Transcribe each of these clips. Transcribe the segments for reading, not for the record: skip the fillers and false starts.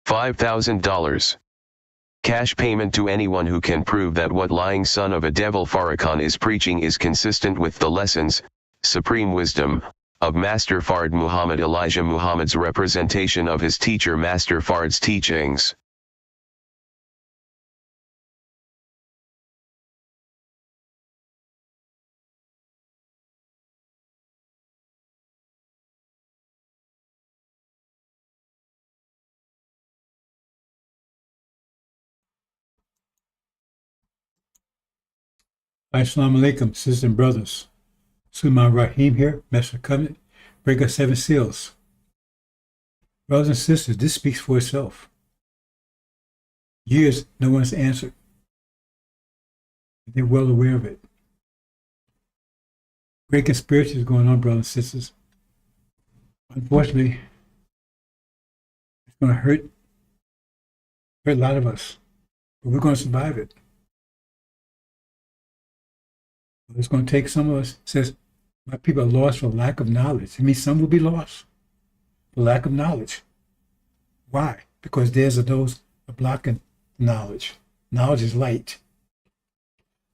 $5,000. Cash payment to anyone who can prove that what lying son of a devil Farrakhan is preaching is consistent with the lessons, supreme wisdom, of Master Fard Muhammad Elijah Muhammad's representation of his teacher Master Fard's teachings. Assalamu alaikum, sisters and brothers. Sulaiman Rahim here, Master Covenant, Breaker 7 Seals. Brothers and sisters, this speaks for itself. Years, no one's answered. They're well aware of it. Great conspiracy is going on, brothers and sisters. Unfortunately, it's going to hurt a lot of us, but we're going to survive it. It's going to take some of us. It says, my people are lost for lack of knowledge. It means some will be lost for lack of knowledge. Why? Because there's those blocking knowledge. Knowledge is light.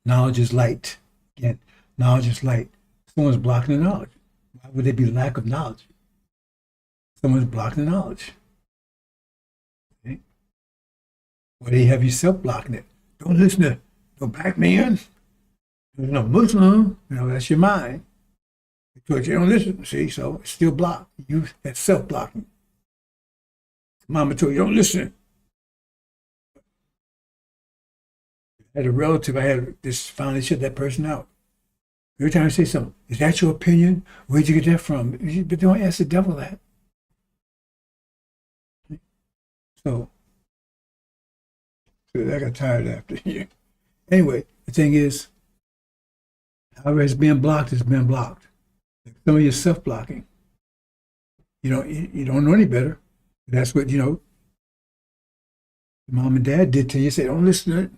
Knowledge is light. Again, knowledge is light. Someone's blocking the knowledge. Why would there be lack of knowledge? Someone's blocking the knowledge. Okay? Or they have yourself blocking it. Don't listen to no black man. There's no Muslim, that's your mind. Because you don't listen, see, so it's still blocked. That's self-blocking. Mama told you, don't listen. I had a relative, I had this finally shut that person out. Every time I say something, is that your opinion? Where'd you get that from? But don't ask the devil that. So I got tired after you. Anyway, the thing is, however it's being blocked, it's been blocked. Some of you self-blocking. You don't know any better. That's what, mom and dad did to you. Say, don't listen to it.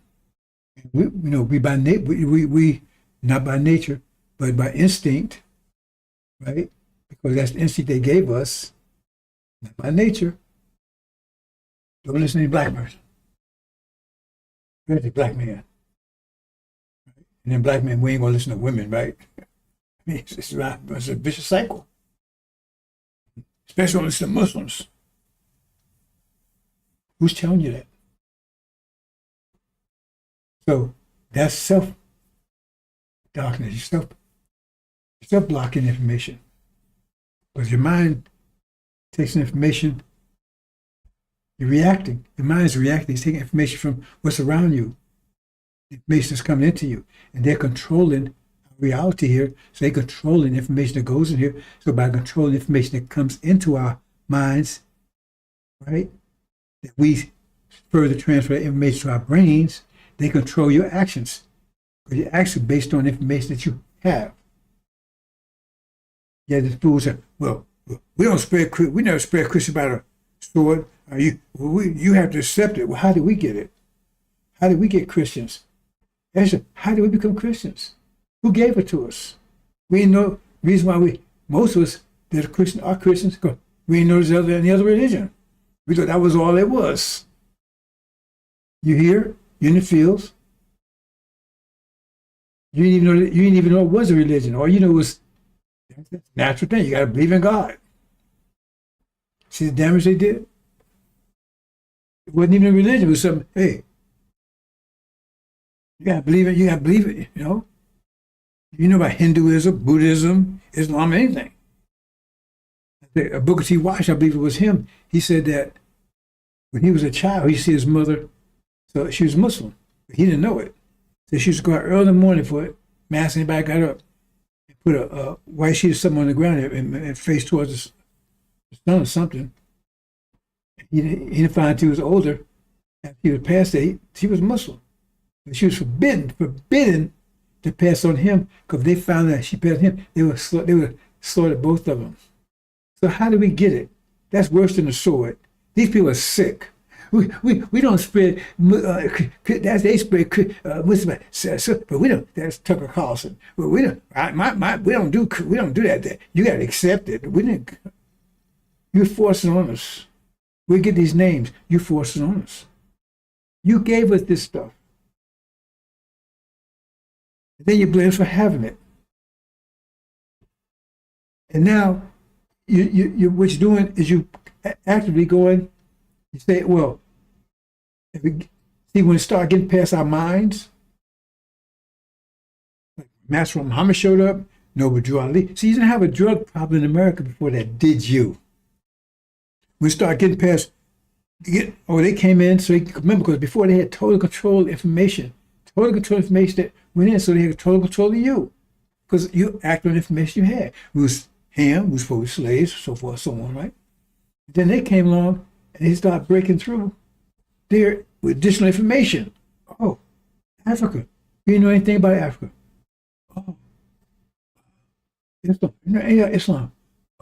We not by nature, but by instinct, right? Because that's the instinct they gave us, not by nature. Don't listen to any black person. Especially black man. And then black men, we ain't gonna listen to women, right? I mean, it's a vicious cycle. Especially when it's the Muslims. Who's telling you that? So that's self-darkness. You're self-blocking information. Because your mind takes information, you're reacting. Your mind's reacting. It's taking information from what's around you. Information is coming into you, and they're controlling reality here. So they're controlling information that goes in here. So by controlling information that comes into our minds, right, that we further transfer information to our brains, they control your actions. Because your actions are based on information that you have. Yeah, the fools say, well, we never spread Christian by a sword. You have to accept it. Well, how did we get it? How did we get Christians? How did we become Christians? Who gave it to us? We didn't know the reason why most of us that are Christians, because we didn't know there's any other religion. We thought that was all it was. You here, you're in the fields. You didn't even know it was a religion. All you know was that's a natural thing. You got to believe in God. See the damage they did? It wasn't even a religion. It was something, hey, you gotta believe it. You know about Hinduism, Buddhism, Islam, anything. Booker T. Wash, I believe it was him. He said that when he was a child, he see his mother. So she was Muslim, but he didn't know it. So she used to go out early in the morning for it. Mass, anybody got up and put a white sheet of something on the ground and face towards the sun or something. He didn't find until he was older. After he was past that, she was Muslim. She was forbidden to pass on him, because they found that she passed him, they would slaughter both of them. So how do we get it? That's worse than the sword. These people are sick. We don't spread. They spread Muslim, but we don't. That's Tucker Carlson. But we don't. We don't do that. You got to accept it. We didn't. You're forcing on us. We get these names. You forced it on us. You gave us this stuff. And then you blame us for having it. And now, what you're doing is you actively going, you say, well, see, when it started getting past our minds, like Master Muhammad showed up, Noble Drew Ali. See, you didn't have a drug problem in America before that, did you? When it started getting past, they came in, so you can remember, because before they had total control information that went in, so they had total control of you, because you acted on information you had. We was supposed to be slaves, so forth, so on, right? Then they came along and they started breaking through there with additional information. Oh, Africa. You didn't know anything about Africa. Oh, Islam. Yeah, Islam.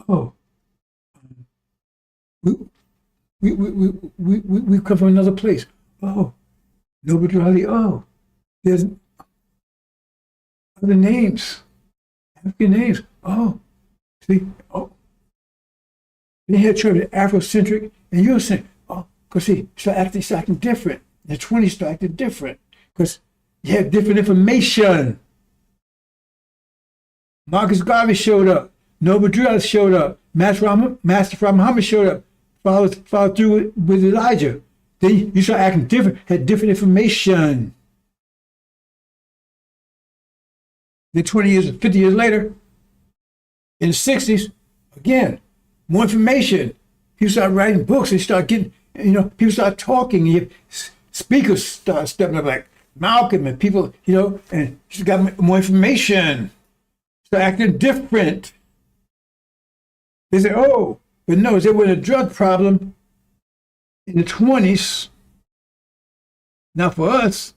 Oh, we come from another place. Oh, Noble Ali. Oh, there's other names, African names. Oh, see, oh, they had trouble Afrocentric and Eurocentric. Oh, because see, start acting different. The 20s start acting different because you had different information. Marcus Garvey showed up. Noble Drew Ali showed up. Master Fard Muhammad showed up. Followed through with Elijah. Then you start acting different, had different information. Then 20 years, 50 years later, in the 60s, again, more information. People start writing books and start getting, people start talking. Speakers start stepping up like Malcolm and people, and she's got more information. Start acting different. They say, oh, but no, there was a drug problem in the 20s. Now for us,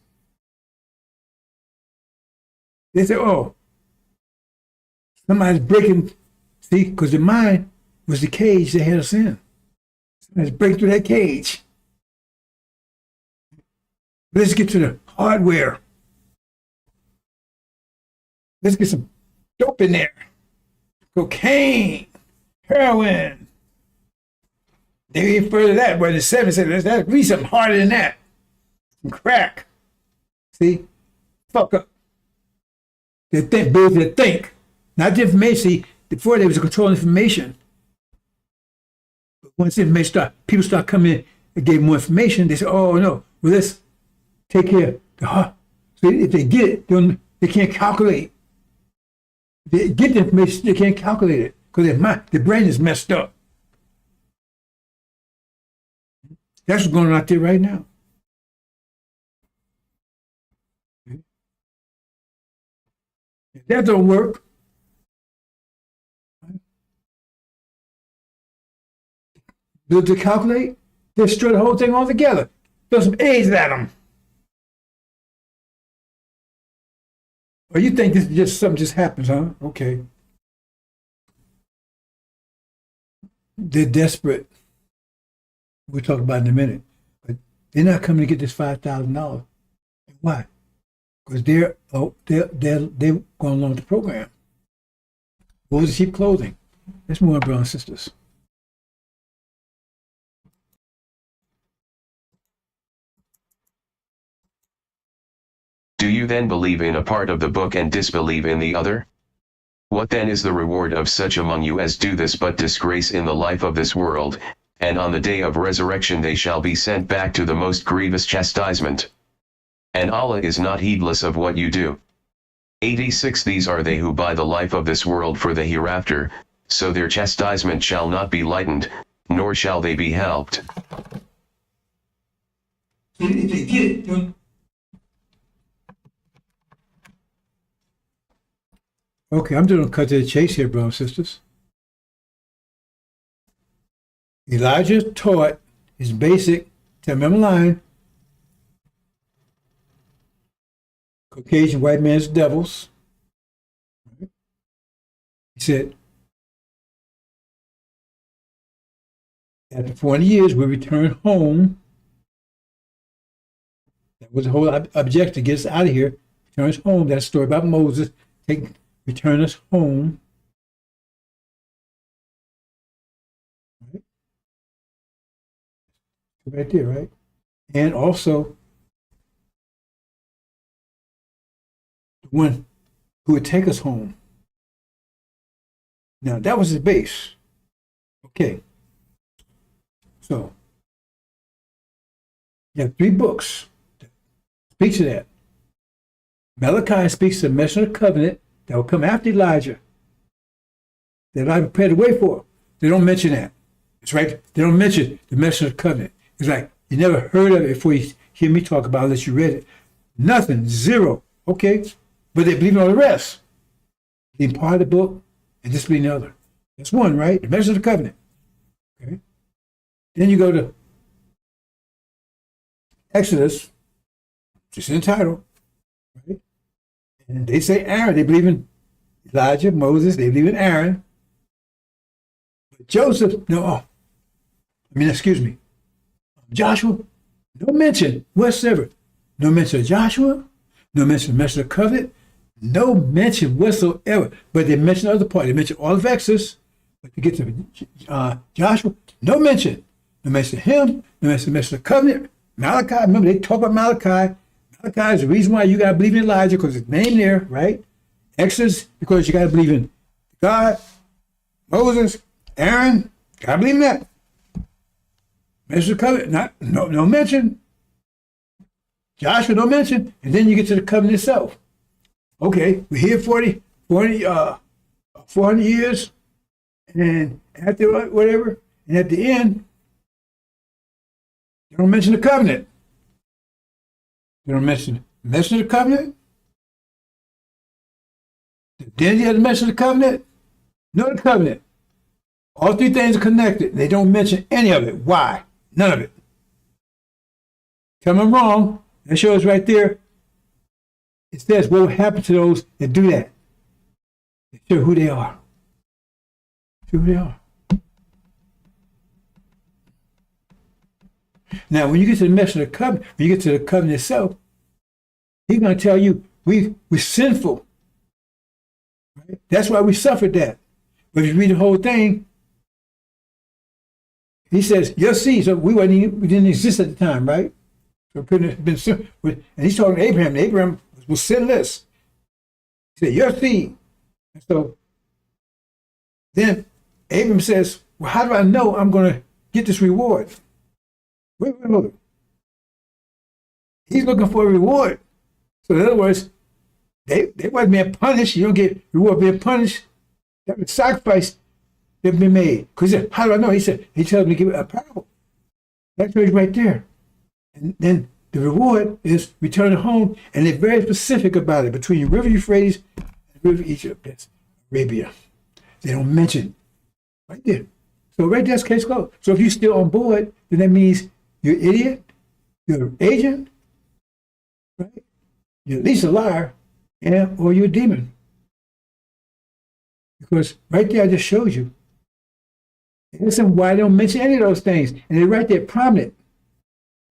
they say, oh, somebody's breaking, see, because the mind was the cage they had us in. Somebody's breaking through that cage. Let's get to the hardware. Let's get some dope in there. Cocaine, heroin. They even further that, but in the 70s said, there's be something harder than that. Some crack. See? Fuck up. They think, ability to think. Not the information. See, before there was a control information. But once information people start coming in and gave more information, they say, oh no, well let's take care of the heart. So if they get it, they can't calculate. If they get the information, they can't calculate it because their brain is messed up. That's what's going on out there right now. If that don't work, to calculate, destroy the whole thing altogether. Throw some A's at them. Or you think this is just something just happens, huh? Okay. They're desperate. We'll talk about it in a minute. But they're not coming to get this $5,000. Why? Because they're going along with the program. What was the cheap clothing? Let's move on, brothers and sisters. Do you then believe in a part of the book and disbelieve in the other? What then is the reward of such among you as do this but disgrace in the life of this world, and on the day of resurrection they shall be sent back to the most grievous chastisement? And Allah is not heedless of what you do. 86 These are they who buy the life of this world for the hereafter, so their chastisement shall not be lightened, nor shall they be helped. If they get it, okay, I'm going to cut to the chase here, brothers and sisters. Elijah taught his basic, remember line, Caucasian white man's devils. He said, after 40 years, we return home. That was the whole objective to get us out of here. Return us home. That story about Moses. Return us home. Right there, right? And also the one who would take us home. Now, that was his base. Okay. So, you have 3 books that speak to that. Malachi speaks to the messenger of the covenant that will come after Elijah, that Elijah prepared the way for. They don't mention that. It's right. They don't mention the messenger of the covenant. It's like you never heard of it before you hear me talk about it unless you read it. Nothing. Zero. Okay. But they believe in all the rest. Believe in part of the book and disbelieve in the other. That's one, right? The messenger of the covenant. Okay. Then you go to Exodus, just in the title, right? And they say Aaron. They believe in Elijah, Moses. They believe in Aaron. But Joseph, no. Excuse me. Joshua, no mention whatsoever. No mention of Joshua. No mention of the messenger of the covenant. No mention whatsoever. But they mention the other part. They mention all of Exodus. But to get to Joshua, no mention. No mention of him. No mention of the messenger of the covenant. Malachi, remember they talk about Malachi. Malachi is the reason why you got to believe in Elijah, because it's named there, right? Exodus, because you got to believe in God, Moses, Aaron. Got to believe in that. Messenger of the covenant, no mention. Joshua, no mention. And then you get to the covenant itself. Okay, we're here 400 years, and after whatever, and at the end, they don't mention the covenant. They don't mention the messenger of the covenant. The identity of the messenger of the covenant. No, the covenant. All 3 things are connected. They don't mention any of it. Why? None of it. Tell me I'm wrong. That shows right there. It says what will happen to those that do that. They show who they are. Show who they are. Now, when you get to the messenger of the covenant, when you get to the covenant itself, he's going to tell you we're sinful. Right? That's why we suffered that. But if you read the whole thing, he says, your seed, so we didn't exist at the time, right? So and he's talking to Abraham, and Abraham was sinless. He said, your seed. And so then Abraham says, well, how do I know I'm going to get this reward? Wait. He's looking for a reward. So in other words, they weren't being punished. You don't get reward being punished. That was sacrifice that been made. Because how do I know? He tells me to give it a parable. That's right there. And then the reward is return home, and they're very specific about it. Between the river Euphrates and the river Egypt, that's Arabia. They don't mention right there. So right there's case closed. So if you're still on board, then that means you're an idiot, you're an agent, right? You're at least a liar, or you're a demon. Because right there I just showed you. Listen, why they don't mention any of those things. And they're right there prominent.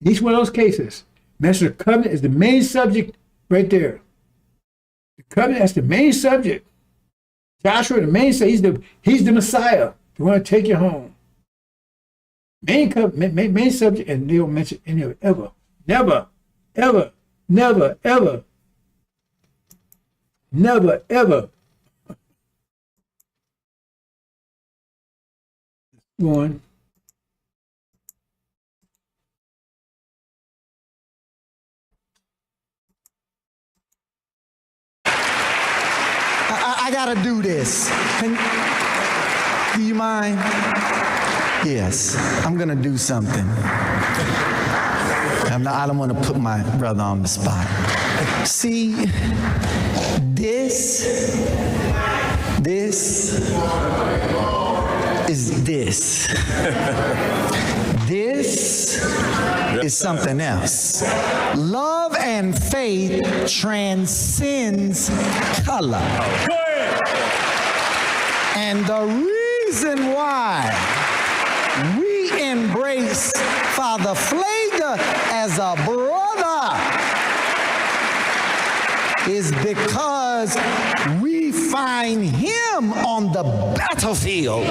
In each one of those cases. Messenger of the covenant is the main subject right there. The covenant, that's the main subject. Joshua, the main subject, he's the Messiah. They want to take you home. Main subject, and they don't mention any of it ever. Never, ever, never, ever. Never, ever. One. I gotta do this. Do you mind? Yes, I'm gonna do something. I don't want to put my brother on the spot. See, this is this. This is something else. Love and faith transcends color. And the reason why we embrace Father Pfleger as a brother is because we find him on the battlefield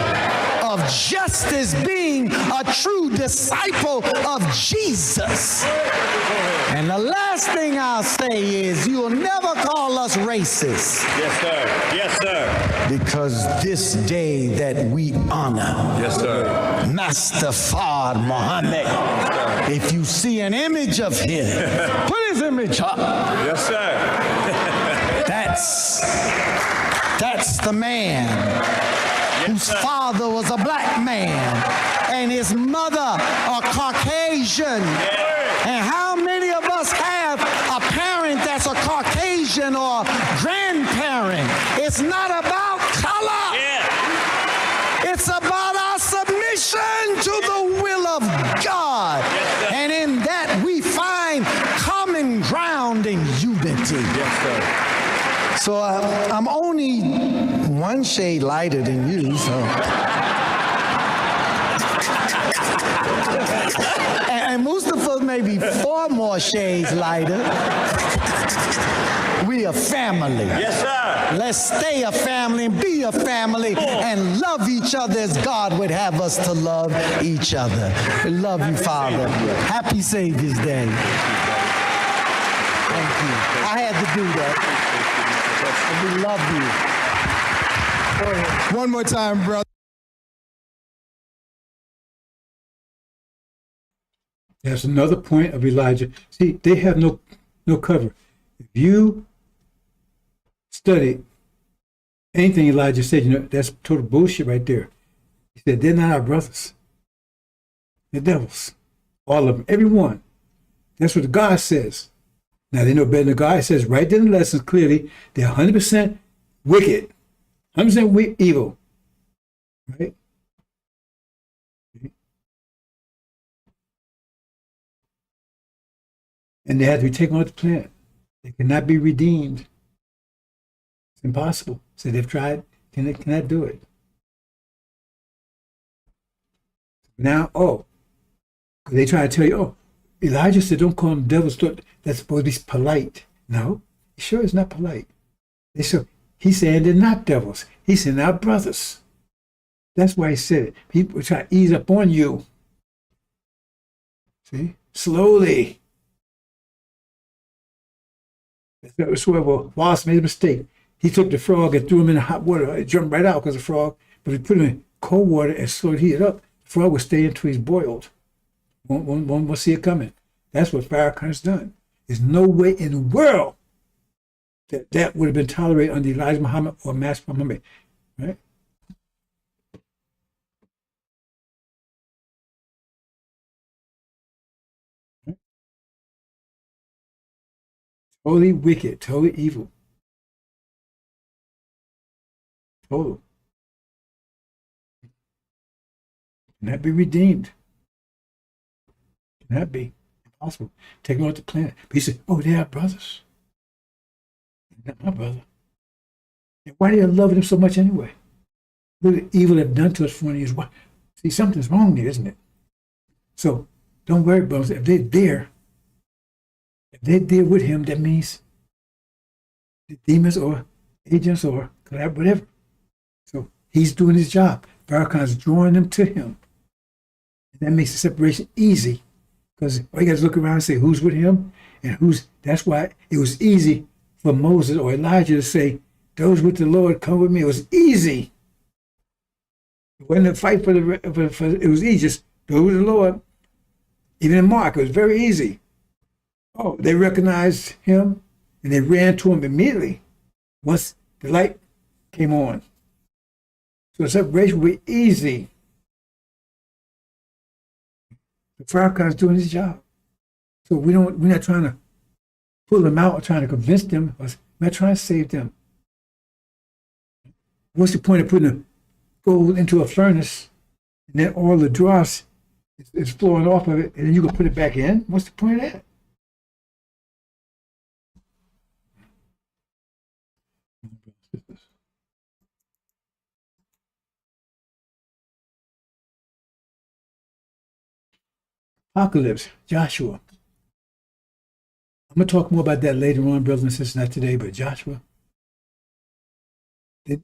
of justice being being a true disciple of Jesus. And the last thing I'll say is you'll never call us racist. Yes, sir. Yes, sir. Because this day that we honor Yes, sir. Master Fard Muhammad, if you see an image of him, put his image up. Yes, sir. That's the man whose father was a black man and his mother a Caucasian. And how many of us have a parent that's a Caucasian or grandparent? It's not about color. It's about our submission to the will of God. And in that we find common ground and unity. Yes, sir. So I'm only one shade lighter than you, so. And Mustafa maybe 4 more shades lighter. We a family. Yes, sir. Let's stay a family and be a family and love each other as God would have us to love each other. We love you, Father. Happy Savior's Day. Thank you. I had to do that. We love you. Go ahead. One more time, brother. That's another point of Elijah. See, they have no cover. If you study anything Elijah said, that's total bullshit right there. He said, they're not our brothers. They're devils. All of them. Every one. That's what God says. Now, they know better than God. It says right there in the lessons clearly, they're 100% wicked. 100% evil. Right? And they have to be taken off the planet. They cannot be redeemed. It's impossible. So they've tried, cannot do it. Now, they try to tell you, Elijah said, don't call them devils. That's supposed to be polite. No, sure it's not polite. He's saying they're not devils. He's saying they're brothers. That's why he said it. People try to ease up on you. See? Slowly. That's where Wallace made a mistake. He took the frog and threw him in the hot water. It jumped right out because of the frog. But if he put him in cold water and slowly heat it up, the frog would stay until he's boiled. Won't see it coming. That's what Farrakhan's done. There's no way in the world that would have been tolerated under Elijah Muhammad or Master Muhammad. Right? Totally wicked, totally evil. Total. Cannot be redeemed. Cannot be. Impossible. Take them off the planet. But he said, they are brothers. Not my brother. And why do you love them so much anyway? Look at the evil they've done to us for 20 years. Why? See, something's wrong there, isn't it? So don't worry, brothers. If they're there with him, that means the demons or agents or whatever. So he's doing his job. Farrakhan's drawing them to him. And that makes the separation easy because all you got to look around and say who's with him and who's. That's why it was easy for Moses or Elijah to say, those with the Lord come with me. It was easy. It wasn't a fight for it was easy. Just those with the Lord. Even in Mark, it was very easy. They recognized him and they ran to him immediately once the light came on. So the separation will be easy. The Farrakhan's doing his job. So we're not trying to pull them out or trying to convince them. We're not trying to save them. What's the point of putting a gold into a furnace and then all the dross is flowing off of it and then you can put it back in? What's the point of that? Apocalypse, Joshua. I'm going to talk more about that later on, brothers and sisters, not today, but Joshua. They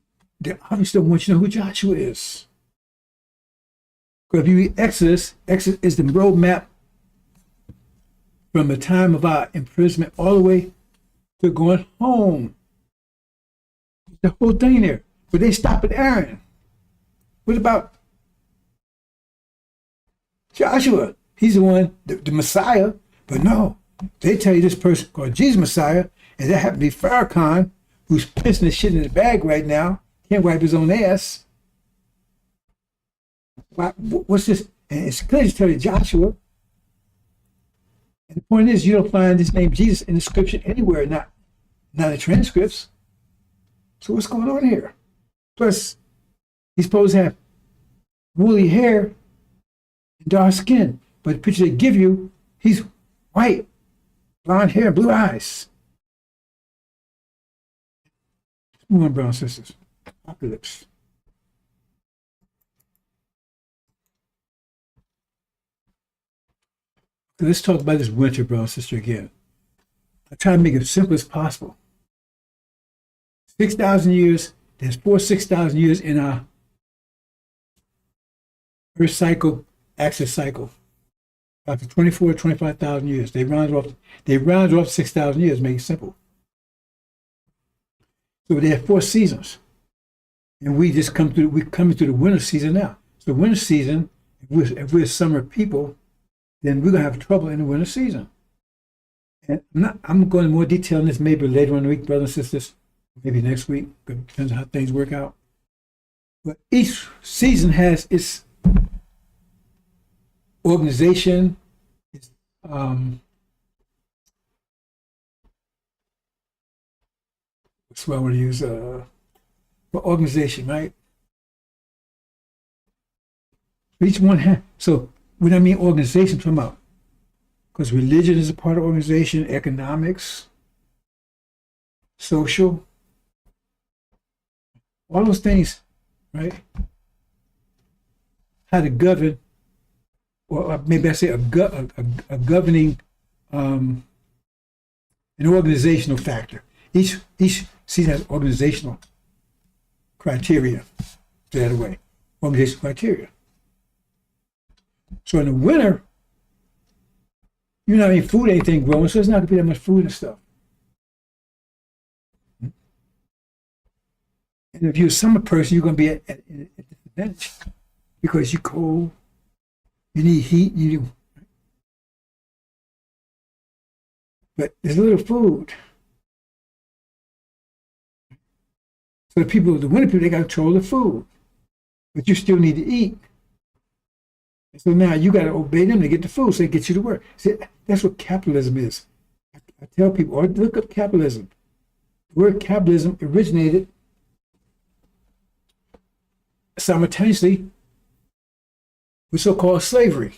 obviously don't want you to know who Joshua is. Because if you read Exodus, Exodus is the roadmap from the time of our imprisonment all the way to going home. The whole thing there. But they stop at Aaron. What about Joshua? He's the one, the Messiah. But no, they tell you this person called Jesus Messiah, and that happened to be Farrakhan, who's pissing his shit in the bag right now. Can't wipe his own ass. What's this? And it's clear to tell you Joshua. And the point is, you don't find this name Jesus in the scripture anywhere, not in the transcripts. So what's going on here? Plus, he's supposed to have woolly hair and dark skin, but the picture they give you, he's white, blonde hair, blue eyes. Move on, brothers and sisters. Apocalypse. So let's talk about this winter, brother and sister, again. I try to make it as simple as possible. 6,000 years, there's 6,000 years in our Earth cycle, axis cycle. After 25,000 years. They round off 6,000 years, make it simple. So they have 4 seasons. And we're coming through the winter season now. So winter season, if we're summer people, then we're gonna have trouble in the winter season. And I'm going into more detail on this maybe later in the week, brothers and sisters, maybe next week. Depends on how things work out. But each season has its organization, its what's what I want to use for organization, right? Each one has, so when I mean organization, I'm talking about, because religion is a part of organization, economics, social, all those things, right? How to govern, or maybe I say a governing, an organizational factor. Each season has organizational criteria, that way, organizational criteria. So in the winter, you know, any food, anything growing, so there's not going to be that much food and stuff. And if you're a summer person, you're going to be at a disadvantage because you're cold, you need heat, but there's little food. So the winter people, they got control of the food, but you still need to eat. So now you got to obey them to get the food, so they get you to work. See, that's what capitalism is. I tell people, or look up capitalism. The word capitalism originated simultaneously with so-called slavery.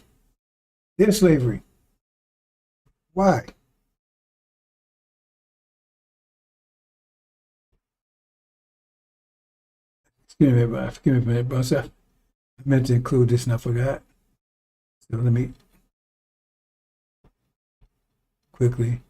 Their slavery. Why? Forgive me a minute, boss. I meant to include this and I forgot. So let me quickly.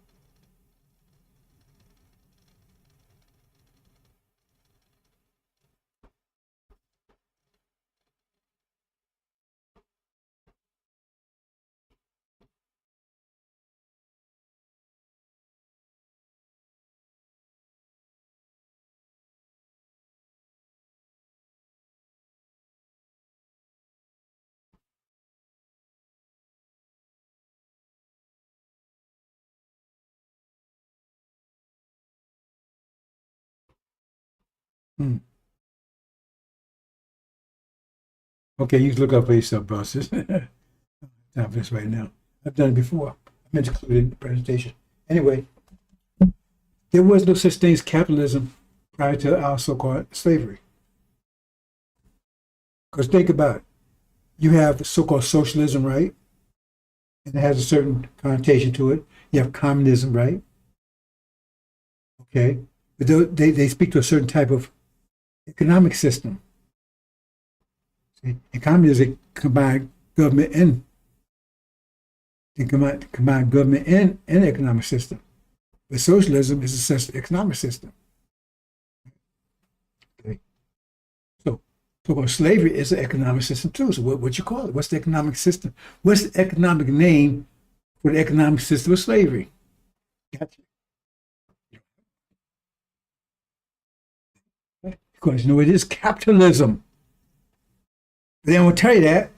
Okay, you can look up for yourself, boss. Time for this right now. I've done it before. I meant to include it in the presentation. Anyway, there was no such thing as capitalism prior to our so-called slavery. Because think about it. You have so-called socialism, right? And it has a certain connotation to it. You have communism, right? Okay. But they speak to a certain type of economic system. See, and communism combine government and economic system. But socialism is a economic system. Okay. So So well, slavery is an economic system too. So what you call it? What's the economic system? What's the economic name for the economic system of slavery? Gotcha. Because you know it is capitalism. But they won't tell you that.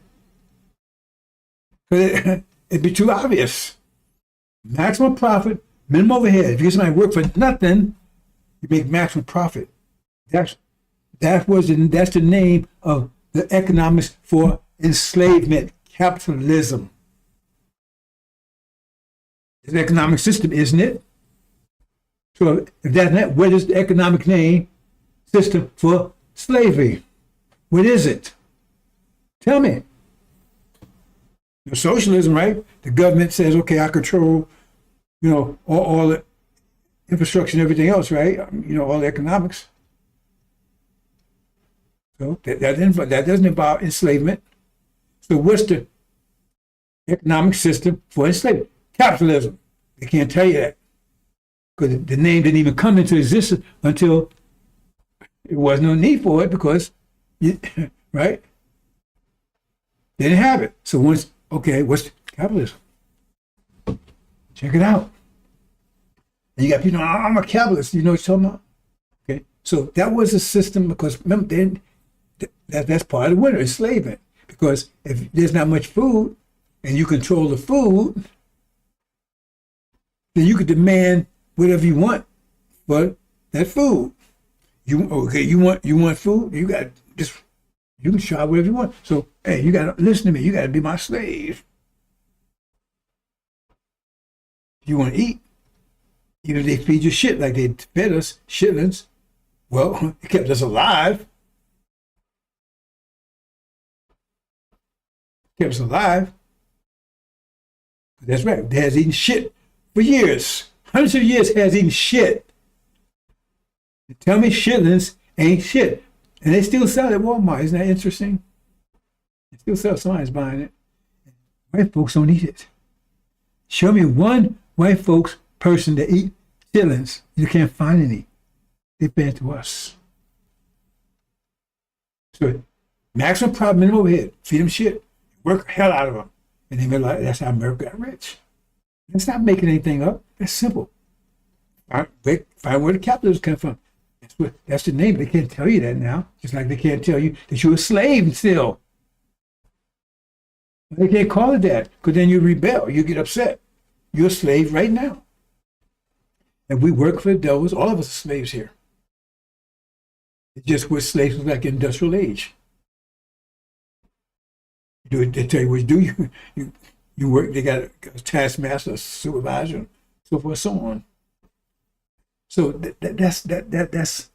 Because it'd be too obvious. Maximum profit, minimum overhead. If you get somebody to work for nothing, you make maximum profit. That's the name of the economics for enslavement, capitalism. It's an economic system, isn't it? So if that's not, what is the economic name system for slavery? What is it? Tell me. Socialism, right? The government says, okay, I control, all the infrastructure and everything else, right? All the economics. So that doesn't involve enslavement. So what's the economic system for enslavement? Capitalism. They can't tell you that because the name didn't even come into existence until there was no need for it because, right? They didn't have it. So what's capitalism? Check it out. And you got people, I'm a capitalist. You know what you're talking about? Okay. So that was a system because remember, then that's part of the winter, enslavement. Because if there's not much food and you control the food, then you could demand whatever you want for that food. You want food? You got just you can try whatever you want. So hey, you gotta listen to me, you gotta be my slave. You want to eat, even if they feed you shit like they fed us shitlings, well, it kept us alive. Kept us alive. That's right. It has eaten shit for years. Hundreds of years has eaten shit. Tell me shitlings ain't shit. And they still sell it at Walmart. Isn't that interesting? They still sell, somebody's buying it. White folks don't eat it. Show me one white folks person that eat chitlins. You can't find any. They bad to us. So maximum profit, minimum overhead. Feed them shit. Work the hell out of them. And they realize that's how America got rich. Let's not making anything up. That's simple. Find where the capitalism come from. That's the name. They can't tell you that now. Just like they can't tell you that you're a slave still. They can't call it that because then you rebel. You get upset. You're a slave right now. And we work for the devils. All of us are slaves here. It's just we're slaves like the industrial age. They tell you what to do. You work. They got a taskmaster, a supervisor, so forth, so on. So that's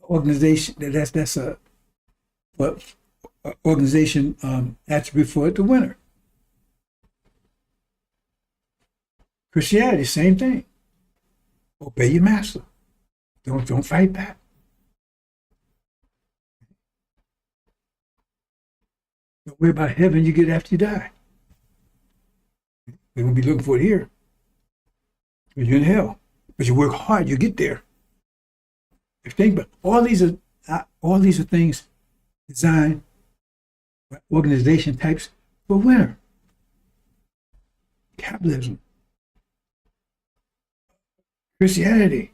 organization. That's a organization attribute for the winner. Christianity, same thing. Obey your master. Don't fight back. Don't worry about heaven you get after you die. They won't be looking for it here. But you're in hell. But you work hard, you get there. If you think about all these are things designed by organization types for winner. Capitalism. Christianity.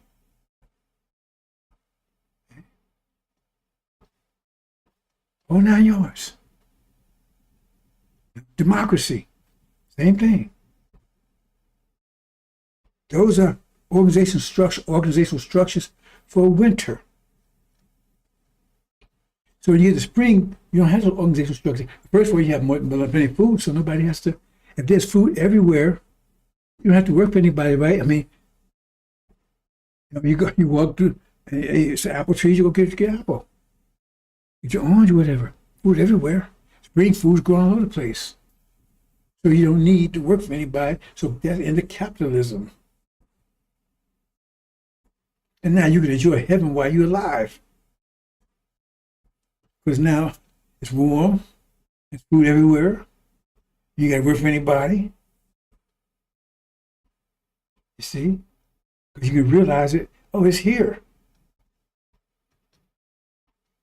All 9 yards. Democracy. Same thing. Those are organizational structures for winter. So when you get the spring, you don't have an organizational structure. First of all, you have plenty of food, so nobody has to. If there's food everywhere, you don't have to work for anybody, right? I mean, you walk through, it's apple trees, you go get apple. Get your orange or whatever. Food everywhere. Spring food's growing all over the place. So you don't need to work for anybody. So that's in the capitalism. And now you can enjoy heaven while you're alive. Because now it's warm, there's food everywhere. You got to work for anybody. You see? Because you can realize it, oh, it's here.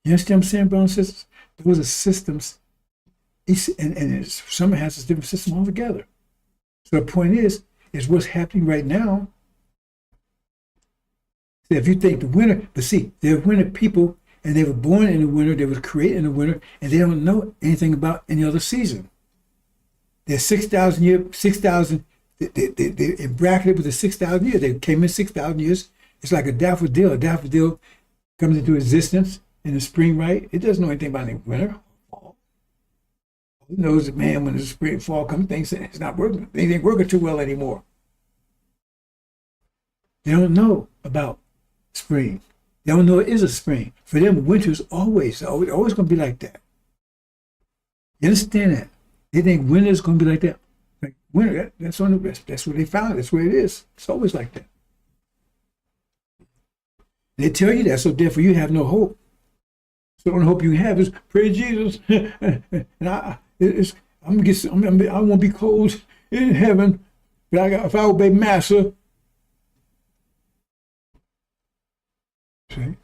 You understand what I'm saying, brothers and sisters? Those are systems. And summer has a different system altogether. So the point is what's happening right now. So if you think the winter, but see, they're winter people, and they were born in the winter, they were created in the winter, and they don't know anything about any other season. They're 6,000 years, 6,000, they're bracketed with the 6,000 years. They came in 6,000 years. It's like a daffodil. A daffodil comes into existence in the spring, right? It doesn't know anything about any winter. It knows that, man, when the spring, fall comes, things it's not working. Things ain't working too well anymore. They don't know about spring. They don't know it is a spring. For them, winter is always going to be like that. You understand that? They think winter is going to be like that. Like winter, that's what they found. That's where it is. It's always like that. They tell you that, so therefore you have no hope. So the only hope you have is praise Jesus. And I won't be cold in heaven, but if I obey Master. See?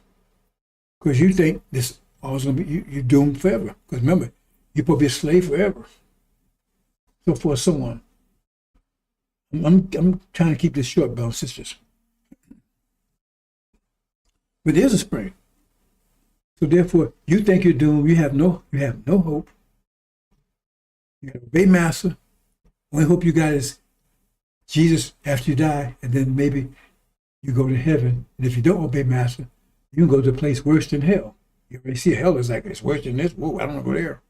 Because you think this always gonna be you're doomed forever. Because remember, you're supposed to be a slave forever. So forth, so on. I'm trying to keep this short, brothers and sisters. But there's a spring. So therefore, you think you're doomed. You have no hope. You got to obey Master. Only hope you got is Jesus after you die, and then maybe you go to heaven. And if you don't obey Master, you can go to a place worse than hell. You already see hell is like it's worse than this. Whoa, I don't want to go there.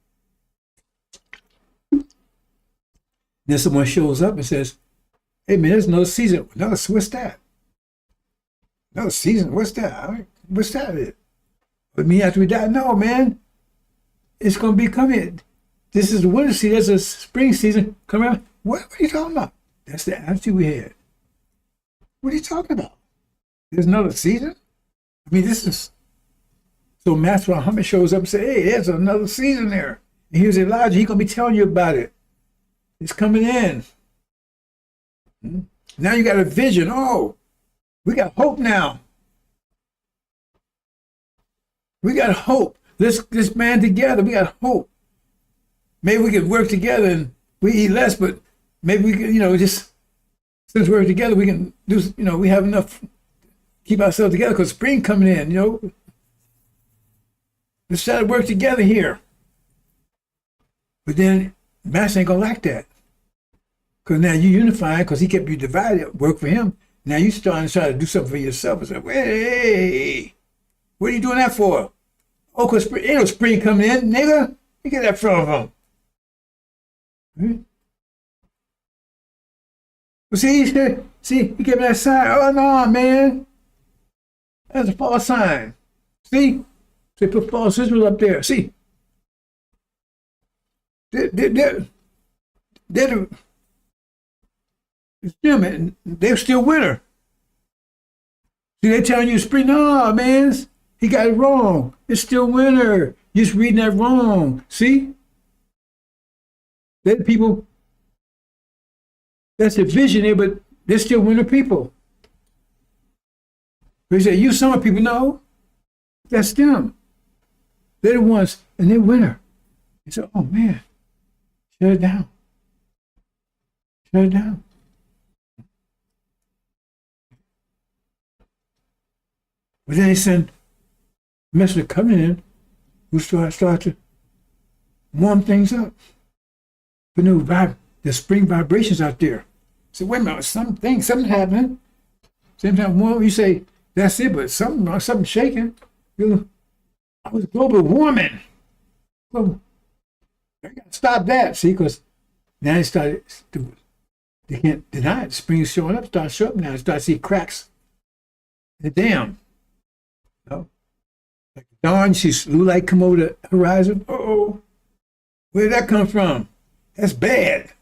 Then someone shows up and says, "Hey man, there's another season. What's that? Another season? What's that? What's that? But me after we die? No, man. It's gonna be coming. This is the winter season. There's a spring season coming around. What are you talking about? That's the attitude we had. What are you talking about? There's another season? I mean, this is so Master Muhammad shows up and says, hey, there's another season there. And here's Elijah. He's gonna be telling you about it. It's coming in. Now you got a vision. Oh, we got hope now. We got hope. Let's band together. We got hope. Maybe we can work together and we eat less, but maybe we can, just since we're together, we can do, we have enough to keep ourselves together because spring coming in, Let's try to work together here. But then Master ain't gonna like that. Because now you unifying because he kept you divided, work for him. Now you starting to try to do something for yourself and say, hey, what are you doing that for? Oh, because ain't no spring coming in, nigga. You get that from him. Well, see, he gave me that sign. Oh, no, man. That's a false sign. See? So they put false Israel up there. See? They're still winter. See, they're telling you spring. No, man. He got it wrong. It's still winter. You're just reading that wrong. See? They're the people. That's the vision there, but they're still winter people. They say, you summer people. No, that's them. They're the ones, and they're winter. He said, oh, man, shut it down. Shut it down. But then they send a messenger coming in who start to warm things up. But no the spring vibrations out there. So wait a minute, something happening. Same time, well, you say that's it, but something shaking. I was global warming. Well, I gotta stop that, see, because now they can't deny it. Spring is showing up, start showing up now. Start to see cracks in the dam. Like dawn, you see blue light come over the horizon. Uh-oh, where did that come from? That's bad.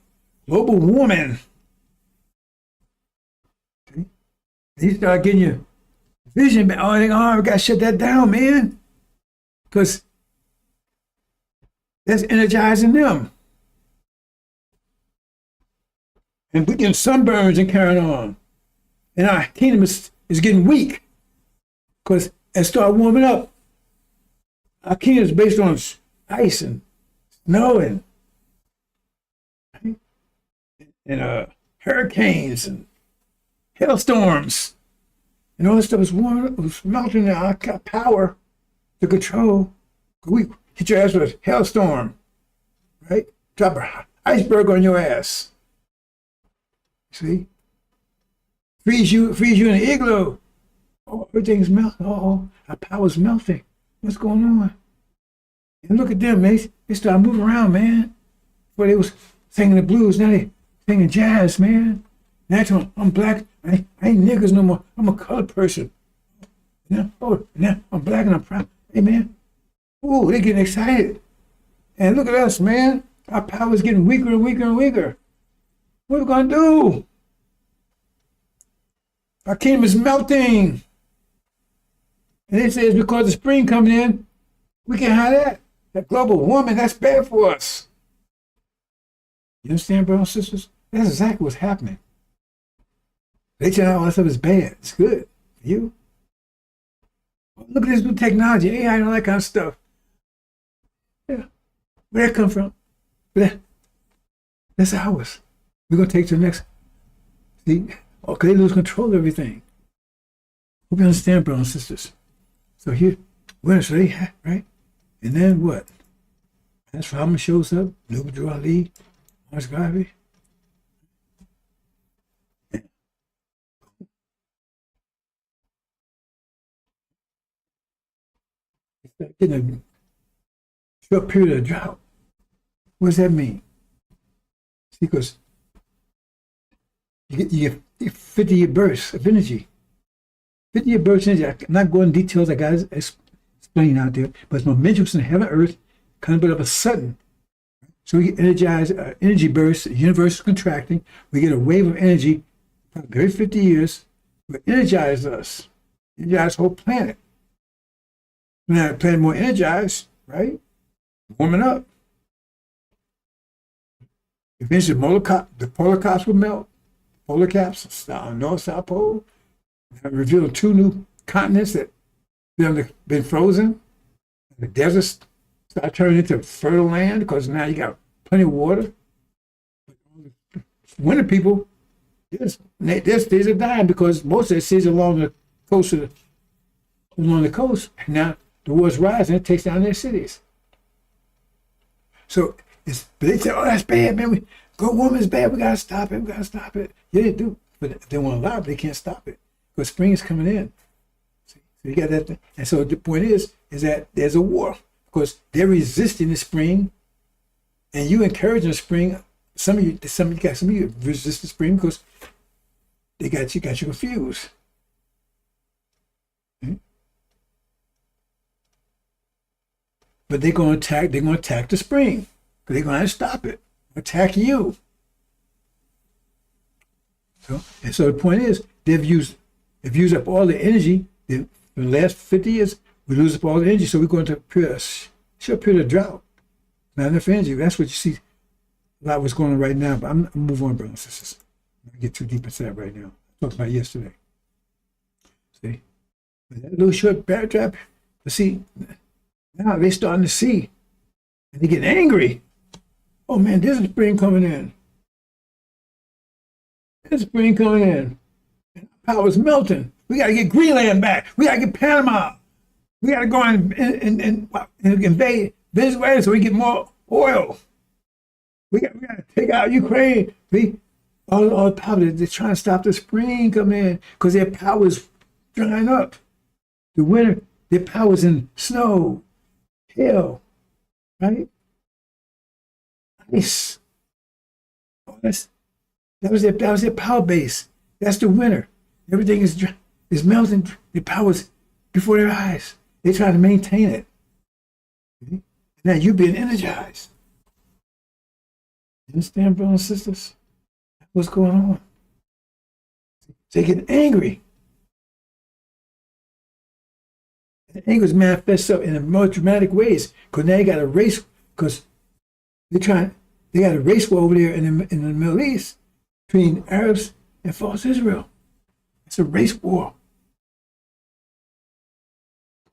Global warming. See? They start getting your vision back. Oh, we gotta shut that down, man. Because that's energizing them. And we getting sunburns and carrying on. And our kingdom is getting weak. Because it start warming up. our kingdom is based on ice and snow and hurricanes and hailstorms. And all this stuff was melting our power to control. We hit your ass with a hailstorm, right? Drop an iceberg on your ass. See? Freeze you in an igloo. Oh, everything's melting. Oh, our power's melting. What's going on? And look at them, man. They started moving around, man. Before they was singing the blues, now they singing jazz, man. Now I'm black. I ain't niggers no more. I'm a colored person. Now I'm black and I'm proud. Hey, man. Ooh, they're getting excited. And look at us, man. Our power's getting weaker and weaker and weaker. What are we going to do? Our kingdom is melting. And they say it's because the spring coming in, we can have that. That global warming, that's bad for us. You understand, brothers and sisters? That's exactly what's happening. They tell all that stuff is bad. It's good for you. Look at this new technology, AI and all that kind of stuff. Yeah. Where'd that come from? That's ours. We're going to take it to the next. See? Oh, because they lose control of everything. Hope you understand, brothers and sisters. So here, winners, right? And then what? That's Rahman shows up, Nubadru Ali, Mars Garvey. In a short period of drought. What does that mean? See, because you get 50-year bursts of energy. 50-year bursts of energy. I'm not going into details, I got to explain out there, but it's momentum in heaven and earth, kind of a sudden. So we get energy bursts, the universe is contracting, we get a wave of energy, every 50 years, will energize us, energize the whole planet. Now the planet more energized, right? Warming up. Eventually the polar caps will melt. Polar caps, North, South Pole, revealed 2 new continents that have been frozen. The deserts start turning into fertile land because now you got plenty of water. Winter people, their cities are dying because most of their cities are along the coast Now the water's rising, it takes down their cities. So but they say, oh, that's bad, man. Global warming is bad. We gotta stop it. Yeah, they do, but if they won't allow it, they can't stop it because spring is coming in. See? So you got that thing. And so the point is that there's a war because they're resisting the spring, and you encouraging the spring. Some of you resist the spring because they got you confused. But they're going to attack the spring. They're going to stop it. Attack you. So the point is, they've used up all the energy. In the last 50 years, we lose up all the energy. So we're going to a short period of drought. Not enough energy. That's what you see a lot of what's going on right now. But I'm move on, brothers and sisters. I'm not get too deep into that right now. I talked about it yesterday. See? But that little short backdrop, but see, now they're starting to see, and they get angry. Oh man, there's a spring coming in. There's spring coming in. And power's melting. We got to get Greenland back. We got to get Panama. We got to go and invade Venezuela so we get more oil. We got to take out Ukraine. All the power, they're trying to stop the spring coming in because their power's drying up. The winter, their power's in snow, hail, right? Ice. Oh, that was their power base. That's the winter. Everything is melting. The power's before their eyes. They're trying to maintain it. Okay? Now you're being energized. You understand, brothers and sisters? What's going on? They get angry. The anger manifests up in more dramatic ways because now you got a race because they got a race war over there in the Middle East between Arabs and false Israel. It's a race war.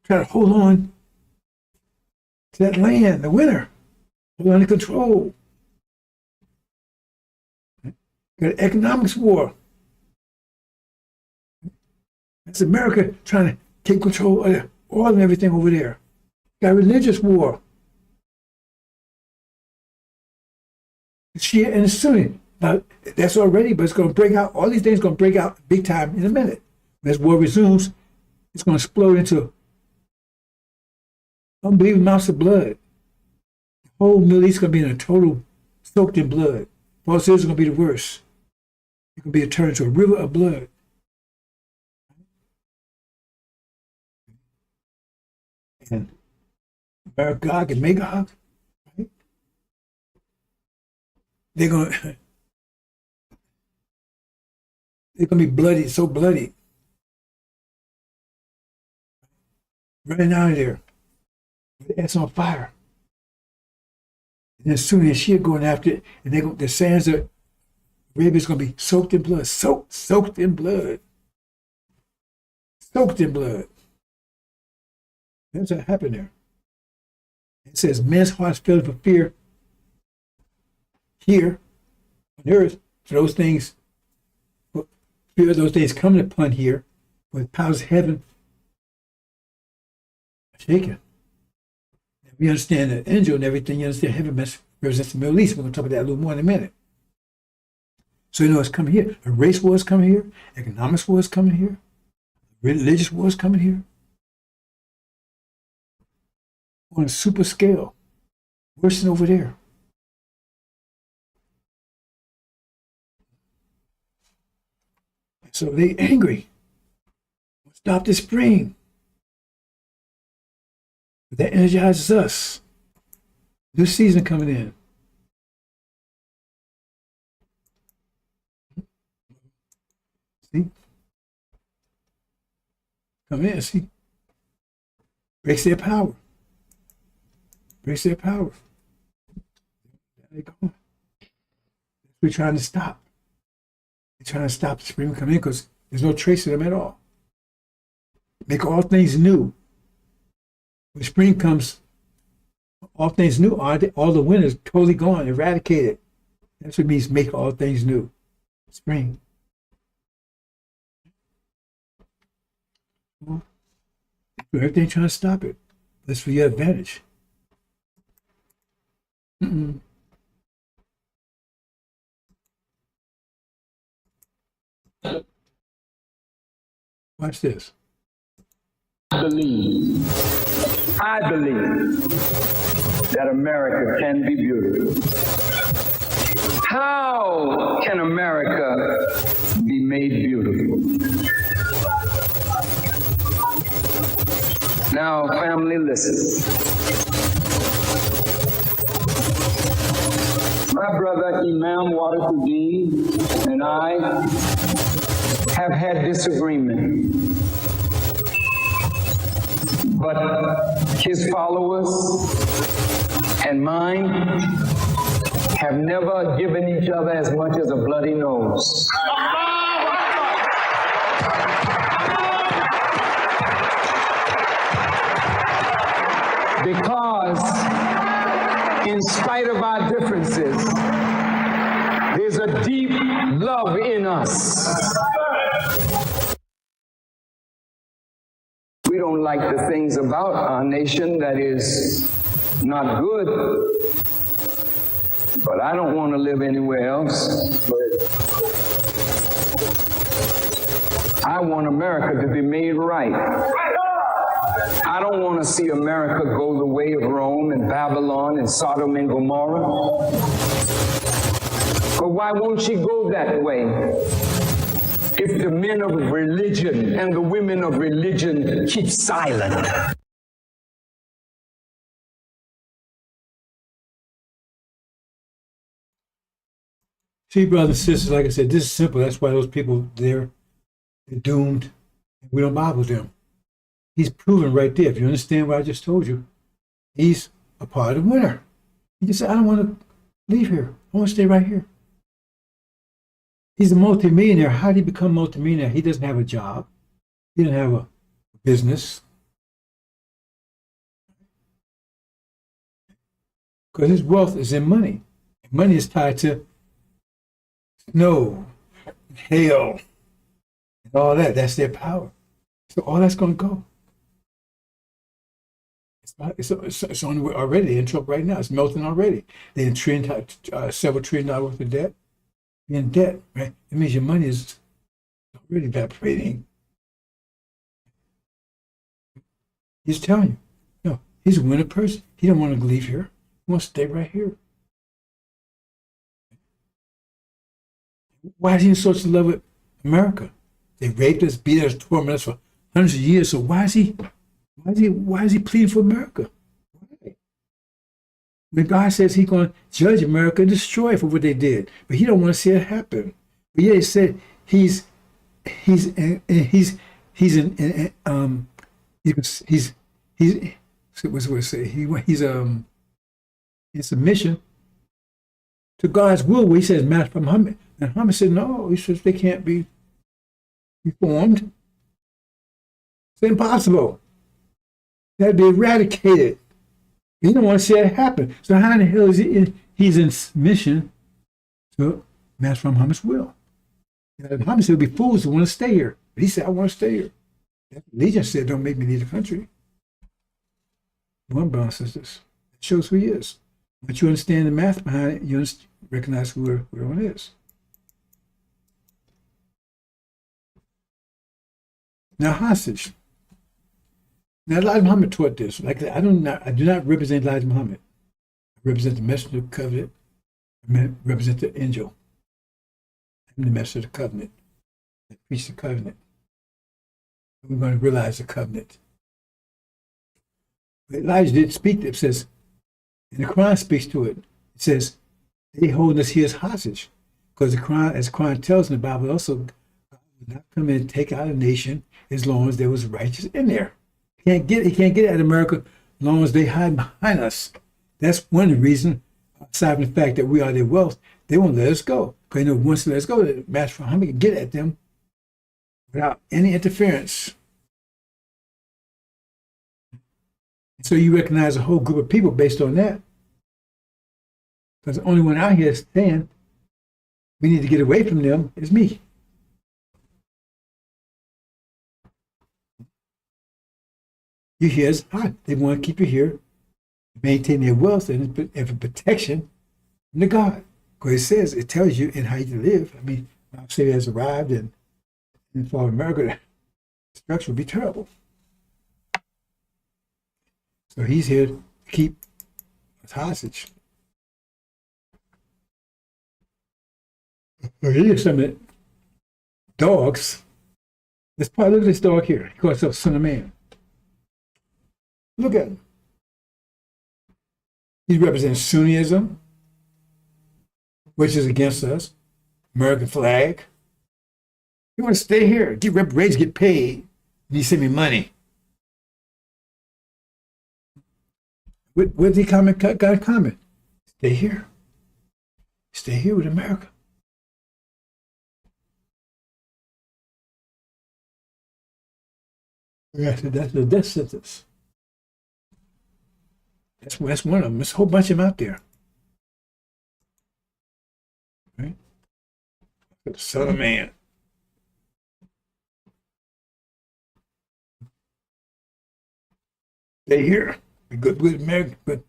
Try to hold on to that land, the winner, under control. Got an economics war. That's America trying to take control of the oil and everything over there. Got a religious war. Shia and Sunni. Now, that's already, but it's going to break out. All these things are going to break out big time in a minute. When this war resumes, it's going to explode into unbelievable amounts of blood. The whole Middle East is going to be in a total soaked in blood. Paul says it's going to be the worst. It's going to be turned into a river of blood. And Gog and Magog, right? They're gonna be bloody, so bloody. Running out of there. It's on fire. And as soon as she's going after it, and the sands of Arabia's gonna be soaked in blood, soaked in blood. Soaked in blood. That's what happened there. It says men's hearts failed for fear here on earth for those things, fear of those days coming upon here, with powers of heaven shaken. We understand the angel and everything, you understand heaven represents the Middle East. We're going to talk about that a little more in a minute. So you know it's coming here. A race war is coming here. Economics war is coming here. Religious war is coming here. On a super scale, worse than over there. So they angry. Stop the spring. But that energizes us. New season coming in. See? Come in, see? Breaks their power. Breaks their power. There they go. We're trying to stop. We're trying to stop the spring from coming in because there's no trace of them at all. Make all things new. When spring comes, all things new, all the winter's totally gone, eradicated. That's what it means, make all things new. Spring. Everything trying to stop it. That's for your advantage. Watch this. I believe that America can be beautiful. How can America be made beautiful? Now, family, listen. My brother Imam Wadafuddin and I have had disagreement, but his followers and mine have never given each other as much as a bloody nose. Because in spite of our differences, there's a deep love in us. We don't like the things about our nation that is not good, but I don't want to live anywhere else. I want America to be made right. I don't want to see America go the way of Rome and Babylon and Sodom and Gomorrah. But why won't she go that way if the men of religion and the women of religion keep silent? See, brothers and sisters, like I said, this is simple. That's why those people there, they're doomed. We don't bother them. He's proven right there. If you understand what I just told you, he's a part of the winner. He just said, I don't want to leave here. I want to stay right here. He's a multimillionaire. How did he become multimillionaire? He doesn't have a job. He doesn't have a business. Because his wealth is in money. Money is tied to snow, hail, and all that. That's their power. So all that's going to go. It's on already. They're in trouble right now. It's melting already. They're in several $1 trillion worth of debt. You're in debt, right? It means your money is already evaporating. He's telling you, no, he's a winner person. He don't want to leave here. He wants to stay right here. Why is he in such love with America? They raped us, beat us, tormented us for hundreds of years. So why is he pleading for America? Why? When God says he's going to judge America and destroy it for what they did, but he don't want to see it happen. But yeah, he said he's in submission to God's will. Where he says, Master Muhammad, and Muhammad said, no. He says they can't be reformed. It's impossible. They had to be eradicated. He don't want to see it happen. So how in the hell is he's in submission to Master Muhammad's will? Muhammad said it would be fools to want to stay here. But he said, I want to stay here. That religion said, don't make me leave the country. One brother and sisters. It shows who he is. Once you understand the math behind it, you recognize who everyone is. Now, hostage. Now, Elijah Muhammad taught this. Like I do not represent Elijah Muhammad. I represent the messenger of the covenant. I represent the angel. I'm the messenger of the covenant. I preach the covenant. We're going to realize the covenant. But Elijah didn't speak to it. It says, and the Quran speaks to it. It says, they hold us here as hostage. Because the Quran, as the Quran tells in the Bible, also, God would not come in and take out a nation as long as there was righteous in there. He can't get at America as long as they hide behind us. That's one of the reasons, aside from the fact that we are their wealth, they won't let us go. Because they know once they let us go, the Master Muhammad can get at them without any interference. So you recognize a whole group of people based on that. Because the only one out here saying we need to get away from them is me. You here is hot. They want to keep you here, maintain their wealth and for protection from the God. Because it tells you in how you live. I mean, Mount City has arrived and for America, the destruction would be terrible. So he's here to keep us hostage. Here's some of the dogs. Look at this dog here. He calls himself Son of Man. Look at him. He represents Sunnism, which is against us. American flag. You want to stay here, get reparations, get paid, and you send me money. What did he comment? Got a comment? Stay here. Stay here with America. That's the death sentence. That's one of them. There's a whole bunch of them out there. Right? The Son of Man. Stay here. Be good with America, but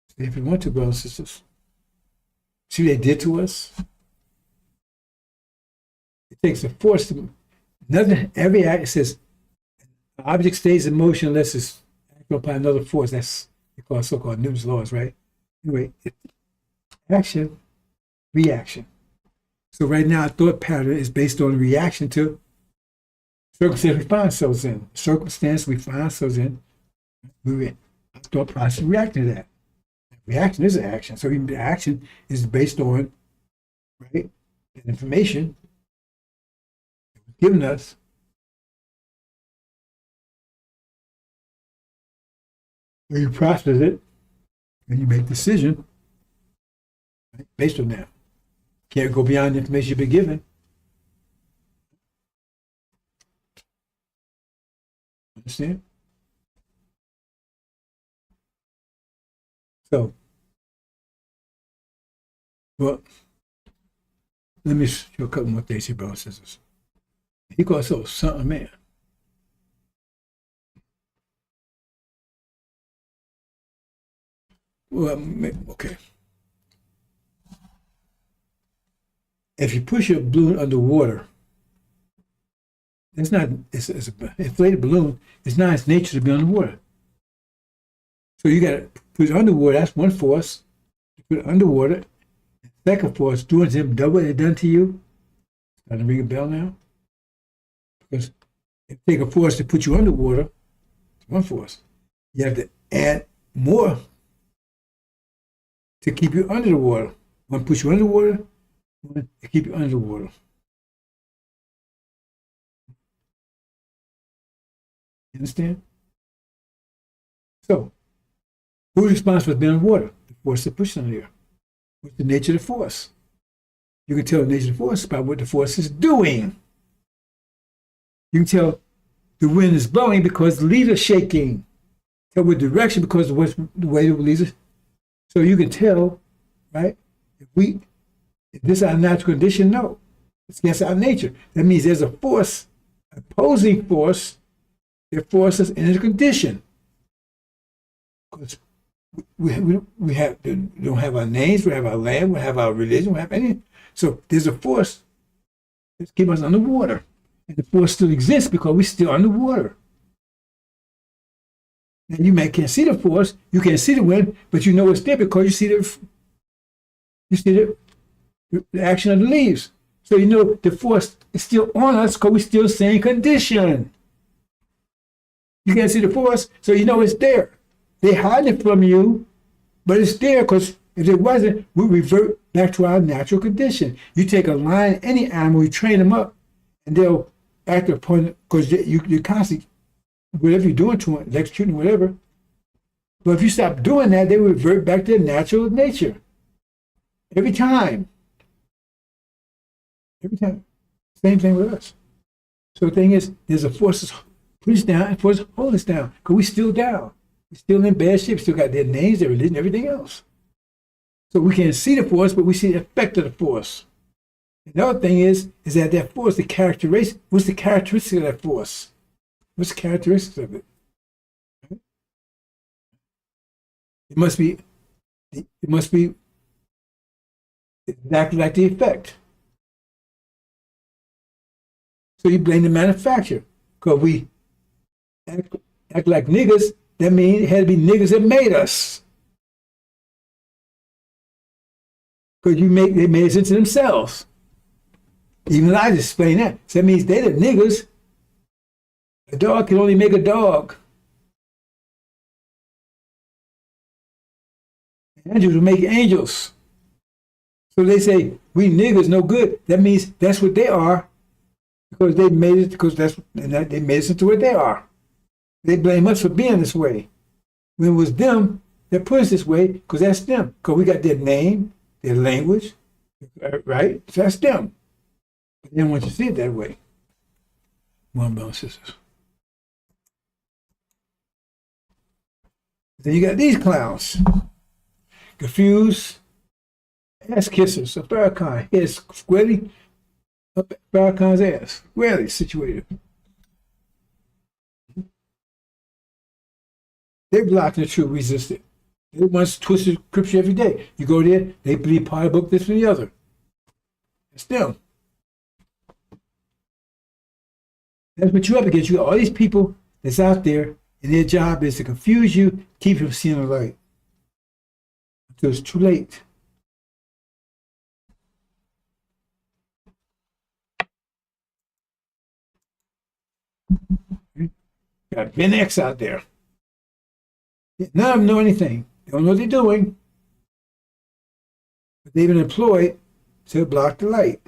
stay if you want to, brothers and sisters. See what they did to us? It takes a force to every act. It says an object stays in motion unless it's acted by another force. That's they call so-called Newton's laws, right? Anyway, action, reaction. So right now, our thought pattern is based on a reaction to circumstance we find ourselves in. Circumstance we find ourselves in. Our thought process reacting to that. Reaction is an action. So even the action is based on, right, the information given us. Where you process it, and you make a decision, right, based on that. Can't go beyond the information you've been given. Understand? So Well, let me show a couple more things here, brothers and sisters. He calls himself Son of Man. Well, okay. If you push a balloon underwater, it's an inflated balloon. It's not its nature to be underwater. So you got to put it underwater. That's one force. You put it underwater. Second force, doing him double what it done to you. Starting to ring a bell now. Because if you take a force to put you underwater, it's one force. You have to add more to keep you under the water. One push you underwater, one to keep you under the water. You understand? So, who's responsible for being underwater? The force that pushes under there. What's the nature of the force? You can tell the nature of the force by what the force is doing. You can tell the wind is blowing because the leaves are shaking. Tell what direction because of the way the leaves are. So you can tell, right? If this is our natural condition, no. It's against our nature. That means there's a force, opposing force, that forces in a condition. Because we don't have our names, we have our land, we have our religion, we have anything. So there's a force that's keeping us underwater. And the force still exists because we're still underwater. And you can't see the force, you can't see the wind, but you know it's there because you see the action of the leaves. So you know the force is still on us because we're still same condition. You can't see the force, so you know it's there. They hide it from you, but it's there because if it wasn't, we revert back to our natural condition. You take a lion, any animal, you train them up, and they'll act upon it because you're constantly, whatever you're doing to them, electrocuting, whatever. But if you stop doing that, they revert back to their natural nature. Every time. Every time. Same thing with us. So the thing is, there's a force that's put us down and a force that's hold us down because we're still down. We're still in bad shape. Still got their names, their religion, everything else. So we can't see the force, but we see the effect of the force. Another thing is that force, the characteristic, what's the characteristic of that force? What's the characteristics of it? It must be exactly like the effect. So you blame the manufacturer because we act like niggas. That means it had to be niggas that made us. Because they made us into themselves. Even I just explained that. So that means they're the niggas. A dog can only make a dog. Angels will make angels. So they say, we niggas no good. That means that's what they are. Because they made it, they made us into what they are. They blame us for being this way. When it was them that put us this way, because that's them. Because we got their name, their language, right? So that's them. But they don't want you to see it that way. One brothers and sisters. Then you got these clowns. Confused, ass kissers, a Farrakhan, head squarely up Farrakhan's ass, squarely situated. They blocked the truth, resisted. They once twisted scripture every day. You go there, they believe part of the book, this and the other. It's them. That's what you're up against. You got all these people that's out there, and their job is to confuse you, keep you from seeing the light. Until it's too late. Got Ben X out there. None of them know anything. They don't know what they're doing. But they've been employed to block the light.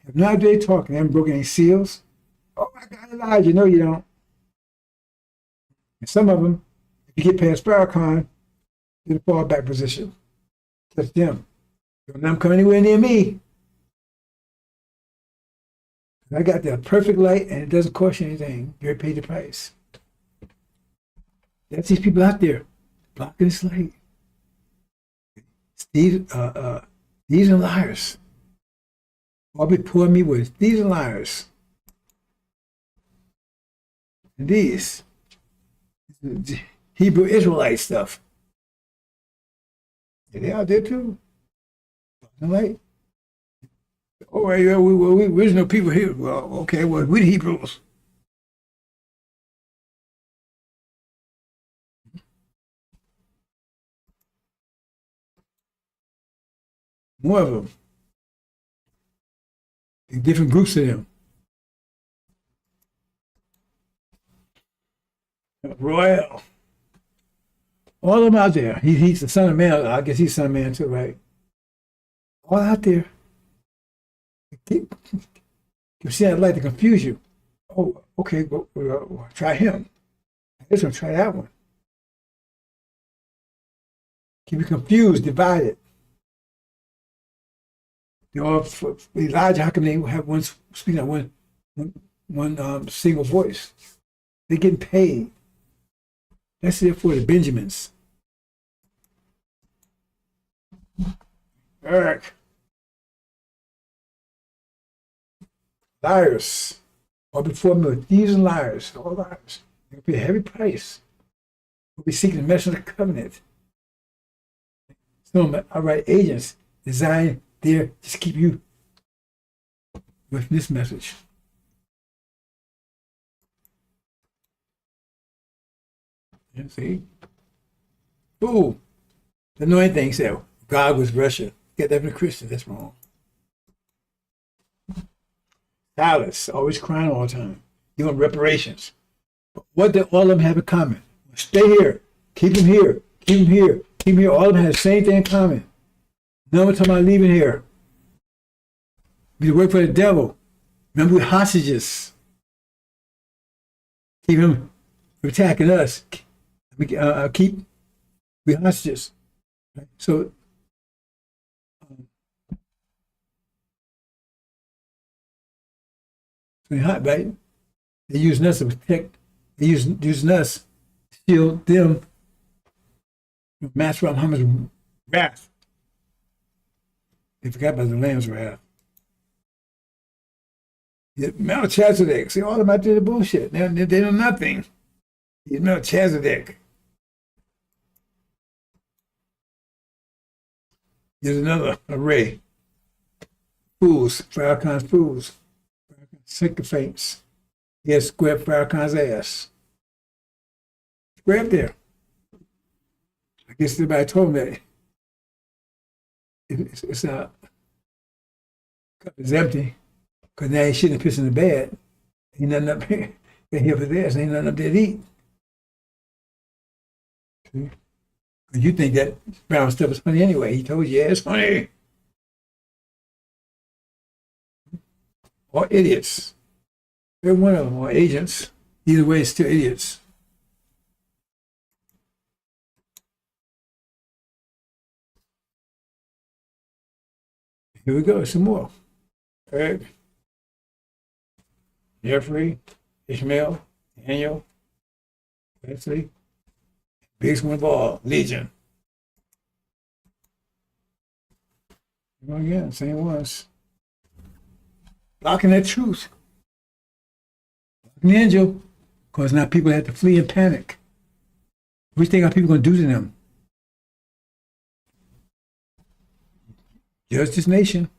Have no idea they're talking. They haven't broken any seals. Oh my God, Elijah. No, you don't. And some of them, if you get past Farrakhan, they're in a fallback position. That's them. Don't let them come anywhere near me. I got the perfect light and it doesn't cost you anything. You already paid the price. That's these people out there blocking this light. Steve, These are liars. All before me was, these are liars. And these, Hebrew Israelite stuff. They out there too. Like, oh, yeah, we original people here. Well, okay, well, we the Hebrews. More of them. Different groups of them. Royal. All of them out there. He's the son of man. I guess he's son of man too, right? All out there. You see, I'd like to confuse you. Oh, okay, well, try him. I guess I'll try that one. Keep you confused, divided. You know, for Elijah, how come they have one speaking at one single voice? They're getting paid. That's it for the Benjamins. Eric. Liars. All before me, thieves and liars. All liars. They'll pay a heavy price. We'll be seeking the message of the covenant. Some of them are right agents designed there to keep you with this message. You see? Fool. Don't know anything. Said God was Russia. Get that from a Christian. That's wrong. Dallas, always crying all the time. You want reparations. But what did all of them have in common? Stay here. Keep them here. Keep them here. Keep them here. All of them have the same thing in common. No one talking about leaving here. We work for the devil. Remember, we're hostages. Keep him from attacking us. Keep we hostages. Right? So, right? They're using us to protect. They're using us to shield them from Master Muhammad's wrath. They forgot about the Lamb's wrath. Melchizedek. See, all of them out there the bullshit. They know nothing. He's Melchizedek. Here's another array. Fools, Farrakhan's fools. Sycophants. Yes, grab Farrakhan's ass. Grab there. I guess everybody told him that it's cup is empty. Because now he shouldn't piss in the bed. Ain't nothing up here. Ain't here for this. Ain't nothing up there to eat. See? Because you think that brown stuff is honey anyway. He told you, yeah, it's honey. Or idiots. Every one of them are agents. Either way, it's still idiots. Here we go, some more. All right. Jeffrey, Ishmael, Daniel, Wesley, biggest one of all, Legion. Again, same ones. Blocking that truth. Blocking the angel, because now people have to flee and panic. What do you think our people going to do to them? Judge this nation.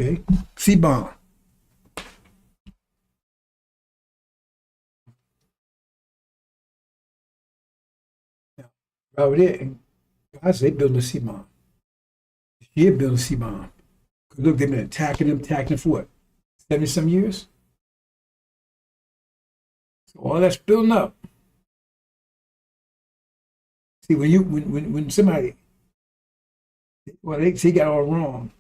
Okay, C-bomb. Now, over there, God said they building a C-bomb. You're building a C-bomb. Look, they've been attacking them for what? 70-some years? So all that's building up. See, when somebody, well, they got all wrong.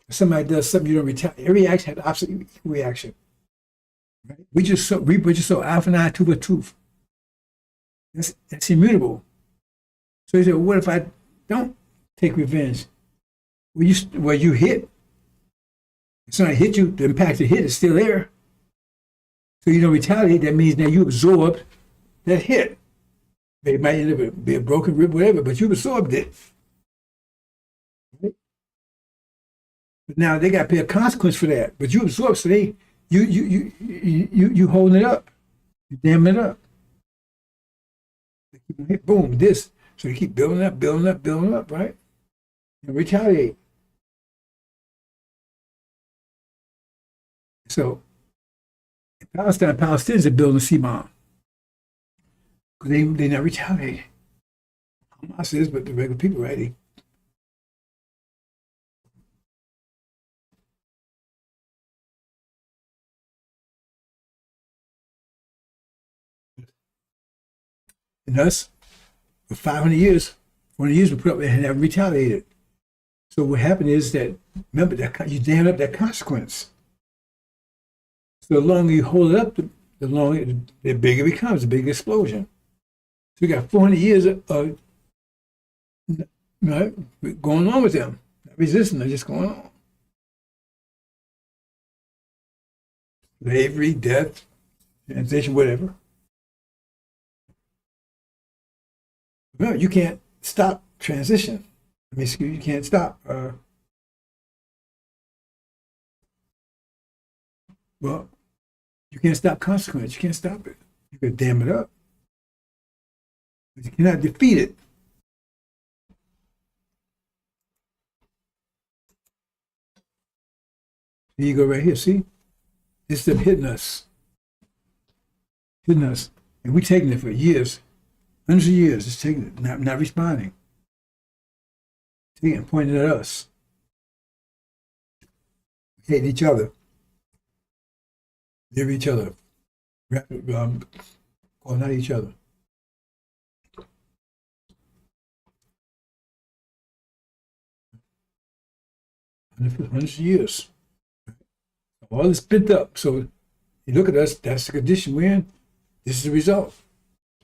Somebody does something, you don't retaliate. Every action has opposite reaction. Right? We just so alpha and I to the truth. That's immutable. So he said, well, what if I don't take revenge? Well, you hit. If somebody hit you, the impact of hit is still there. So you don't retaliate. That means now you absorbed that hit. It might end up be a broken rib, whatever, but you absorbed it. But now they got to pay a consequence for that. But you absorb, so you holding it up, you damming it up. They keep hit, boom, this. So you keep building up, building up, building up, right? And retaliate. So in Palestine, Palestinians are building a C-bomb because they not retaliate. Hamas is, but the regular people, right? And us, for 500 years, 400 years, we put up and have retaliated. So what happened is that, remember, that you dammed up that consequence. So the longer you hold it up, the longer, the bigger it becomes, the bigger explosion. So we got 400 years of right, going on with them, not resisting, they're just going on. Slavery, death, transition, whatever. No, you can't stop transition. I mean, excuse, you can't stop. Well, you can't stop consequence. You can't stop it. You can dam it up. But you cannot defeat it. Here you go right here, see? This is them hitting us. Hitting us. And we're taking it for years. Hundreds of years, it's taking it, not responding. Taking it, pointing at us. Hating each other. Live each other. Calling out each other. Hundreds of years. All this pent up. So you look at us, that's the condition we're in. This is the result.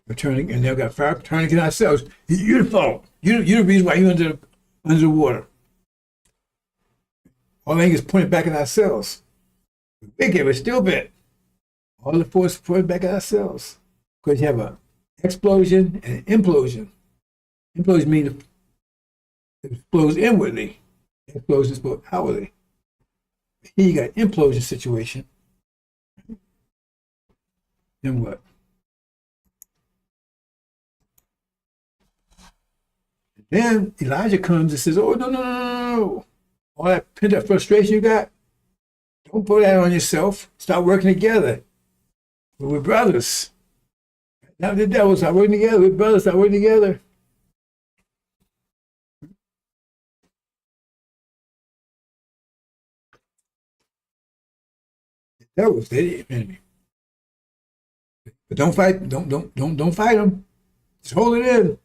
We're turning, and they've got fire turning against ourselves. You're the fault. You're the reason why you're under the water. All the thing is pointed back at ourselves. We're wicked, we're stupid. All the force pointed back at ourselves. Because you have an explosion and an implosion. Implosion means it explodes inwardly. Explosion explodes outwardly. Here you got implosion situation. Then what? Then Elijah comes and says, oh, no. All that pent-up frustration you got, don't put that on yourself. Start working together. We're brothers. Now the devil, start working together. We're brothers, start working together. The devil's the enemy. But don't fight, don't fight them. Just hold it in.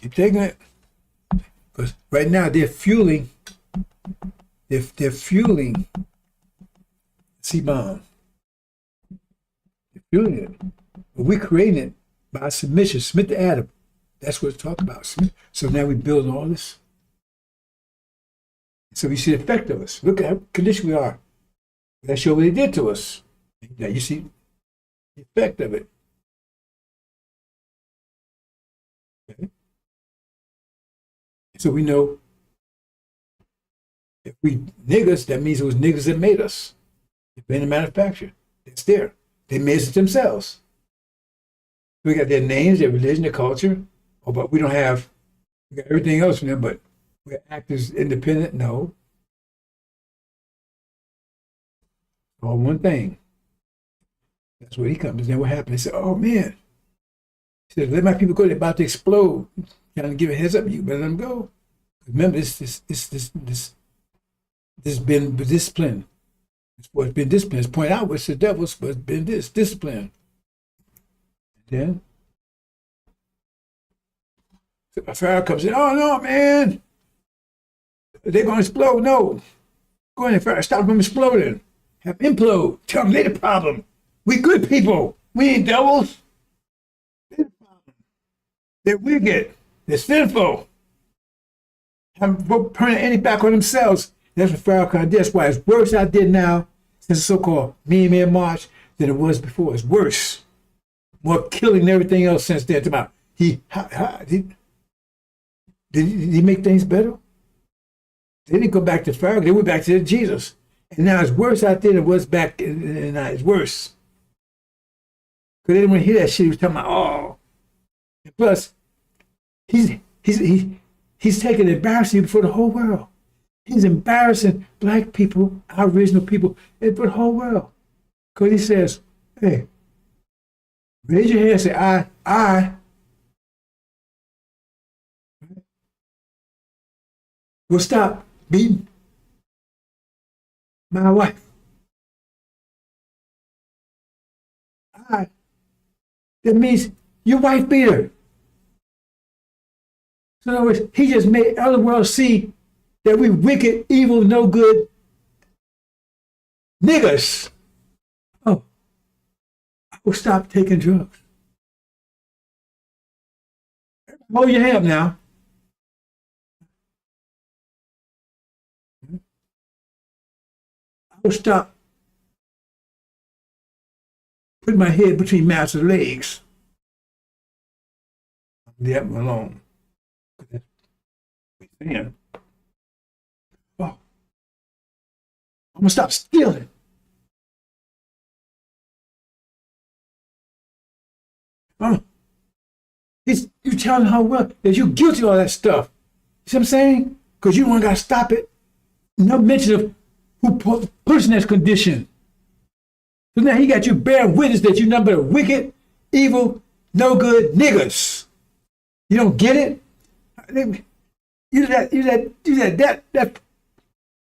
Keep taking it, because right now they're fueling C-bomb. They're fueling it, but we're creating it by submission. Submit to Adam. That's what it's talking about. So now we're building all this. So you see the effect of us. Look at how condition we are. That shows what they did to us. Now you see the effect of it. Okay. So we know if we niggers, that means it was niggers that made us. They've been a manufacturer. It's there. They made it themselves. We got their names, their religion, their culture. Oh, but we got everything else from them, but we're actors independent. No. All one thing. That's where he comes. Then what happened? He said, oh man. He said, let my people go. They're about to explode. Trying to give a heads up, you better let them go. Remember, this been discipline. It's what's been discipline. It's pointed out what's the devil's, but it's been this discipline. And then a Pharaoh comes in. Oh no, man! They're gonna explode. No, go in there, Pharaoh. Stop them from exploding. Have them implode. Tell them they're the problem. We good people. We ain't devils. They're the problem. They're wicked. They're sinful. Have turn any back on themselves. That's what Pharaoh can do. That's why it's worse out there now since the so-called Man March than it was before. It's worse. More killing and everything else since then. Did he make things better? They didn't go back to Pharaoh. They went back to Jesus. And now it's worse out there than it was back in it's worse. Because they didn't want to hear that shit. He was talking about, oh. And plus, he's taking embarrassing before the whole world. He's embarrassing black people, our original people, and for the whole world. Because he says, hey, raise your hand and say, I will stop beating my wife. That means your wife beat her. So in other words, he just made other world see that we wicked, evil, no good niggers. Oh, I will stop taking drugs. Hold your hand up now. I will stop putting my head between master's legs. Leave that one alone. Man. Oh, I'm gonna stop stealing. You telling how well that you're guilty of all that stuff. You see what I'm saying? Because you don't got to stop it. No mention of who put in that condition. So now he got you bearing witness that you're nothing but a wicked, evil, no good niggers. You don't get it? You that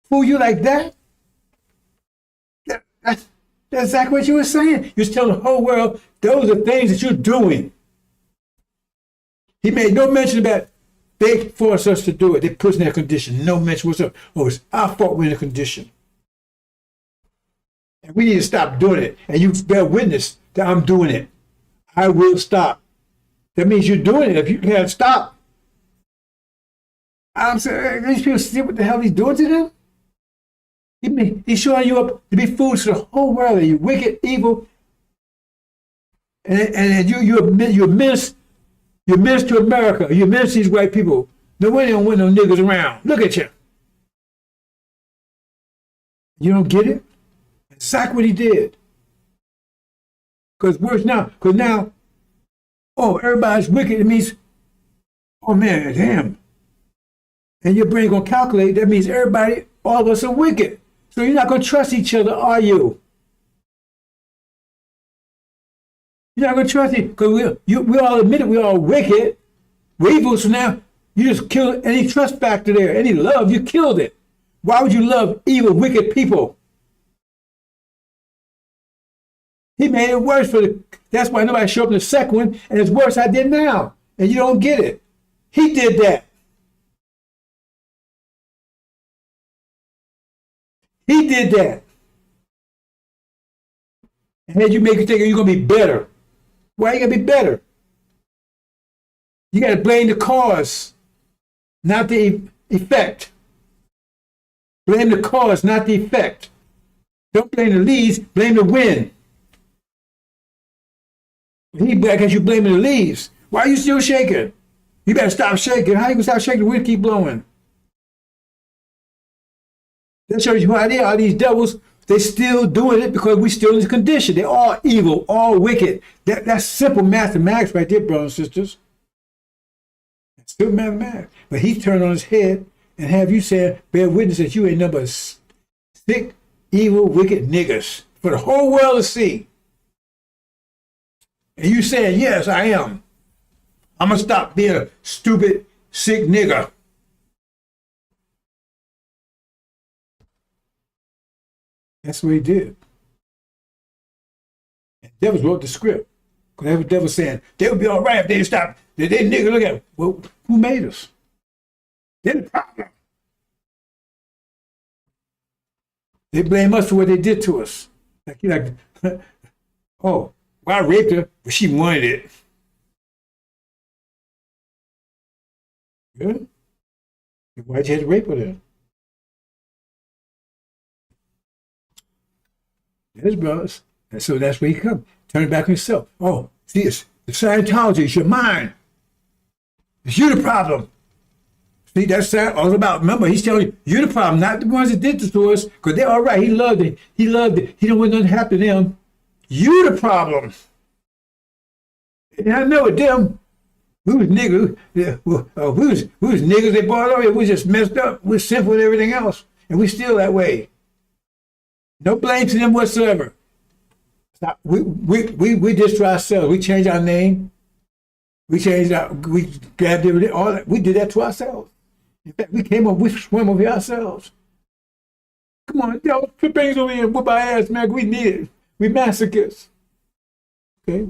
fool you like that? That's exactly what you were saying. You was telling the whole world those are things that you're doing. He made no mention about they forced us to do it. They put us in that condition. No mention whatsoever. Oh, it's our fault we're in a condition. And we need to stop doing it. And you bear witness that I'm doing it. I will stop. That means you're doing it. If you can't stop, I'm saying, these people see what the hell he's doing to them? He's showing you up to be fools to the whole world. You wicked, evil, and you miss to America. You miss these white people. No way they don't want no niggas around. Look at you. You don't get it? Exactly what he did. Because worse now. Because now, oh, everybody's wicked. It means, oh man, damn. And your brain gonna calculate. That means everybody, all of us are wicked. So you're not gonna trust each other, are you? You're not gonna trust it because we all admit it. We all wicked. We're evil. So now you just kill any trust factor there, any love. You killed it. Why would you love evil, wicked people? He made it worse for the. That's why nobody showed up in the second one, and it's worse I did now, and you don't get it. He did that. He did that. And then you make you think you're going to be better. Why are you going to be better? You got to blame the cause, not the effect. Blame the cause, not the effect. Don't blame the leaves, blame the wind. Because you're blaming the leaves. Why are you still shaking? You better stop shaking. How you going to stop shaking? The wind keep blowing. That shows you how they are. These devils, they still doing it because we still in this condition. They're all evil, all wicked. That's simple mathematics right there, brothers and sisters. That's simple mathematics. But he turned on his head and have you say, bear witness that you ain't nothing but sick, evil, wicked niggers for the whole world to see. And you saying, yes, I am. I'm going to stop being a stupid, sick nigger. That's what he did. And the devil wrote the script. Because that's what the devil saying. They would be all right if they stop. They nigga, look at them. Well, who made us? They're the problem. They blame us for what they did to us. Like oh, well, I raped her, but she wanted it. Good? Why'd you have to rape her then? Yes, brothers. And so that's where he comes. Turn it back on himself. Oh, see, it's the Scientology. It's your mind. It's you the problem. See, that's all about. Remember, he's telling you, you're the problem, not the ones that did this to us, because they're all right. He loved it. He loved it. He don't want nothing to happen to them. You the problem. And I know it, them. We was niggas. Yeah, we was niggas they brought over here. We just messed up. We're sinful and everything else. And we still that way. No blame to them whatsoever. Stop. We just to ourselves. We changed our name. We grabbed everything. All that. We did that to ourselves. In fact, we swam over here ourselves. Come on, y'all, put things over here and whoop our ass, man. We need it. We masochists. Okay,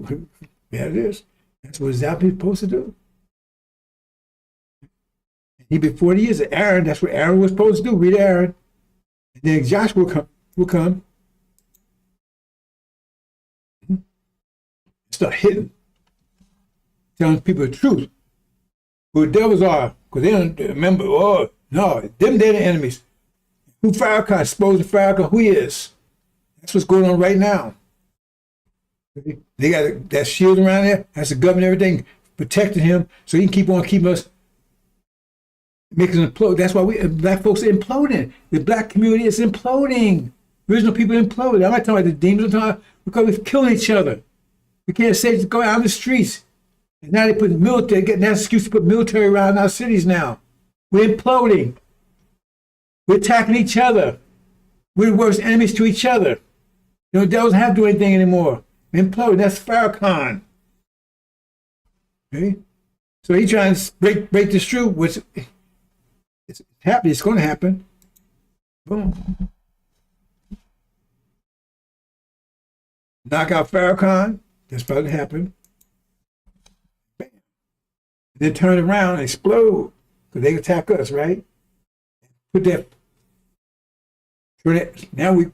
there it is. That's what Zappy's supposed to do. He been 40 years of Aaron. That's what Aaron was supposed to do. Read Aaron. And then Joshua will come. Start hitting. Telling people the truth. Who the devils are. Because they don't remember, oh, no, them they're the enemies. Who Farrakhan, expose the Farrakhan, who he is. That's what's going on right now. They got that shield around there. That's the government, everything, protecting him so he can keep on keeping us, making us implode. That's why black folks are imploding. The black community is imploding. Original people imploding. I'm not talking about the demons, I'm talking because we're killing each other. We can't say to go out in the streets. And now they put the military, getting that excuse to put military around our cities now. We're imploding. We're attacking each other. We're the worst enemies to each other. You know, devils don't have to do anything anymore. We're imploding. That's Farrakhan. Okay? So he's trying to break this through, which it's happening. It's going to happen. Boom. Knock out Farrakhan. That's about to happen. Bam. And then turn around and explode. Because they attack us, right? Put that. Now we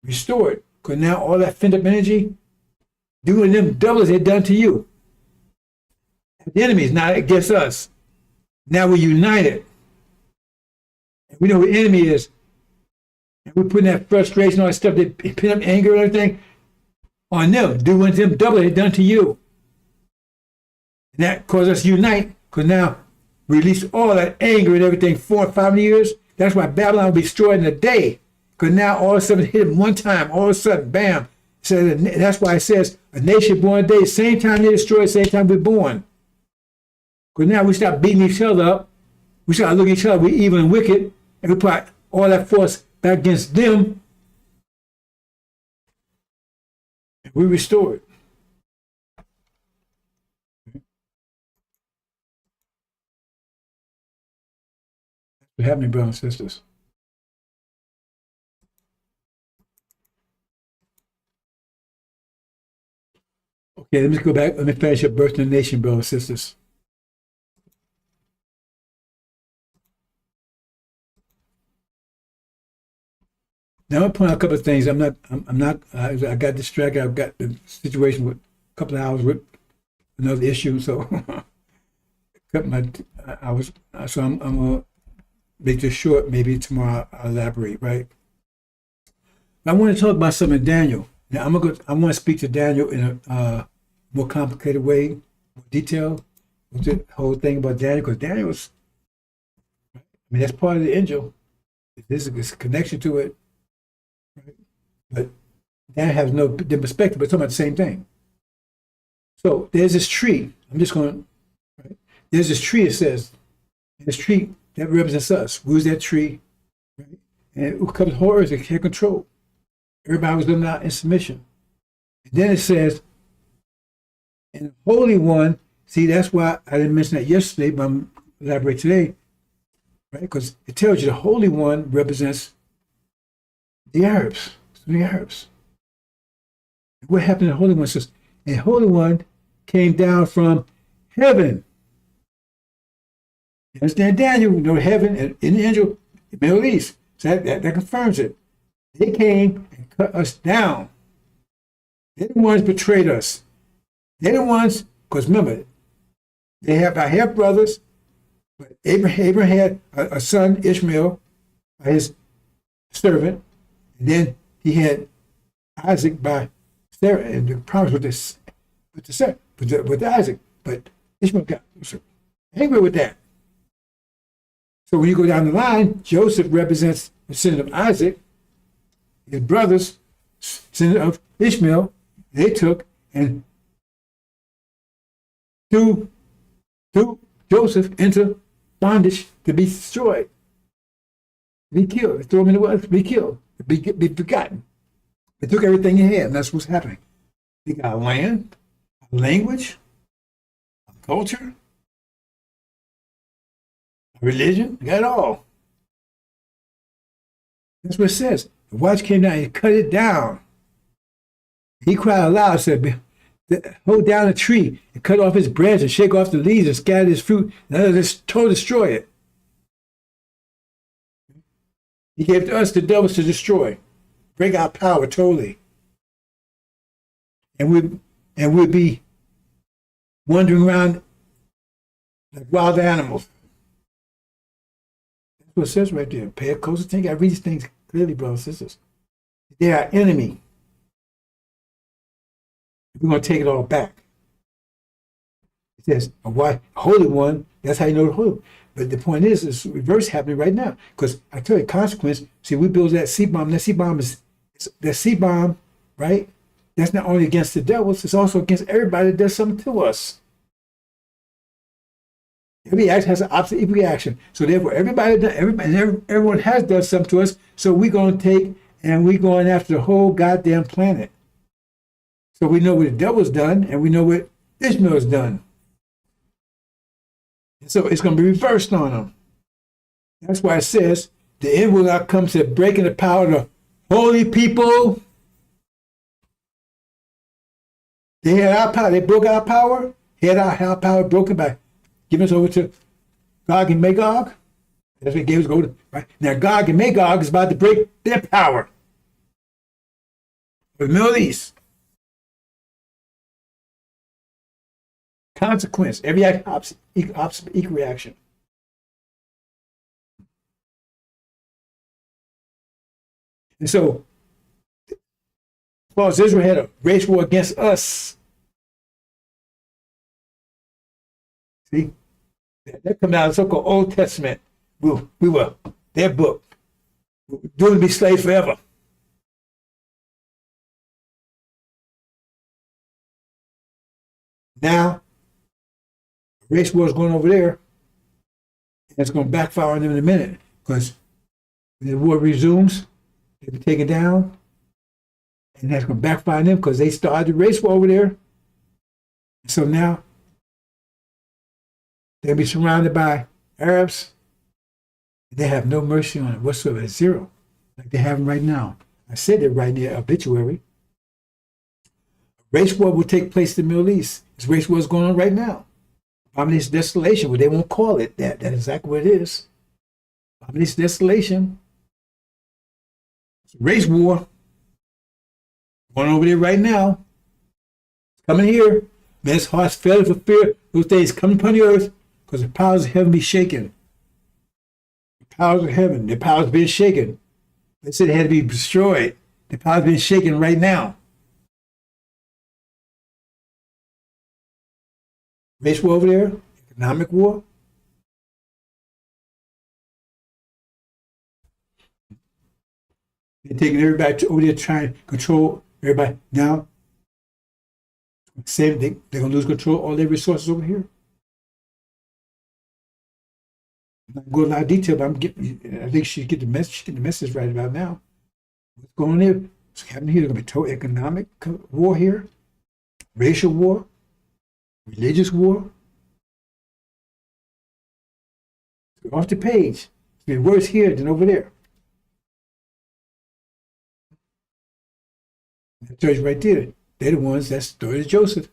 restore it. Because now all that pent up energy, doing them doubles they done to you. The enemy is not against us. Now we're united. And we know who the enemy is. And we're putting that frustration, all that stuff, that pent up anger and everything on them. Doing them double they done to you. And that caused us to unite. Because now we release all that anger and everything 400 or 500 years. That's why Babylon will be destroyed in a day. Because now all of a sudden hit them one time. All of a sudden, bam. So that's why it says a nation born a day, same time they destroy, same time we're born. Because now we start beating each other up. We start looking at each other, we're evil and wicked, and we put all that force back against them. And we restore it. That's what happened, brothers and sisters. Okay, let me go back. Let me finish up Birth in the Nation, brothers and sisters. Now I'm gonna point out a couple of things. I got distracted. I've got the situation with a couple of hours with another issue, so I'm gonna make this short. Maybe tomorrow I'll elaborate. Right. I want to talk about something in Daniel. Now I want to speak to Daniel in a more complicated way, more detail, with the whole thing about Daniel, because Daniel was, I mean, that's part of the angel. There's a connection to it, right? But Daniel has no different perspective, but it's talking about the same thing. So there's this tree. I'm just going, right? There's this tree, it says, and this tree that represents us. Who's that tree? Right? And it comes horrors that can't control. Everybody was living out in submission. And then it says, and the Holy One, see, that's why I didn't mention that yesterday, but I'm elaborate today, right? Because it tells you the Holy One represents the Arabs. The Arabs. What happened to the Holy One? It says, and the Holy One came down from heaven. You understand Daniel? You know, heaven and in the angel, the Middle East. So that confirms it. They came and cut us down. They're the ones betrayed us. They're the ones, because remember, they have our half brothers, but Abraham had a son, Ishmael, his servant, and then he had Isaac by Sarah, and the promise with Isaac, but Ishmael got angry with that. So when you go down the line, Joseph represents the descendant of Isaac. His brothers, descendant of Ishmael, they took and threw Joseph into bondage to be destroyed, to be killed. They threw him in the wilderness to be killed, to be forgotten. They took everything he had, and that's what's happening. They got land, a language, a culture, a religion, they got it all. That's what it says. The watch came down and cut it down. He cried aloud, said, hold down a tree and cut off its branch and shake off the leaves and scatter its fruit and let us destroy it. He gave to us the devils to destroy, break our power totally. And we'd be wandering around like wild animals. That's what it says right there. Pay a close attention. I read these things clearly, brothers and sisters. They're our enemy. We're going to take it all back. It says, a holy one, that's how you know the holy one. But the point is reverse happening right now. Because I tell you, consequence, see, we build that seed bomb. That seed bomb, right? That's not only against the devils, it's also against everybody that does something to us. Every action has an opposite reaction. So therefore, everyone has done something to us. So we're going to take and we're going after the whole goddamn planet. So we know what the devil's done, and we know what Ishmael's done. And so it's going to be reversed on them. That's why it says the end will not come to breaking the power of the holy people. They had our power. They broke our power. Had our power broken by giving us over to Gog and Magog. That's what he gave us over to. Right? Now Gog and Magog is about to break their power. For the Middle East. Consequence. Every act opposite equal reaction. And so, as far as Israel had a race war against us, see, that comes out of the so-called Old Testament. We were their book. We were doomed to be slaves forever. Now, race war is going over there, and it's going to backfire on them in a minute, because when the war resumes, they'll be taken down, and that's going to backfire on them because they started the race war over there. So now they'll be surrounded by Arabs. They have no mercy on it whatsoever. It's zero, like they have them right now. I said it right in the obituary. Race war will take place in the Middle East. This race war is going on right now. Abomination desolation, but they won't call it that. That's exactly what it is. Abomination desolation. It's a race war. Going over there right now. It's coming here. Men's hearts fail for fear. Those days coming upon the earth, because the powers of heaven be shaken. The powers of heaven, the powers being shaken. They said they had to be destroyed. The powers being shaken right now. Race war over there, economic war. They're taking everybody over there trying to control everybody. Now, same thing, they're going to lose control of all their resources over here. I'm not going to go into a lot of detail, but I think she get the message right about now. What's going on there? What's happening here? There's going to be total economic war here, racial war, religious war. Off the page. It's been worse here than over there. That tells you right there. They're the ones that started Joseph.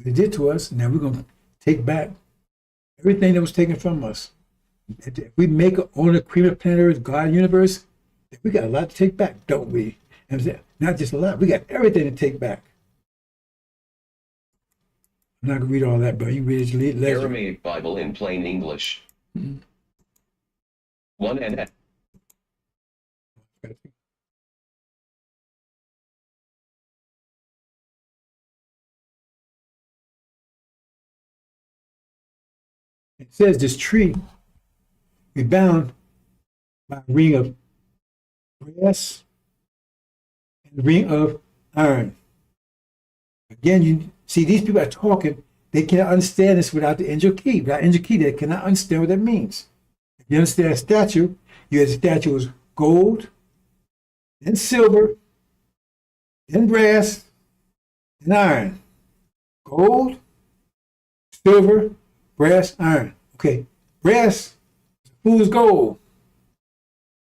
They did to us. Now we're going to take back everything that was taken from us. If we make own a cream of planet Earth, God universe, we got a lot to take back, don't we? And not just a lot. We got everything to take back. I'm not going to read all that, but you can read it later. Aramaic Bible in plain English. Mm-hmm. 1 and It says this tree be bound by a ring of brass and a ring of iron. Again, you see, these people are talking. They cannot understand this without the angel key. Without angel key, they cannot understand what that means. If you understand a statue, you have the statue was gold, then silver, then brass, then iron. Gold, silver, brass, iron. Okay, brass, fool's gold.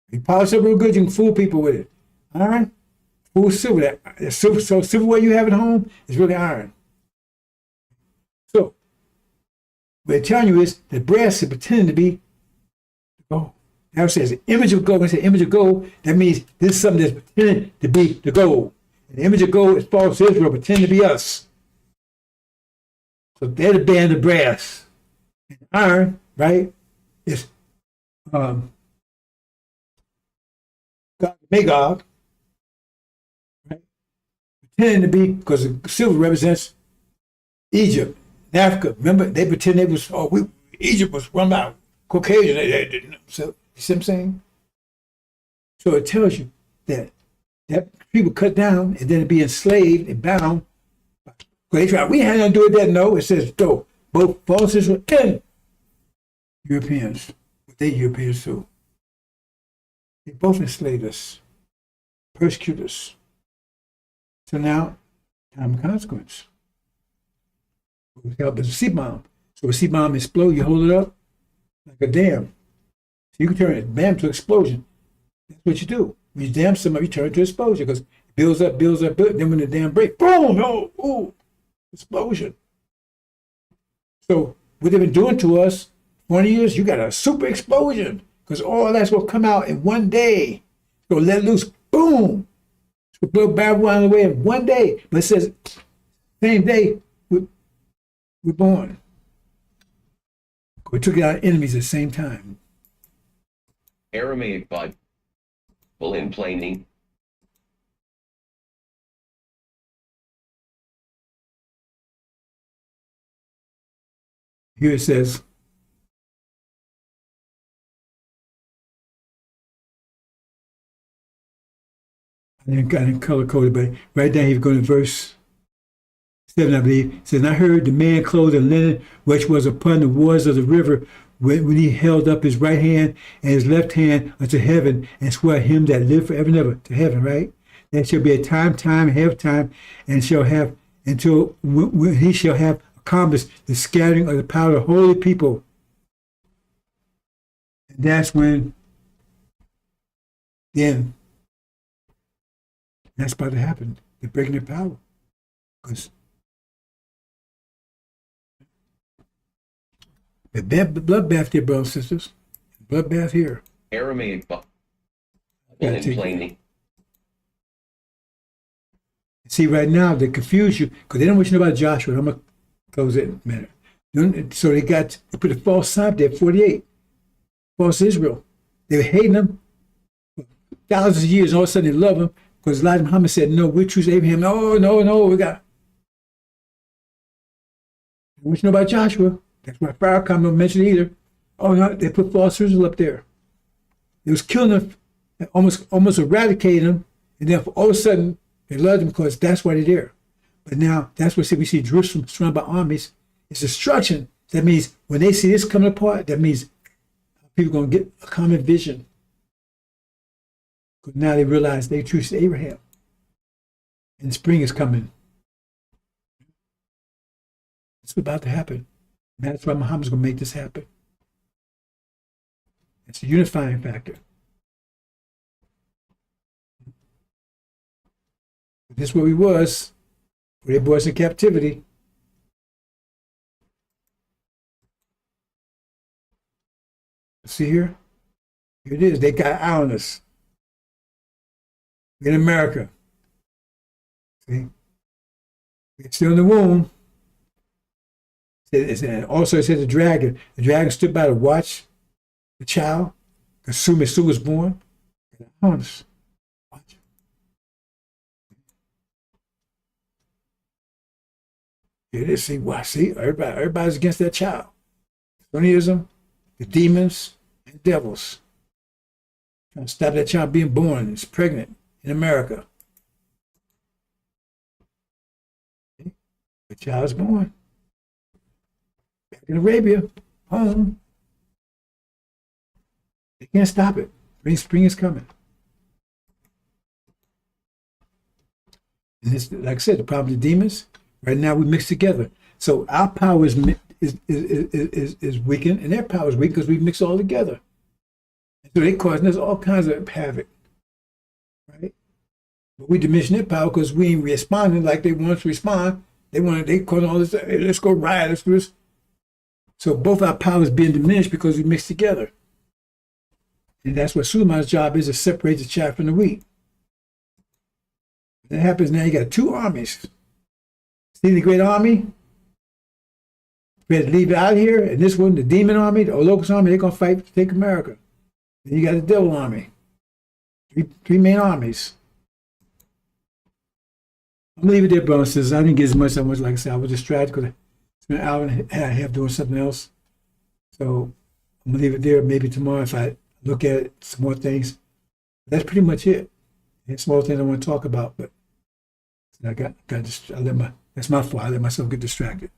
You polish up real good, you can fool people with it. Iron, fool's silver. That silver, so silverware you have at home is really iron. So, what they're telling you is that brass is pretending to be gold. Now it says the image of gold. When it says image of gold, that means this is something that's pretending to be the gold. And the image of gold is false Israel, pretending to be us. So they're the band of brass. And iron, right, is God, Magog, right? Pretending to be, because the silver represents Egypt. In Africa, remember, they pretend they was, Egypt was run by Caucasian. They didn't. So, you see what I'm saying? So it tells you that people cut down and then be enslaved and bound. They try, we had nothing to do with that. No, it says, no, both false Israel and Europeans, they Europeans too. They both enslaved us, persecuted us. So now, time of consequence. We help as a seed bomb. So a seed bomb explodes, you hold it up like a dam. So you can turn a dam to explosion. That's what you do. When you dam something, you turn it to explosion because it builds up, builds. Then when the dam breaks, boom, explosion. So what they've been doing to us, 20 years, you got a super explosion because all that's going to come out in one day. It's going to let loose, boom. It's going to blow Babylon away in one day. But it says, same day, we're born. We took out enemies at the same time. Aramaic Bible in planing. Here it says, I didn't color code it, but right down here, go to verse 7, I believe. It says, and I heard the man clothed in linen, which was upon the waters of the river, when he held up his right hand and his left hand unto heaven, and swore him that lived forever and ever, to heaven, right? There shall be a time, half time, and shall have, until when he shall have accomplished the scattering of the power of holy people. And that's when, then, that's about to happen. They're breaking their power. Because the bloodbath there, brothers and sisters. Bloodbath here. Aramaic Bible in planing. See, right now, they confuse you because they don't want you to know about Joshua. I'm going to close it in a minute. So they put a false sign there, 48. False Israel. They were hating them for thousands of years, and all of a sudden they love them because Elijah Muhammad said, no, we choose Abraham. No, we got. They want you to know about Joshua. That's why Farrakhan don't mention it either. Oh, no, they put false Israel up there. It was killing them, almost eradicating them, and then all of a sudden, they loved them because that's why they're there. But now, that's what we see Jerusalem surrounded by armies. It's destruction. That means when they see this coming apart, that means people are going to get a common vision. Because now they realize they choose Abraham. And spring is coming. It's about to happen. And that's why Muhammad's going to make this happen. It's a unifying factor. This is where we was. Where they brought us in captivity. See here? Here it is. They got out on us. We're in America. See? We're still in the womb. Also, it says the dragon. The dragon stood by to watch the child. As soon as Sue was born. On us. Watch. Here it is. See, everybody's against that child. Sunnism, the demons, and devils. Trying to stop that child being born. It's pregnant in America. Okay. The child's born. Back in Arabia, home. They can't stop it. Spring is coming. And it's, like I said, the problem with demons, right now we mix together. So our power is weakened, and their power is weak because we mix all together. So they causing us all kinds of havoc, right? But we diminish their power because we ain't responding like they want us to respond. They causing all this, hey, let's go riot, let's do this. So both our powers being diminished because we mix together. And that's what Suleiman's job is, to separate the chaff from the wheat. That happens now, you got two armies. See the great army? We had to leave it out here, and this one, the demon army, the locust army, they're going to fight to take America. Then you got the devil army. Three main armies. I'm going to leave it there, brothers and sisters. I didn't get as much, like I said, I was distracted because I spent an hour and a half doing something else. So I'm going to leave it there. Maybe tomorrow if I look at it, some more things. That's pretty much it. And small things I want to talk about, but that's my fault. I let myself get distracted.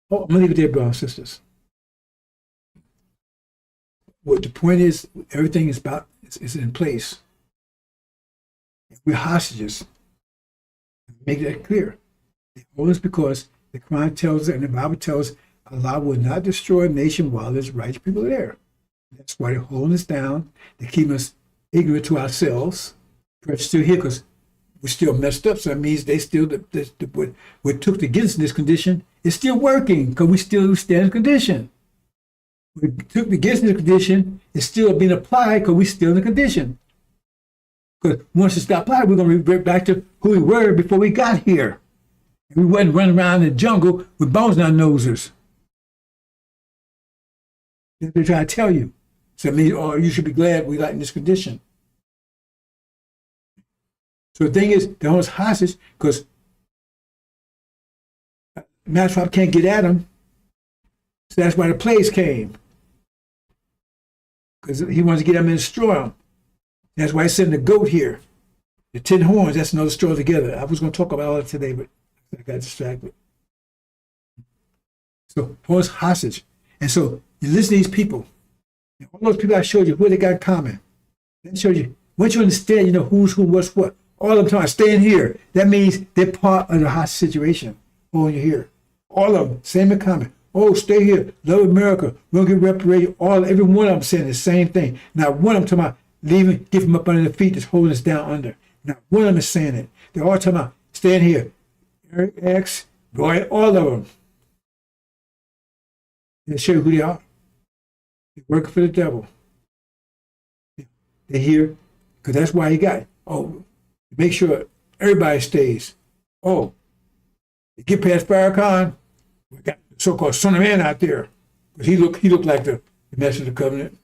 Oh, I'm going to leave it there, brothers and sisters. What the point is, everything is in place. We're hostages. Make that clear. They hold us because the Quran tells us, and the Bible tells us, Allah will not destroy a nation while there's righteous people there. That's why they're holding us down. They keep us ignorant to ourselves. We're still here because we're still messed up. So that means they still, what took to get us in this condition is still working because we still stand in condition. What took to get us in this condition is still being applied because we're still in the condition. Because once it stops applying, we're going to revert back to who we were before we got here. And we wasn't running around in the jungle with bones in our noses. They're trying to tell you. So it means, oh, you should be glad we're not in this condition. So the thing is, they're almost hostage because Matchrock can't get at them. So that's why the plagues came. Because he wants to get them and destroy them. That's why he's sending the goat here. The 10 horns, that's another story together. I was going to talk about all that today, but I got distracted. So, horse hostage. And so, you listen to these people. And all those people I showed you, what they got in common. That showed you, once you understand, you know who's who, what's what. All of them talking, staying here. That means they're part of the hostage situation. Oh, you're here. All of them, same in common. Oh, stay here. Love America. We'll get reparated. Every one of them saying the same thing. Now, one of them talking about leaving, get them up under the feet that's holding us down under. Now, one of them is saying it. They're all talking about staying here. Eric X, Roy, all of them. They show you who they are. They're working for the devil. They're here because that's why he got it. Oh, make sure everybody stays. Oh, you get past Farrakhan, we got the so-called son of man out there. Because he looked like the messenger of the covenant.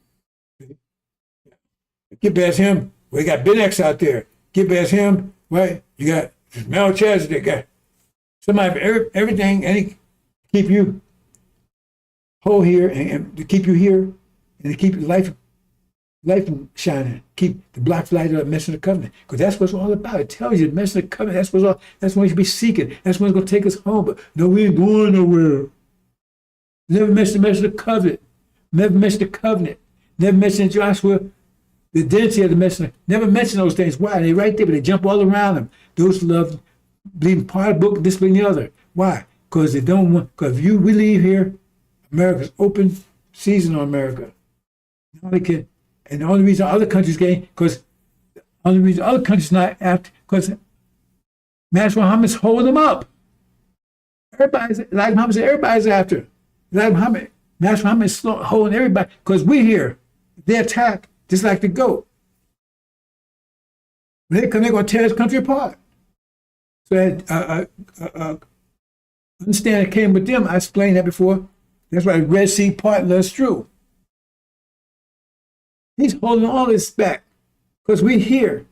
Get past him, we got Ben X out there. Get past him, right? You got Mel Chaz, got somebody for everything, and he keep you whole here and to keep you here and to keep your life shining. Keep the black light of the messenger of the covenant. Because that's what it's all about. It tells you the messenger of the covenant, that's what we should be seeking. That's what's going to take us home. But no, we ain't going nowhere. Never mention the messenger of the covenant. Never mention the covenant. Never mention Joshua, the identity of the messenger. Never mention those things. Why? They're right there, but they jump all around them. Those who love believe part of the book, discipline the other. Why? Because they don't want, because if we leave here, America's open season on America. And the only reason other countries gain, because the only reason other countries not after, because Master Muhammad's holding them up. Everybody's, like Muhammad said, everybody's after. Like Muhammad, Master Muhammad is holding everybody, because we're here. They attack, just like the goat. When they come, they're going to tear this country apart. So understand it came with them. I explained that before. That's why the Red Sea part is true. He's holding all this back because we're here.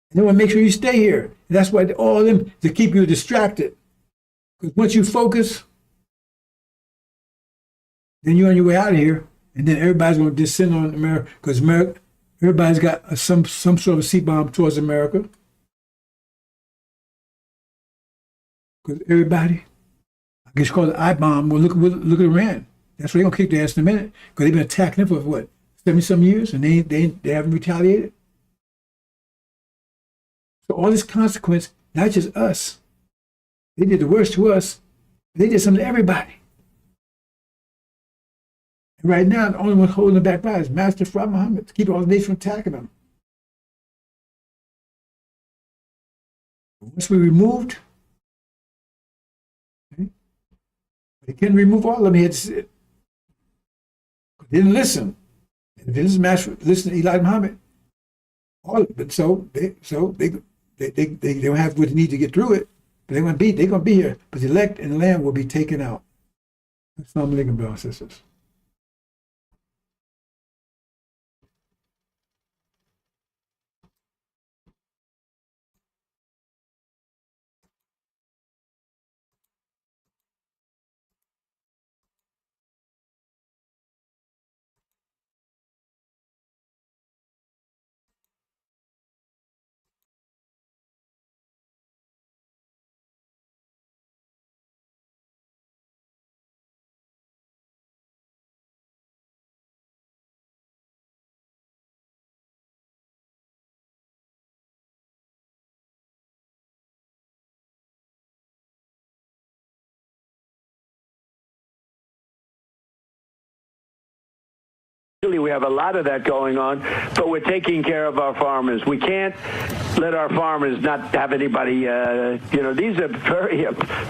And they want to make sure you stay here. And that's why all of them, to keep you distracted. Because once you focus, then you're on your way out of here, and then everybody's going to descend on America because everybody's got some sort of seed bomb towards America. Because everybody, I guess called the I-bomb. Well, look at Iran. That's why they're gonna kick their ass in a minute because they've been attacking them for what 70-some years, and they haven't retaliated. So all this consequence, not just us. They did the worst to us. They did something to everybody. And right now, the only one holding them back by is Master Fard Muhammad to keep all the nations from attacking them. Once we removed, okay, they couldn't remove all of them. He had to sit. They didn't listen. If they listen to Elijah Muhammad, all of it. But so they don't have what they need to get through it. But they're gonna be here. But the elect and the land will be taken out. Assalamu alaikum, brothers and sisters. We have a lot of that going on, but we're taking care of our farmers. We can't let our farmers not have anybody. These are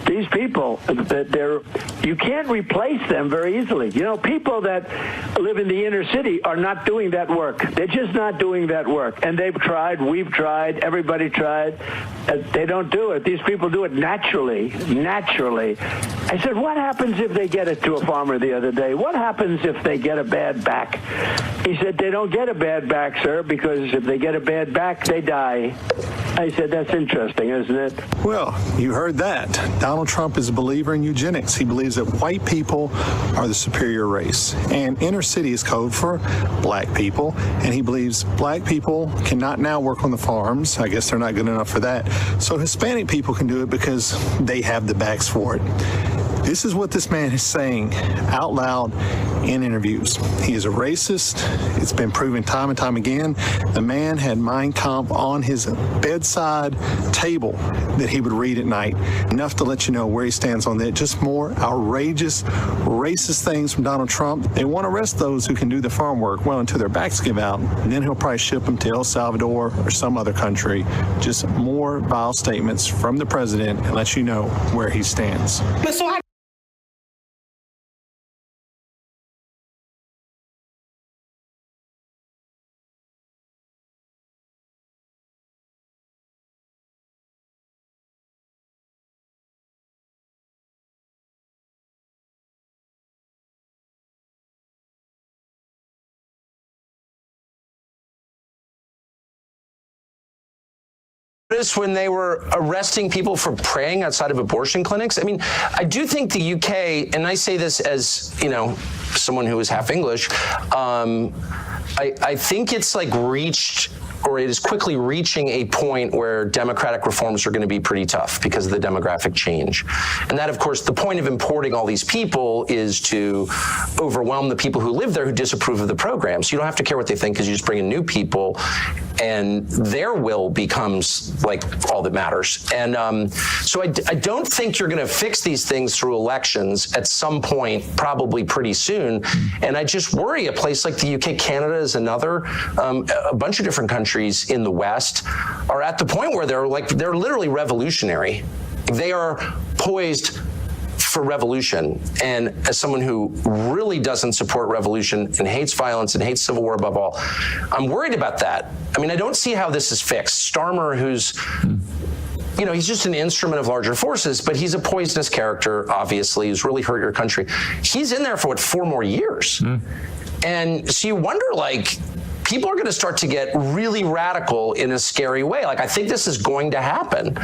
these people that you can't replace them very easily. People that live in the inner city are not doing that work. They're just not doing that work. And they've tried, we've tried, everybody tried. They don't do it. These people do it naturally. I said, what happens if they get it to a farmer the other day? What happens if they get a bad back? He said, they don't get a bad back, sir, because if they get a bad back, they die. I said, that's interesting, isn't it? Well, you heard that. Donald Trump is a believer in eugenics. He believes that white people are the superior race. And inner city is code for black people. And he believes black people cannot now work on the farms. I guess they're not good enough for that. So Hispanic people can do it because they have the backs for it. This is what this man is saying out loud in interviews. He is a racist. It's been proven time and time again. The man had Mein Kampf on his bedside table that he would read at night. Enough to let you know where he stands on that. Just more outrageous, racist things from Donald Trump. They want to arrest those who can do the farm work well until their backs give out. And then he'll probably ship them to El Salvador or some other country. Just more vile statements from the president and let you know where he stands. When they were arresting people for praying outside of abortion clinics. I mean, I do think the UK, and I say this as, someone who is half English, I think it's like reached, or it is quickly reaching a point where democratic reforms are going to be pretty tough because of the demographic change. And that, of course, the point of importing all these people is to overwhelm the people who live there who disapprove of the program. So you don't have to care what they think because you just bring in new people and their will becomes like all that matters. And so I don't think you're going to fix these things through elections at some point, probably pretty soon. And I just worry a place like the UK, Canada is another, a bunch of different countries in the West are at the point where they're literally revolutionary. They are poised for revolution. And as someone who really doesn't support revolution and hates violence and hates civil war above all, I'm worried about that. I mean, I don't see how this is fixed. Starmer, who's he's just an instrument of larger forces, but he's a poisonous character, obviously, who's really hurt your country. He's in there for 4 more years. And so you wonder, people are going to start to get really radical in a scary way. I think this is going to happen.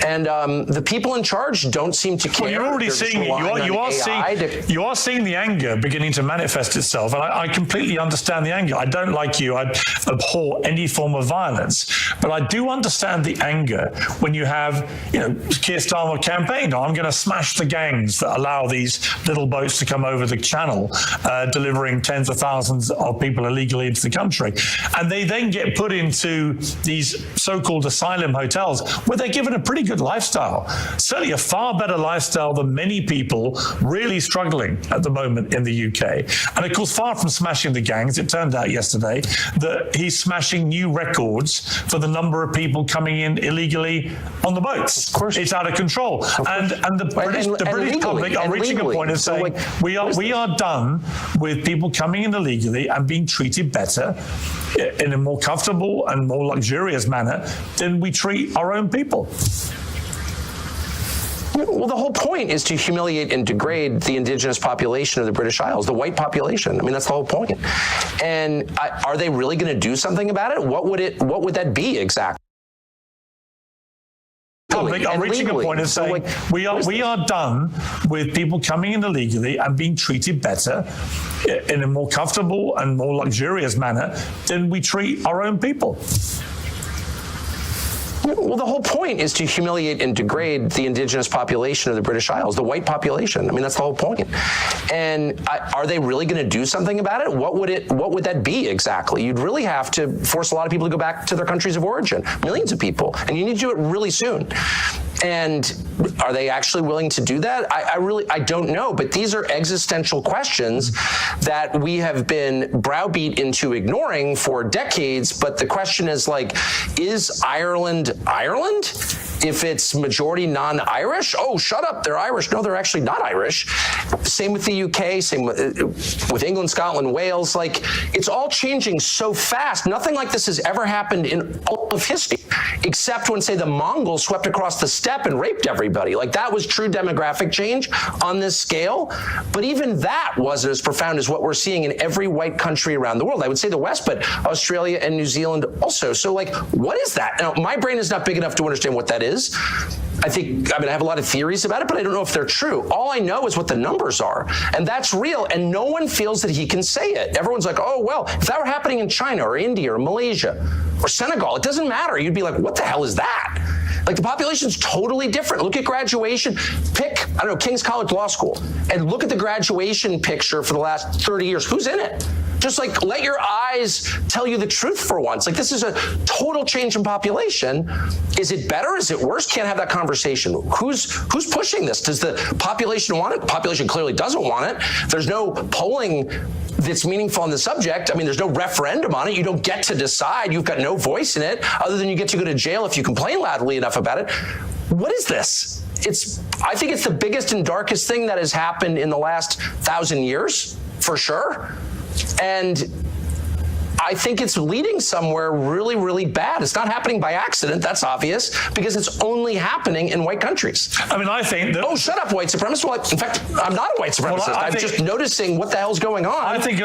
And the people in charge don't seem to care. Well, you're already They're just seeing it. relying on AI You are seeing the anger beginning to manifest itself, and I completely understand the anger. I don't, like you, I abhor any form of violence, but I do understand the anger when you have, Keir Starmer campaigned, I'm going to smash the gangs that allow these little boats to come over the channel, delivering tens of thousands of people illegally into the country. And they then get put into these so-called asylum hotels where they're given a pretty good lifestyle, certainly a far better lifestyle than many people really struggling at the moment in the UK. And of course, far from smashing the gangs, it turned out yesterday that he's smashing new records for the number of people coming in illegally on the boats. Of course. It's out of control. And the British public are reaching a point of saying, we are done with people coming in illegally and being treated better in a more comfortable and more luxurious manner than we treat our own people. Well, the whole point is to humiliate and degrade the indigenous population of the British Isles, the white population. I mean, that's the whole point. And are they really going to do something about it? What would that be exactly? Public are reaching a point of saying, we are done with people coming in illegally and being treated better in a more comfortable and more luxurious manner than we treat our own people. Well, the whole point is to humiliate and degrade the indigenous population of the British Isles, the white population. I mean, that's the whole point. And are they really going to do something about it? What would that be exactly? You'd really have to force a lot of people to go back to their countries of origin, millions of people, and you need to do it really soon. And are they actually willing to do that? I don't know, but these are existential questions that we have been browbeat into ignoring for decades. But the question is, is Ireland Ireland? If it's majority non-Irish, oh, shut up, they're Irish. No, they're actually not Irish. Same with the UK, same with England, Scotland, Wales. It's all changing so fast. Nothing like this has ever happened in all of history, except when, say, the Mongols swept across the steppe and raped everybody. That was true demographic change on this scale. But even that wasn't as profound as what we're seeing in every white country around the world. I would say the West, but Australia and New Zealand also. So, what is that? Now, my brain is not big enough to understand what that is. I have a lot of theories about it, but I don't know if they're true. All I know is what the numbers are, and that's real, and no one feels that he can say it. Everyone's like, oh, well, if that were happening in China or India or Malaysia or Senegal, it doesn't matter. You'd be like, what the hell is that? The population's totally different. Look at graduation. Pick, King's College Law School, and look at the graduation picture for the last 30 years. Who's in it? Just let your eyes tell you the truth for once. This is a total change in population. Is it better? Is it worse? Can't have that conversation. Who's pushing this? Does the population want it? The population clearly doesn't want it. There's no polling that's meaningful on the subject. There's no referendum on it. You don't get to decide. You've got no voice in it, other than you get to go to jail if you complain loudly enough about it. What is this? I think it's the biggest and darkest thing that has happened in the last 1,000 years, for sure. And I think it's leading somewhere really, really bad. It's not happening by accident, that's obvious, because it's only happening in white countries. I think that... Oh, shut up, white supremacist. Well, in fact, I'm not a white supremacist. I'm just noticing what the hell's going on. I think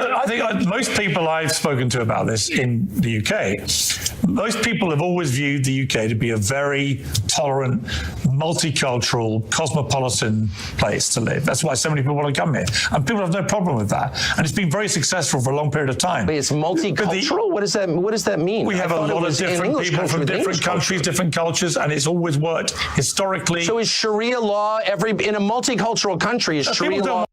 most people I've spoken to about this in the UK, most people have always viewed the UK to be a very tolerant, multicultural, cosmopolitan place to live. That's why so many people want to come here. And people have no problem with that. And it's been very successful for a long period of time. But it's multicultural? What does that mean? We have a lot of different people from different countries, different cultures, and it's always worked historically. So is Sharia law in a multicultural country, is Sharia law...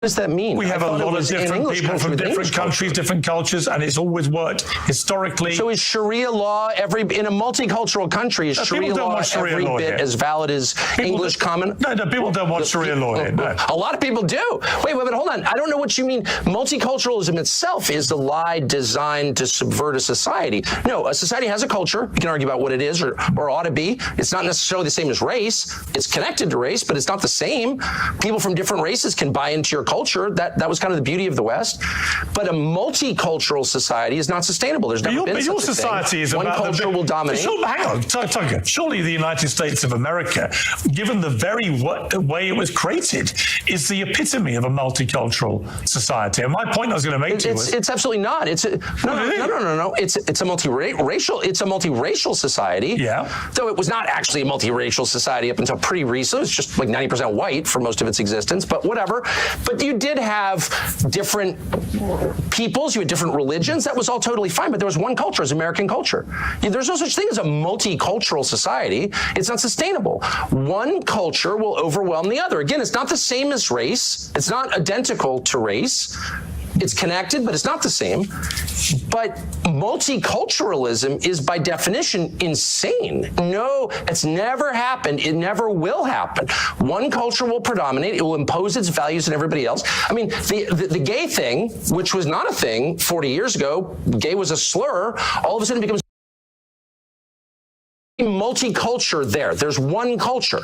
What does that mean? We have a lot of different people from different countries, different cultures, and it's always worked historically. So is Sharia law in a multicultural country, is Sharia law every bit as valid as English common? No, people don't want Sharia law here. No. A lot of people do. Wait, hold on. I don't know what you mean. Multiculturalism itself is a lie designed to subvert a society. No, a society has a culture. You can argue about what it is or ought to be. It's not necessarily the same as race. It's connected to race, but it's not the same. People from different races can buy into your culture culture. That was kind of the beauty of the West. But a multicultural society is not sustainable. There's never been your such a society thing. Is one about culture will dominate. Hang on, Tucker. Surely the United States of America, given the very way it was created, is the epitome of a multicultural society. And my point I was going to make to you was... It's absolutely not. It's no. It's a multiracial society. Yeah. Though it was not actually a multiracial society up until pretty recent. It was just like 90% white for most of its existence, but whatever. But you did have different peoples, you had different religions. That was all totally fine, but there was one culture, as American culture. There's no such thing as a multicultural society. It's not sustainable. One culture will overwhelm the other. Again, it's not the same as race. It's not identical to race. It's connected, but it's not the same. But multiculturalism is by definition insane. No, it's never happened. It never will happen. One culture will predominate. It will impose its values on everybody else. I mean, the gay thing, which was not a thing 40 years ago, gay was a slur, all of a sudden becomes multiculture there. There's one culture,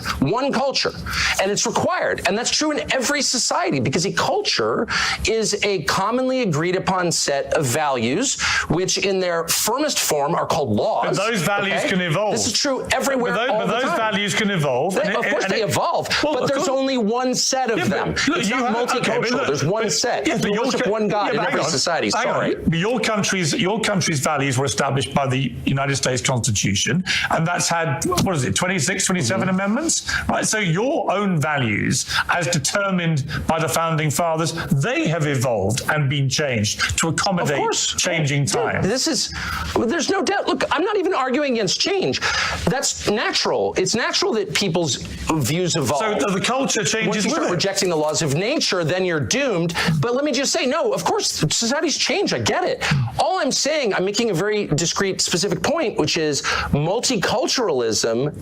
and it's required. And that's true in every society because a culture is a commonly agreed upon set of values, which in their firmest form are called laws. But those values can evolve. This is true everywhere. But those values can evolve. Of course they evolve, but there's only one set of them. It's not multicultural. There's one set. You worship one God in every society. Sorry. But your country's values were established by the United States Constitution, and that's had, 26, 27 amendments? Right. So your own values, as determined by the founding fathers, they have evolved and been changed to accommodate changing time. There's no doubt. Look, I'm not even arguing against change. That's natural. It's natural that people's views evolve. So the culture changes. Once you start rejecting the laws of nature, then you're doomed. But let me just say, no, of course, societies change. I get it. All I'm saying, I'm making a very discrete, specific point, which is multiculturalism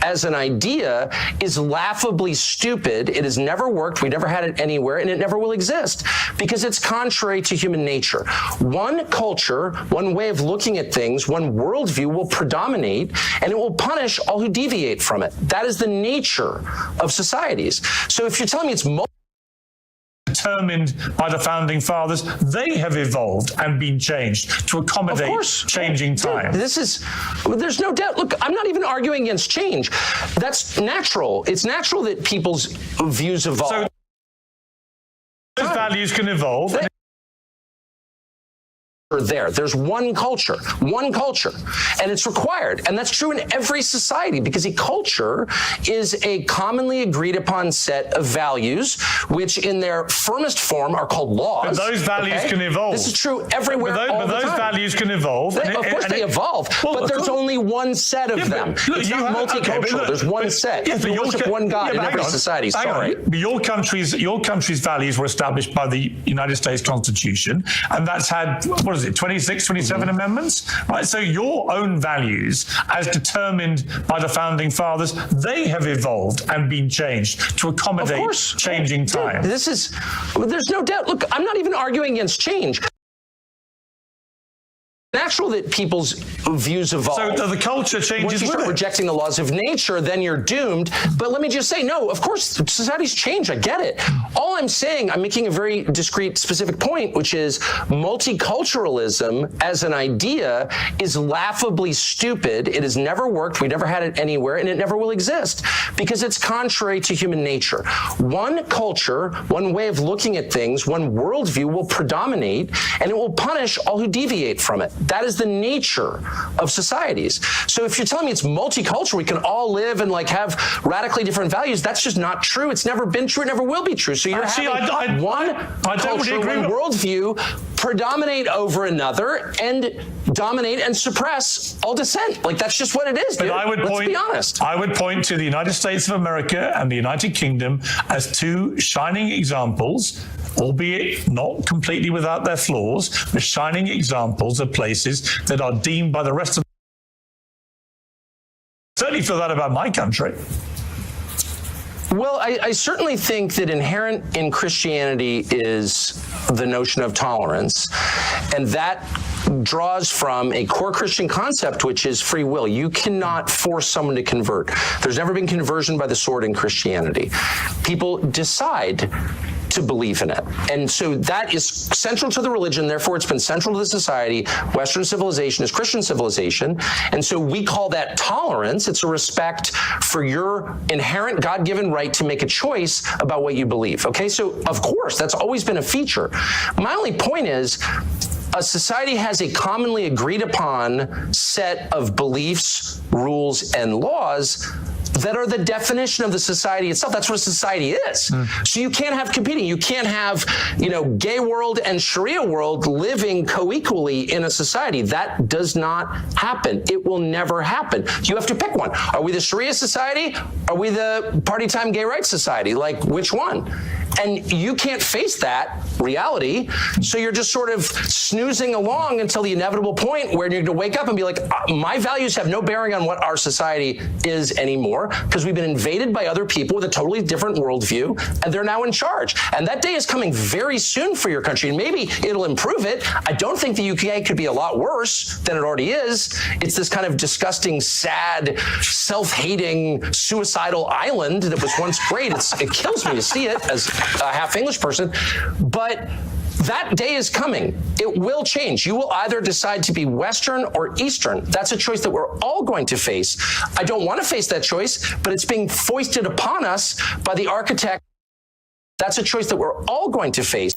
as an idea is laughably stupid. It has never worked. We never had it anywhere, and it never will exist because it's contrary to human nature. One culture, one way of looking at things, one worldview will predominate, and it will punish all who deviate from it. That is the nature of societies. So if you're telling me it's determined by the founding fathers, they have evolved and been changed to accommodate changing time. There's no doubt. Look, I'm not even arguing against change. That's natural. It's natural that people's views evolve. So those values can evolve. There's one culture, and it's required. And that's true in every society because a culture is a commonly agreed upon set of values, which in their firmest form are called laws. But those values can evolve. This is true everywhere. But those values can evolve. Of course they evolve, but there's only one set of them. It's not multicultural. There's one set. You worship one God in every society. Sorry. But your country's values were established by the United States Constitution, and that's had 26, 27 amendments? Right. So your own values, as determined by the founding fathers, they have evolved and been changed to accommodate changing time. There's no doubt. Look, I'm not even arguing against change. Natural that people's views evolve. So the culture changes. Once you start rejecting the laws of nature, then you're doomed. But let me just say, no, of course, societies change. I get it. All I'm saying, I'm making a very discrete, specific point, which is multiculturalism as an idea is laughably stupid. It has never worked. We never had it anywhere, and it never will exist because it's contrary to human nature. One culture, one way of looking at things, one worldview will predominate, and it will punish all who deviate from it. That is the nature of societies. So if you're telling me it's multicultural, we can all live and have radically different values, that's just not true. It's never been true. It never will be true. So you're having one culture, one worldview predominate over another and dominate and suppress all dissent. That's just what it is, dude. But let's be honest. I would point to the United States of America and the United Kingdom as two shining examples, albeit not completely without their flaws, but shining examples of places that are deemed by the rest of the certainly feel that about my country. Well, I certainly think that inherent in Christianity is the notion of tolerance, and that draws from a core Christian concept, which is free will. You cannot force someone to convert. There's never been conversion by the sword in Christianity. People decide to believe in it. And so that is central to the religion, therefore it's been central to the society. Western civilization is Christian civilization. And so we call that tolerance. It's a respect for your inherent God-given right to make a choice about what you believe. Okay, so of course, that's always been a feature. My only point is, a society has a commonly agreed upon set of beliefs, rules, and laws that are the definition of the society itself. That's what a society is. So you can't have competing. You can't have, gay world and Sharia world living co-equally in a society. That does not happen. It will never happen. You have to pick one. Are we the Sharia society? Are we the party time gay rights society? Like, which one? And you can't face that reality, so you're just sort of snoozing along until the inevitable point where you're going to wake up and be like, my values have no bearing on what our society is anymore, because we've been invaded by other people with a totally different worldview, and they're now in charge. And that day is coming very soon for your country, and maybe it'll improve it. I don't think the UK could be a lot worse than it already is. It's this kind of disgusting, sad, self-hating, suicidal island that was once great. It kills me to see it as a half English person, but that day is coming. It will change. You will either decide to be Western or Eastern. That's a choice that we're all going to face. I don't want to face that choice, but it's being foisted upon us by the architect. That's a choice that we're all going to face.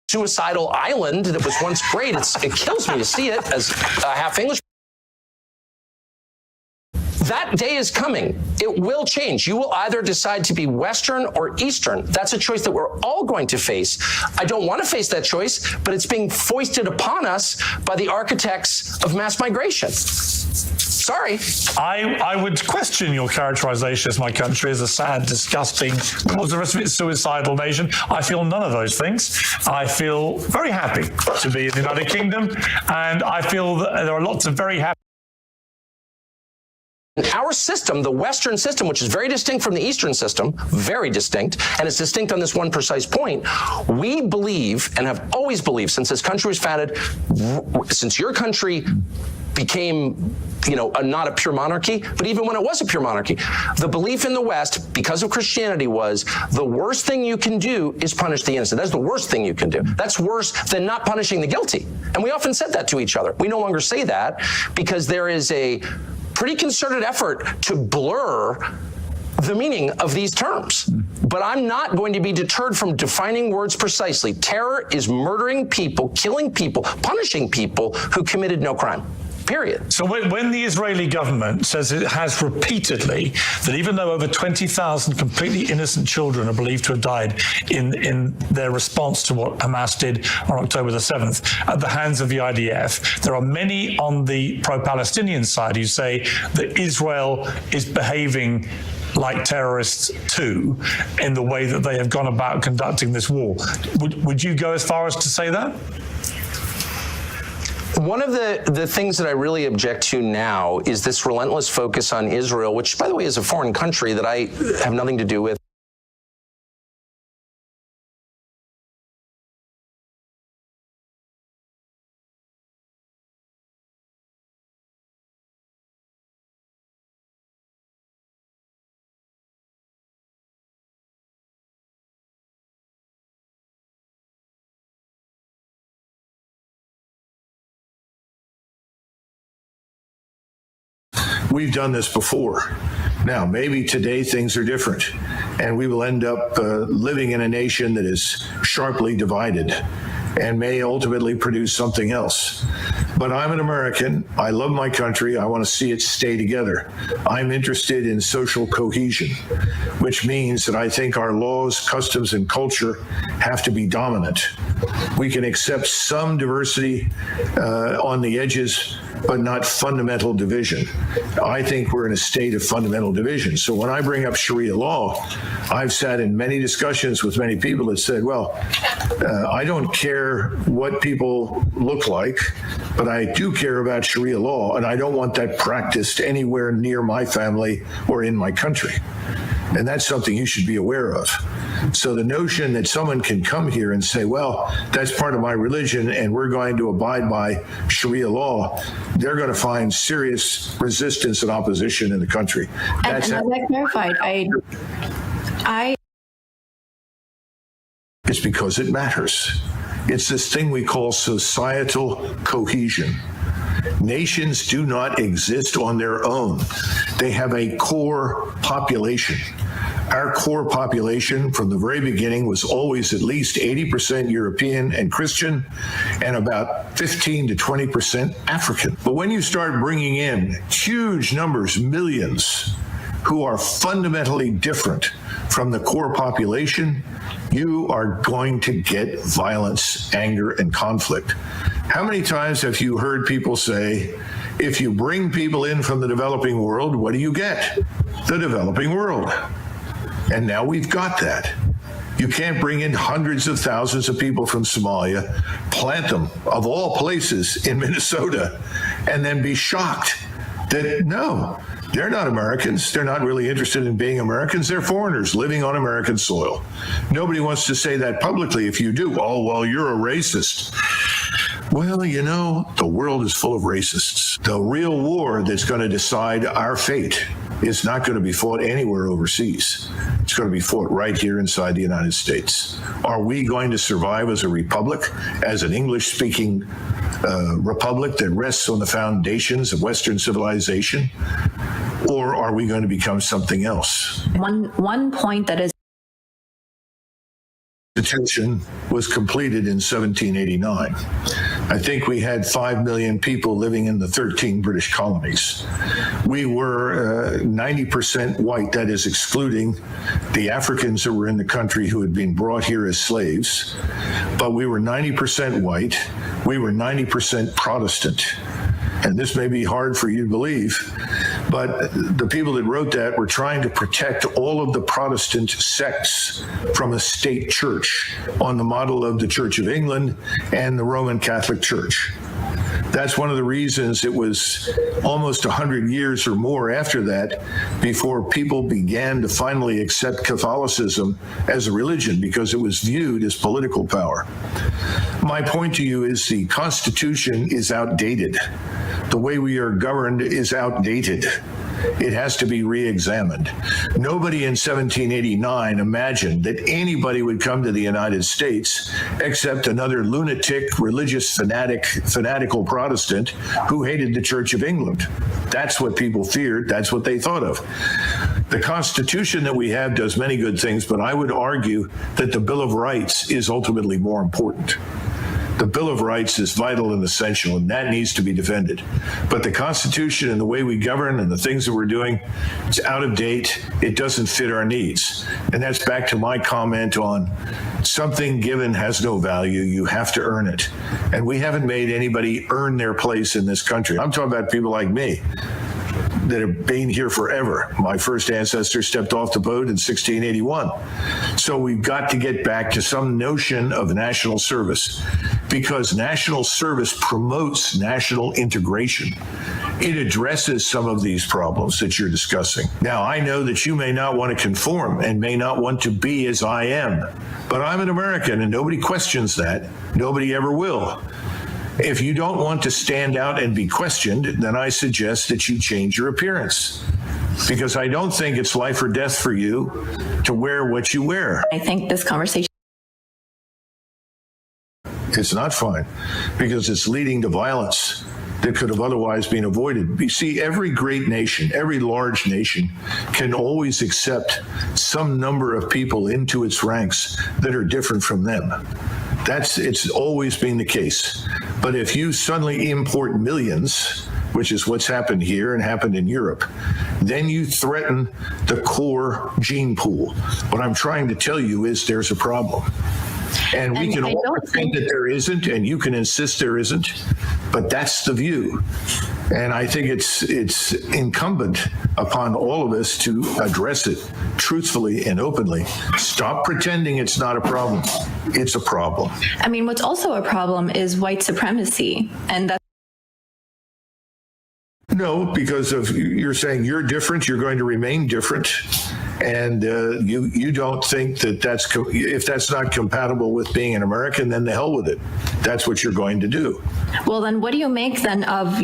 Suicidal island that was once great. It kills me to see it as a half English. That day is coming. It will change. You will either decide to be Western or Eastern. That's a choice that we're all going to face. I don't want to face that choice, but it's being foisted upon us by the architects of mass migration. Sorry. I would question your characterization as my country as a sad, disgusting, what's the rest of it, suicidal nation. I feel none of those things. I feel very happy to be in the United Kingdom, and I feel that there are lots of very happy. Our system, the Western system, which is very distinct from the Eastern system, very distinct, and it's distinct on this one precise point, we believe and have always believed since this country was founded, since your country became, not a pure monarchy, but even when it was a pure monarchy, the belief in the West, because of Christianity, was the worst thing you can do is punish the innocent. That's the worst thing you can do. That's worse than not punishing the guilty. And we often said that to each other. We no longer say that because there is a pretty concerted effort to blur the meaning of these terms. But I'm not going to be deterred from defining words precisely. Terror is murdering people, killing people, punishing people who committed no crime. Period. So when the Israeli government says it has repeatedly that even though over 20,000 completely innocent children are believed to have died in their response to what Hamas did on October the 7th at the hands of the IDF, there are many on the pro-Palestinian side who say that Israel is behaving like terrorists too in the way that they have gone about conducting this war. Would you go as far as to say that? One of the things that I really object to now is this relentless focus on Israel, which, by the way, is a foreign country that I have nothing to do with. We've done this before. Now, maybe today things are different, and we will end up living in a nation that is sharply divided and may ultimately produce something else. But I'm an American. I love my country. I want to see it stay together. I'm interested in social cohesion, which means that I think our laws, customs, and culture have to be dominant. We can accept some diversity on the edges, but not fundamental division. I think we're in a state of fundamental division. So when I bring up Sharia law, I've sat in many discussions with many people that said, well, I don't care what people look like, but I do care about Sharia law, and I don't want that practiced anywhere near my family or in my country. And that's something you should be aware of. So the notion that someone can come here and say, well, that's part of my religion and we're going to abide by Sharia law, they're going to find serious resistance and opposition in the country. And as I clarified, I It's because it matters. It's this thing we call societal cohesion. Nations do not exist on their own. They have a core population. Our core population from the very beginning was always at least 80% European and Christian and about 15 to 20% African. But when you start bringing in huge numbers, millions, who are fundamentally different from the core population, you are going to get violence, anger, and conflict. How many times have you heard people say, if you bring people in from the developing world, what do you get? The developing world. And now we've got that. You can't bring in hundreds of thousands of people from Somalia, plant them, of all places, in Minnesota, and then be shocked that, no, they're not Americans. They're not really interested in being Americans. They're foreigners living on American soil. Nobody wants to say that publicly. If you do, oh, well, you're a racist. Well, you know, the world is full of racists. The real war that's going to decide our fate is not going to be fought anywhere overseas. It's going to be fought right here inside the United States. Are we going to survive as a republic, as an English-speaking republic that rests on the foundations of Western civilization? Or are we going to become something else? One point that is Constitution was completed in 1789. I think we had 5 million people living in the 13 British colonies. We were 90% white, that is excluding the Africans that were in the country who had been brought here as slaves. But we were 90% white. We were 90% Protestant. And this may be hard for you to believe, but the people that wrote that were trying to protect all of the Protestant sects from a state church on the model of the Church of England and the Roman Catholic Church. That's one of the reasons it was almost 100 years or more after that before people began to finally accept Catholicism as a religion, because it was viewed as political power. My point to you is the Constitution is outdated. The way we are governed is outdated. It has to be re-examined. Nobody in 1789 imagined that anybody would come to the United States except another lunatic, religious fanatical Protestant who hated the Church of England. That's what people feared. That's what they thought of. The Constitution that we have does many good things, but I would argue that the Bill of Rights is ultimately more important. The Bill of Rights is vital and essential, and that needs to be defended. But the Constitution and the way we govern and the things that we're doing, it's out of date. It doesn't fit our needs. And that's back to my comment on something given has no value. You have to earn it. And we haven't made anybody earn their place in this country. I'm talking about people like me that have been here forever. My first ancestor stepped off the boat in 1681. So we've got to get back to some notion of national service, because national service promotes national integration. It addresses some of these problems that you're discussing. Now, I know that you may not want to conform and may not want to be as I am, but I'm an American and nobody questions that. Nobody ever will. If you don't want to stand out and be questioned, then I suggest that you change your appearance, because I don't think it's life or death for you to wear what you wear. I think this conversation. It's not fine, because it's leading to violence that could have otherwise been avoided. You see, every great nation, every large nation can always accept some number of people into its ranks that are different from them. It's always been the case. But if you suddenly import millions, which is what's happened here and happened in Europe, then you threaten the core gene pool. What I'm trying to tell you is there's a problem. And we can all pretend that there isn't, and you can insist there isn't, but that's the view. And I think it's incumbent upon all of us to address it truthfully and openly. Stop pretending it's not a problem. It's a problem. I mean, what's also a problem is white supremacy, and that's. No, because of you're saying you're different, you're going to remain different, And you don't think that if that's not compatible with being an American, then the hell with it. That's what you're going to do. Well, then what do you make then of,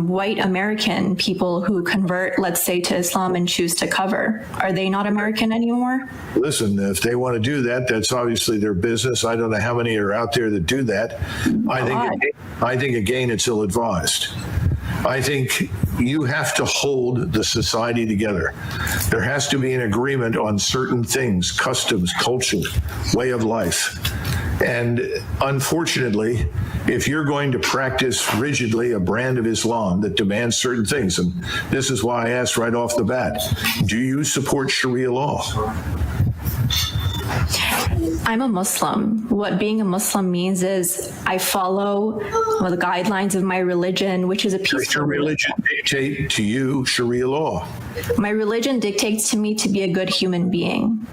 white American people who convert, let's say, to Islam and choose to cover? Are they not American anymore? Listen, if they want to do that, that's obviously their business. I don't know how many are out there that do that. I think again, it's ill-advised. I think you have to hold the society together. There has to be an agreement on certain things, customs, culture, way of life. And unfortunately, if you're going to practice rigidly a brand of Islam that demands certain things, and this is why I asked right off the bat, do you support Sharia law? I'm a Muslim. What being a Muslim means is I follow the guidelines of my religion, which is a peaceful. Does your religion dictate to you Sharia law? My religion dictates to me to be a good human being,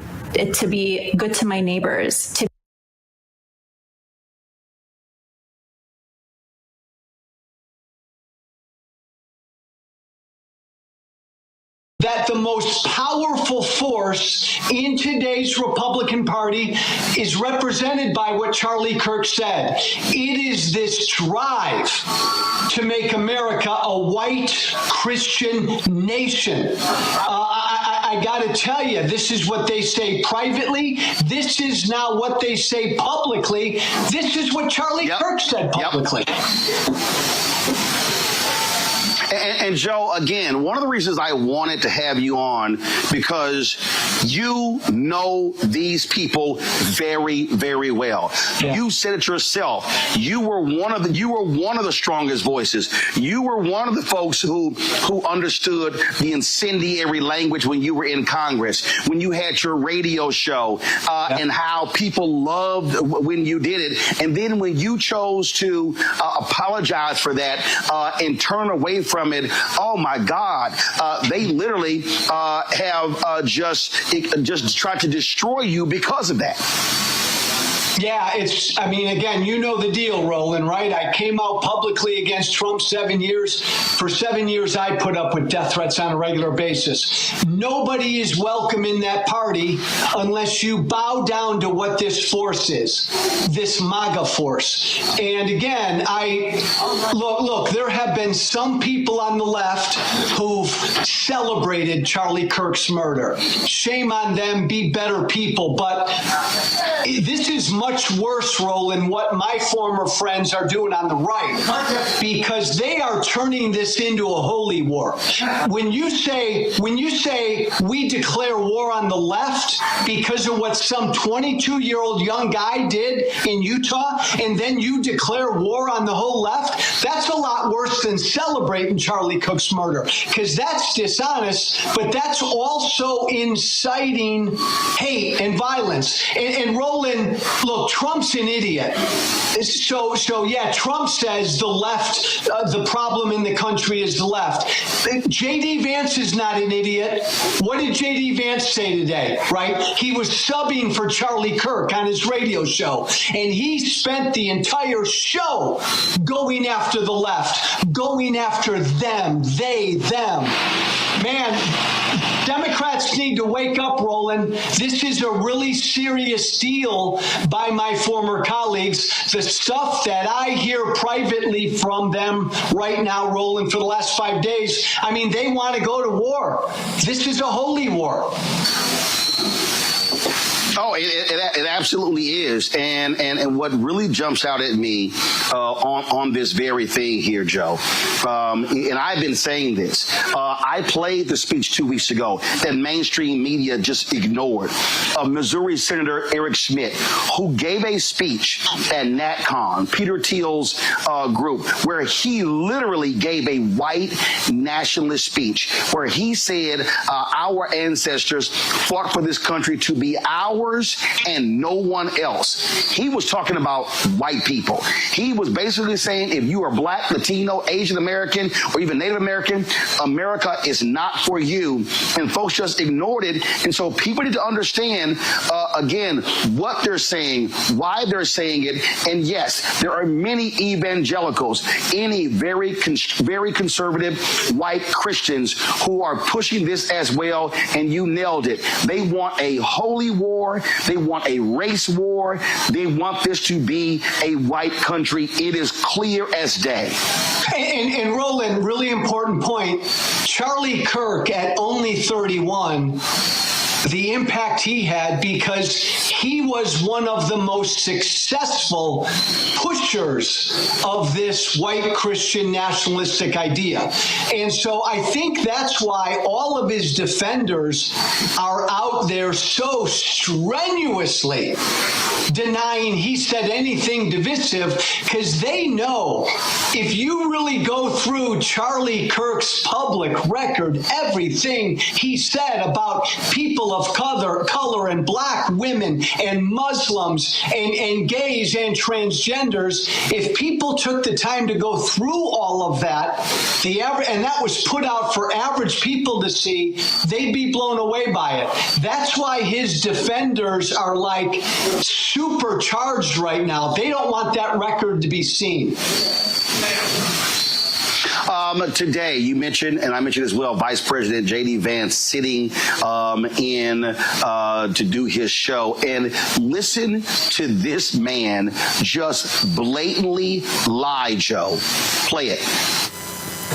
to be good to my neighbors, to that the most powerful force in today's Republican Party is represented by what Charlie Kirk said. It is this drive to make America a white Christian nation. I got to tell you, this is what they say privately. This is now what they say publicly. This is what Charlie Kirk said publicly. And Joe, again, one of the reasons I wanted to have you on, because you know these people very, very well. Yeah. You said it yourself. You were one of the strongest voices. You were one of the folks who understood the incendiary language when you were in Congress, when you had your radio show, and how people loved when you did it. And then when you chose to apologize for that and turn away from it, oh my God, they literally have just tried to destroy you because of that. Yeah, again, you know the deal, Roland, right? I came out publicly against Trump 7 years. For 7 years, I put up with death threats on a regular basis. Nobody is welcome in that party unless you bow down to what this force is, this MAGA force. And again, look, there have been some people on the left who've celebrated Charlie Kirk's murder. Shame on them, be better people. But this is much worse, Roland, what my former friends are doing on the right, because they are turning this into a holy war. When you say we declare war on the left because of what some 22-year-old young guy did in Utah, and then you declare war on the whole left, that's a lot worse than celebrating Charlie Kirk's murder, because that's dishonest, but that's also inciting hate and violence. And Roland, look, Trump's an idiot. So yeah, Trump says the left, the problem in the country is the left. J.D. Vance is not an idiot. What did J.D. Vance say today, right? He was subbing for Charlie Kirk on his radio show, and he spent the entire show going after the left, going after them, they, them. Man, Democrats need to wake up, Roland. This is a really serious deal by my former colleagues. The stuff that I hear privately from them right now, Roland, for the last 5 days, I mean, they want to go to war. This is a holy war. Oh, it absolutely is. And what really jumps out at me on this very thing here, Joe, and I've been saying this, I played the speech 2 weeks ago that mainstream media just ignored, of Missouri Senator Eric Schmidt, who gave a speech at NatCon, Peter Thiel's group, where he literally gave a white nationalist speech, where he said our ancestors fought for this country to be ours and no one else. He was talking about white people. He was basically saying if you are Black, Latino, Asian American, or even Native American, America is not for you. And folks just ignored it. And so people need to understand again, what they're saying, why they're saying it. And yes, there are many evangelicals, any very conservative white Christians who are pushing this as well. And you nailed it. They want a holy war. They want a race war. They want this to be a white country. It is clear as day. And Roland, really important point. Charlie Kirk at only 31, the impact he had because he was one of the most successful pushers of this white Christian nationalistic idea. And so I think that's why all of his defenders are out there so strenuously denying he said anything divisive, because they know if you really go through Charlie Kirk's public record, everything he said about people of color and black women and Muslims and gays and transgenders, if people took the time to go through all of that, and that was put out for average people to see, they'd be blown away by it. That's why his defenders are like supercharged right now. They don't want that record to be seen. Today, you mentioned, and I mentioned as well, Vice President J.D. Vance sitting in to do his show. And listen to this man just blatantly lie, Joe. Play it.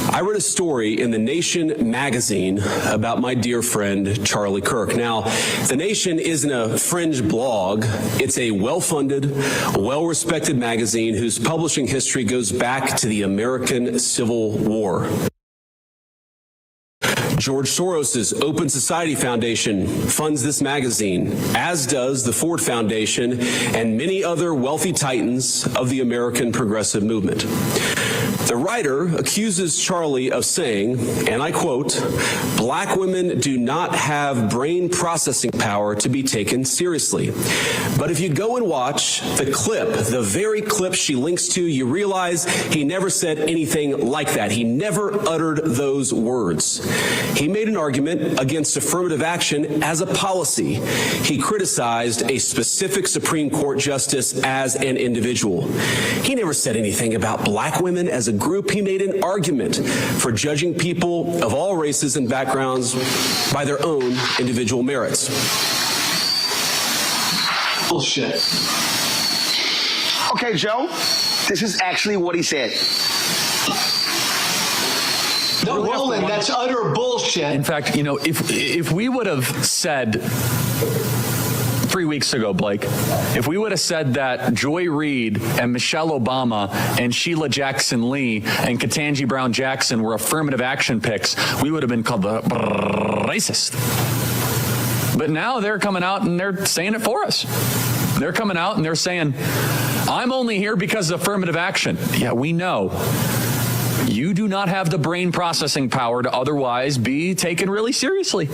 I read a story in The Nation magazine about my dear friend, Charlie Kirk. Now, The Nation isn't a fringe blog. It's a well-funded, well-respected magazine whose publishing history goes back to the American Civil War. George Soros's Open Society Foundation funds this magazine, as does the Ford Foundation and many other wealthy titans of the American progressive movement. The writer accuses Charlie of saying, and I quote, "Black women do not have brain processing power to be taken seriously." But if you go and watch the clip, the very clip she links to, you realize he never said anything like that. He never uttered those words. He made an argument against affirmative action as a policy. He criticized a specific Supreme Court justice as an individual. He never said anything about black women as a group. He made an argument for judging people of all races and backgrounds by their own individual merits. Bullshit. Okay, Joe, this is actually what he said. No, Roland, that's utter bullshit. In fact, you know, if we would have said 3 weeks ago, Blake, if we would have said that Joy Reid and Michelle Obama and Sheila Jackson Lee and Ketanji Brown Jackson were affirmative action picks, we would have been called the racist. But now they're coming out and they're saying it for us. They're coming out and they're saying, I'm only here because of affirmative action. Yeah, we know. You do not have the brain processing power to otherwise be taken really seriously.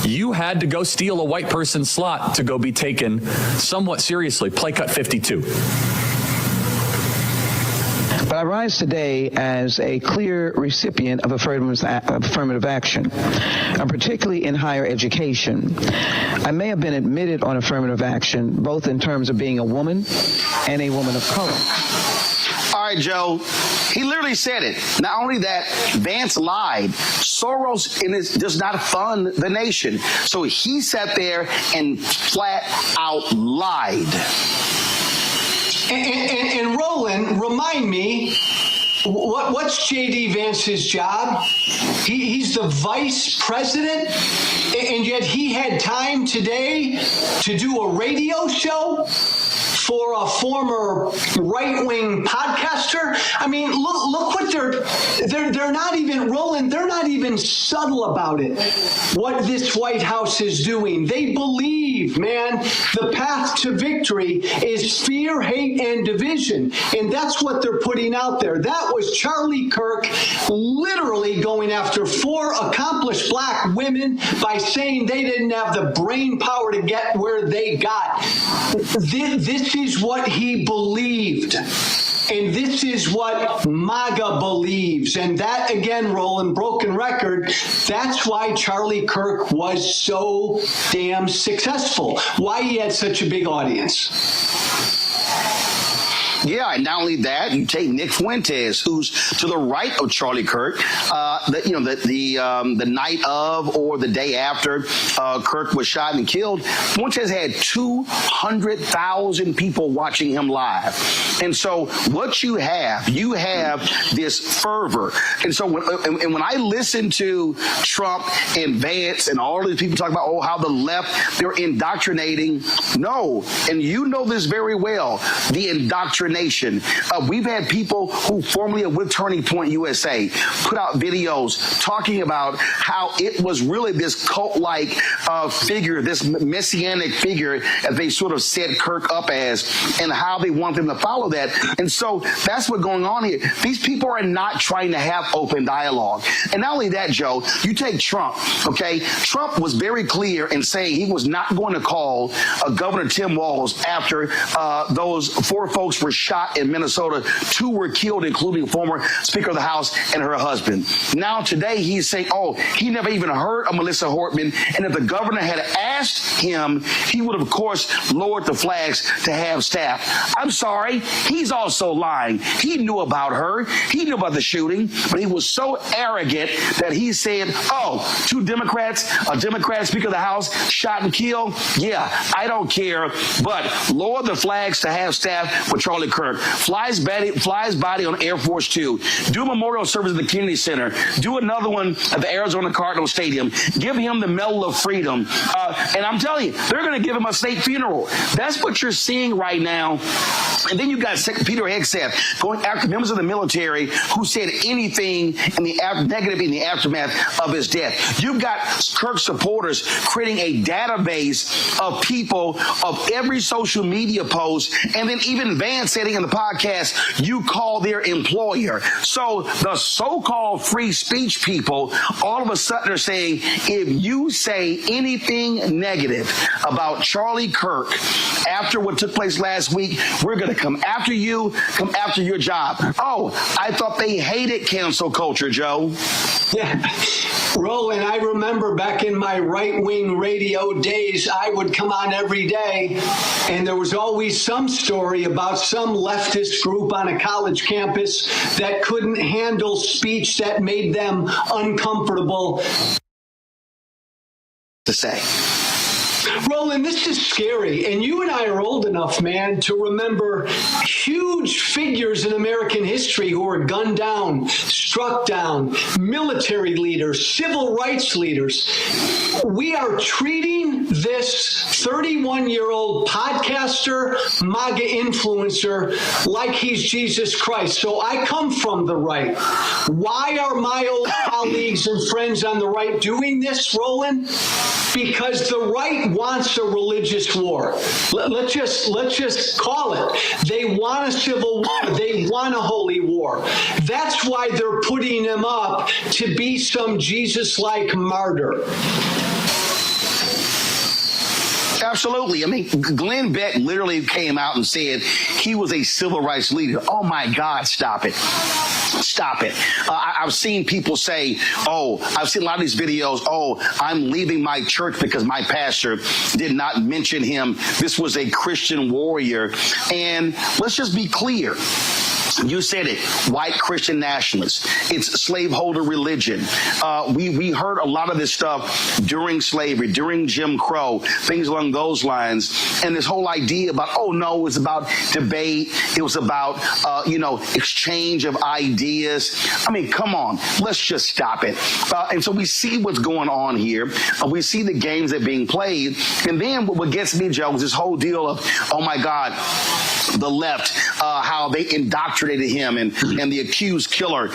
You had to go steal a white person's slot to go be taken somewhat seriously. Play cut 52. But I rise today as a clear recipient of affirmative action, particularly in higher education. I may have been admitted on affirmative action, both in terms of being a woman and a woman of color. All right, Joe, he literally said it. Not only that, Vance lied. Soros does not fund the nation. So he sat there and flat out lied. And Roland, remind me, what's J.D. Vance's job? He's the vice president, and yet he had time today to do a radio show for a former right-wing podcaster. I mean, look what they're not even, Roland, they're not even subtle about it, what this White House is doing. They believe, man, the path to victory is fear, hate, and division. And that's what they're putting out there. That was Charlie Kirk literally going after 4 accomplished black women by saying they didn't have the brain power to get where they got. This is what he believed. And this is what MAGA believes. And that, again, Roland, broken record, that's why Charlie Kirk was so damn successful, why he had such a big audience. Yeah, and not only that, you take Nick Fuentes, who's to the right of Charlie Kirk. The night of or the day after Kirk was shot and killed, Fuentes had 200,000 people watching him live. And so what you have this fervor. And so when I listen to Trump and Vance and all of these people talk about, how the left, they're indoctrinating. No, and you know this very well, the indoctrination. We've had people who formerly with Turning Point USA put out videos talking about how it was really this cult-like figure, this messianic figure, as they sort of set Kirk up as, and how they want them to follow that. And so that's what's going on here. These people are not trying to have open dialogue. And not only that, Joe, you take Trump, okay? Trump was very clear in saying he was not going to call Governor Tim Walz after those 4 folks were shot in Minnesota. 2 were killed, including former Speaker of the House and her husband. Now today he's saying, he never even heard of Melissa Hortman, and if the governor had asked him, he would have, of course, lowered the flags to have staff. I'm sorry, he's also lying. He knew about her. He knew about the shooting, but he was so arrogant that he said, 2 Democrats, a Democrat Speaker of the House shot and killed. Yeah, I don't care, but lower the flags to have staff with Charlie Kirk. Flies body on Air Force 2. Do a memorial service at the Kennedy Center. Do another one at the Arizona Cardinal Stadium. Give him the Medal of Freedom. And I'm telling you, they're going to give him a state funeral. That's what you're seeing right now. And then you got Peter Hegseth going after members of the military who said anything negative in the aftermath of his death. You've got Kirk supporters creating a database of people of every social media post, and then even Vance saying in the podcast, you call their employer. So the so-called free speech people all of a sudden are saying, if you say anything negative about Charlie Kirk after what took place last week, we're going to come after you, come after your job. I thought they hated cancel culture, Joe. Yeah. Roland, I remember back in my right-wing radio days, I would come on every day, and there was always some story about some leftist group on a college campus that couldn't handle speech that made them uncomfortable to say. Roland, this is scary, and you and I are old enough, man, to remember huge figures in American history who were gunned down, struck down, military leaders, civil rights leaders. We are treating this 31-year-old podcaster, MAGA influencer, like he's Jesus Christ. So I come from the right. Why are my old colleagues and friends on the right doing this, Roland? Because the right wants a religious war. Let's just call it. They want a civil war. They want a holy war. That's why they're putting him up to be some Jesus-like martyr. Absolutely. I mean, Glenn Beck literally came out and said he was a civil rights leader. Oh, my God, stop it. Stop it. I've seen people say, I've seen a lot of these videos, I'm leaving my church because my pastor did not mention him. This was a Christian warrior. And let's just be clear. You said it, white Christian nationalists. It's slaveholder religion. We heard a lot of this stuff during slavery, during Jim Crow, things along those lines. And this whole idea about, it was about debate. It was about, exchange of ideas. I mean, come on, let's just stop it. And so we see what's going on here. We see the games that are being played. And then what gets me, Joe, is this whole deal of, oh my God, the left, how they indoctrinated him and the accused killer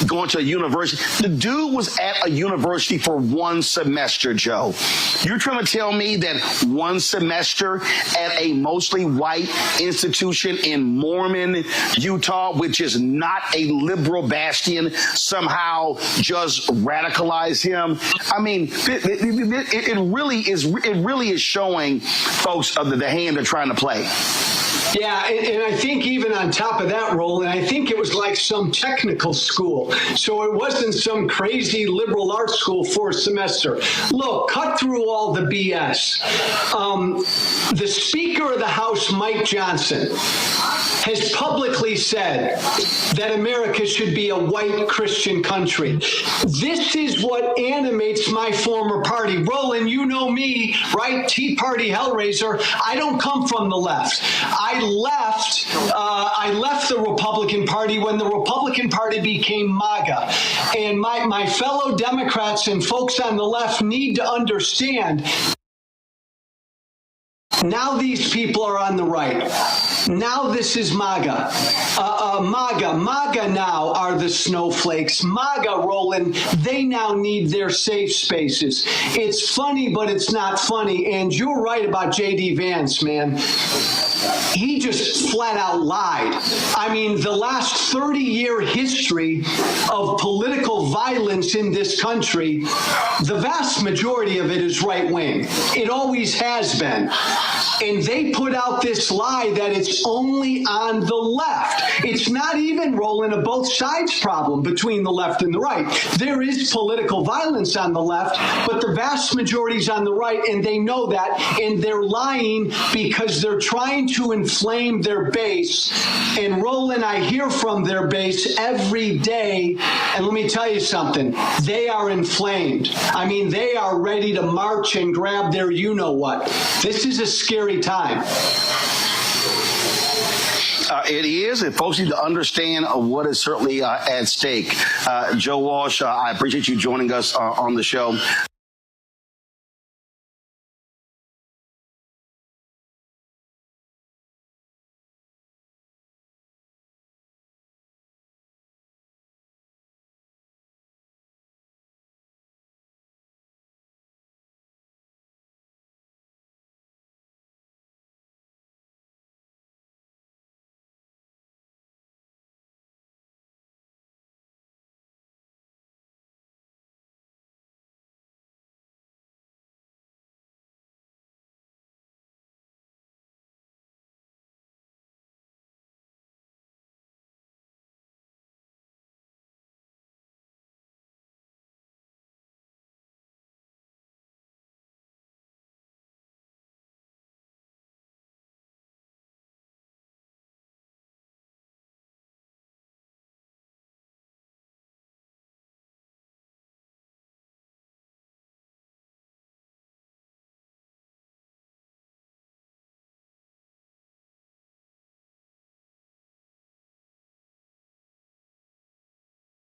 going to a university. The dude was at a university for 1 semester, Joe. You're trying to tell me that 1 semester at a mostly white institution in Mormon, Utah, which is not a liberal bastion, somehow just radicalized him? I mean, it really is showing folks the hand they're trying to play. Yeah, and I think even on top of that, Roland, I think it was like some technical school. So it wasn't some crazy liberal arts school for a semester. Look, cut through all the BS. The Speaker of the House, Mike Johnson, has publicly said that America should be a white Christian country. This is what animates my former party. Roland, you know me, right? Tea Party Hellraiser. I don't come from the left. I left the Republican Party when the Republican Party became MAGA. And my fellow Democrats and folks on the left need to understand, now these people are on the right. Now this is MAGA. MAGA now are the snowflakes. MAGA, Roland, they now need their safe spaces. It's funny, but it's not funny. And you're right about J.D. Vance, man. He just flat out lied. I mean, the last 30-year history of political violence in this country, the vast majority of it is right-wing. It always has been. And they put out this lie that it's only on the left. It's not even, Roland, a both sides problem between the left and the right. There is political violence on the left, but the vast majority is on the right, and they know that, and they're lying because they're trying to inflame their base. And Roland, I hear from their base every day, and let me tell you something, they are inflamed. I mean, they are ready to march and grab their you-know-what. This is a scary time. It is, and folks need to understand what is certainly at stake. Joe Walsh, I appreciate you joining us on the show.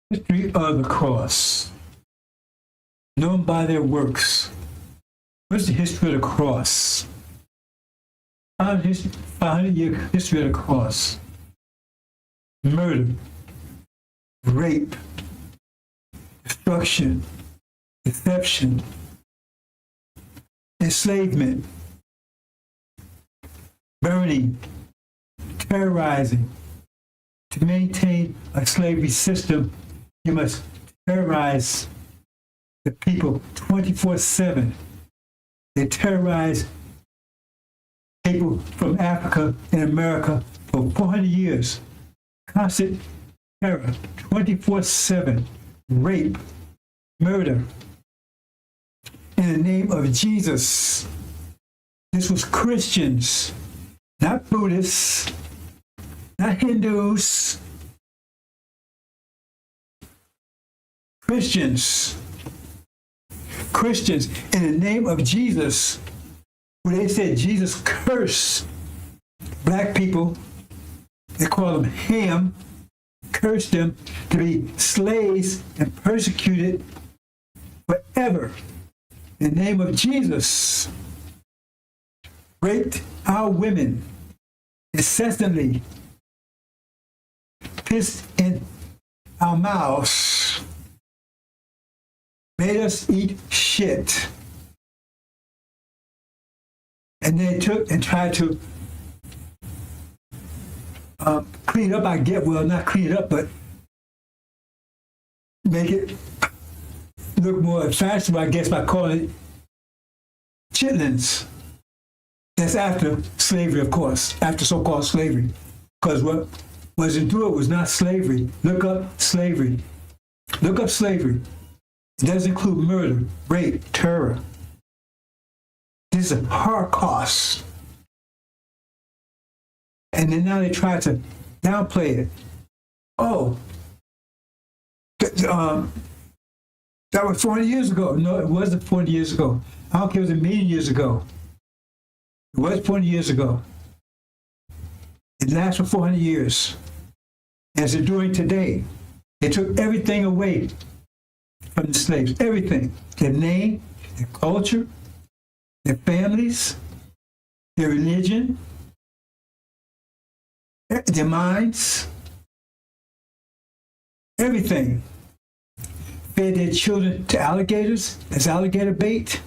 History of the cross, known by their works. What's the history of the cross? 500-year history of the cross. Murder, rape, destruction, deception, enslavement, burning, terrorizing. To maintain a slavery system, you must terrorize the people 24/7. They terrorize people from Africa and America for 400 years. Constant terror, 24/7. Rape, murder. In the name of Jesus. This was Christians, not Buddhists, not Hindus. Christians, in the name of Jesus, when they said Jesus cursed black people, they call them Ham, cursed them to be slaves and persecuted forever. In the name of Jesus, raped our women incessantly, pissed in our mouths, made us eat shit. And they took and tried to clean it up, not clean it up, but make it look more fashionable, I guess, by calling it chitlins. That's after slavery, of course, after so-called slavery. Because what was endured was not slavery. Look up slavery. Look up slavery. It doesn't include murder, rape, terror. This is a Holocaust. And then now they try to downplay it. Oh, that was 40 years ago. No, it wasn't 40 years ago. I don't care if it was a million years ago. It was 40 years ago. It lasted for 400 years. As they're doing today, they took everything away from the slaves. Everything. Their name, their culture, their families, their religion, their minds, everything. Fed their children to alligators as alligator bait.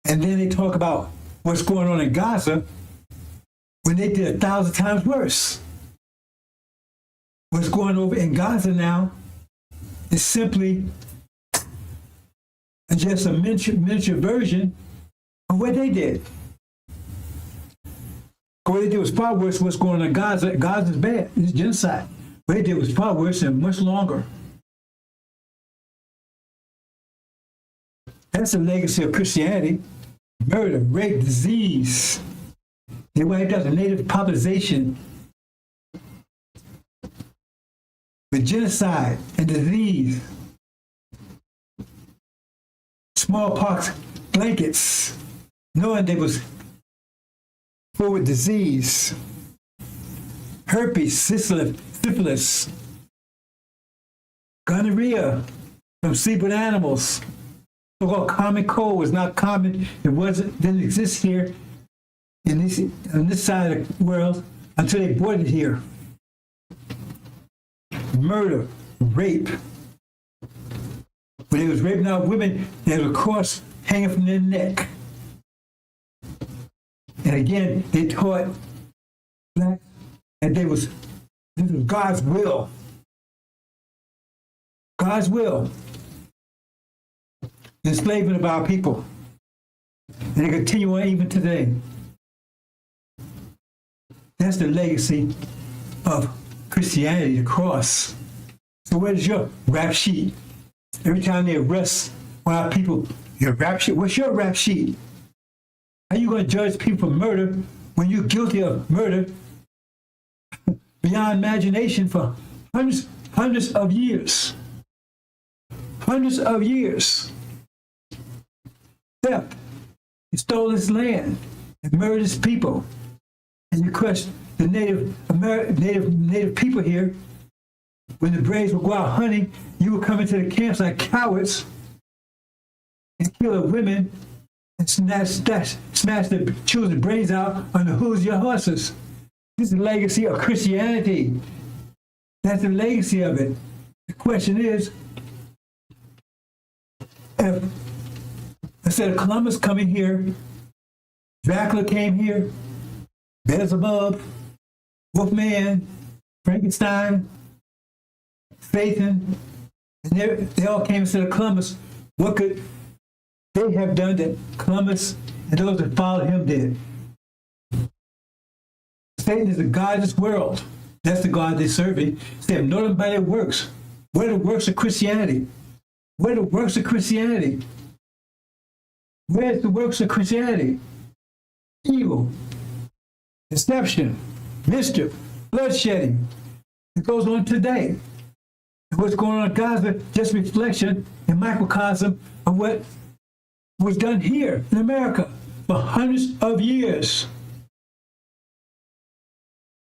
And then they talk about what's going on in Gaza when they did 1,000 times worse. What's going over in Gaza now is simply just a miniature version of what they did. What they did was far worse than what's going on in Gaza. Gaza's bad. It's genocide. What they did was far worse and much longer. That's the legacy of Christianity. Murder, rape, disease. They wiped out the native population with genocide and disease. Smallpox blankets, knowing they was full with disease. Herpes, syphilis, gonorrhea from sleep with animals. So-called common cold was not common. It didn't exist here on this side of the world until they brought it here. Murder, rape. When they was raping out women, there was a cross hanging from their neck. And again, they taught blacks that this was God's will. God's will. The enslavement of our people. And they continue on even today. That's the legacy of Christianity, the cross. So where's your rap sheet? Every time they arrest one of our people, your rap sheet, what's your rap sheet? How are you going to judge people for murder when you're guilty of murder beyond imagination for hundreds of years? Hundreds of years. Theft. You stole this land and murdered his people. And you crushed the native people here. When the Braves would go out hunting, you would come into the camps like cowards and kill the women and smash the children's brains out on the hooves of your horses. This is the legacy of Christianity. That's the legacy of it. The question is, if instead of Columbus coming here, Dracula came here, Beelzebub, Wolfman, Frankenstein, Satan, and they all came instead of Columbus. What could they have done that Columbus and those that followed him did? Satan is the God of this world. That's the God they're serving. They have known him by their works. What are the works of Christianity? What are the works of Christianity? Where's the works of Christianity? Evil, deception, mischief, bloodshedding. It goes on today. And what's going on in Gaza, just reflection and microcosm of what was done here in America for hundreds of years.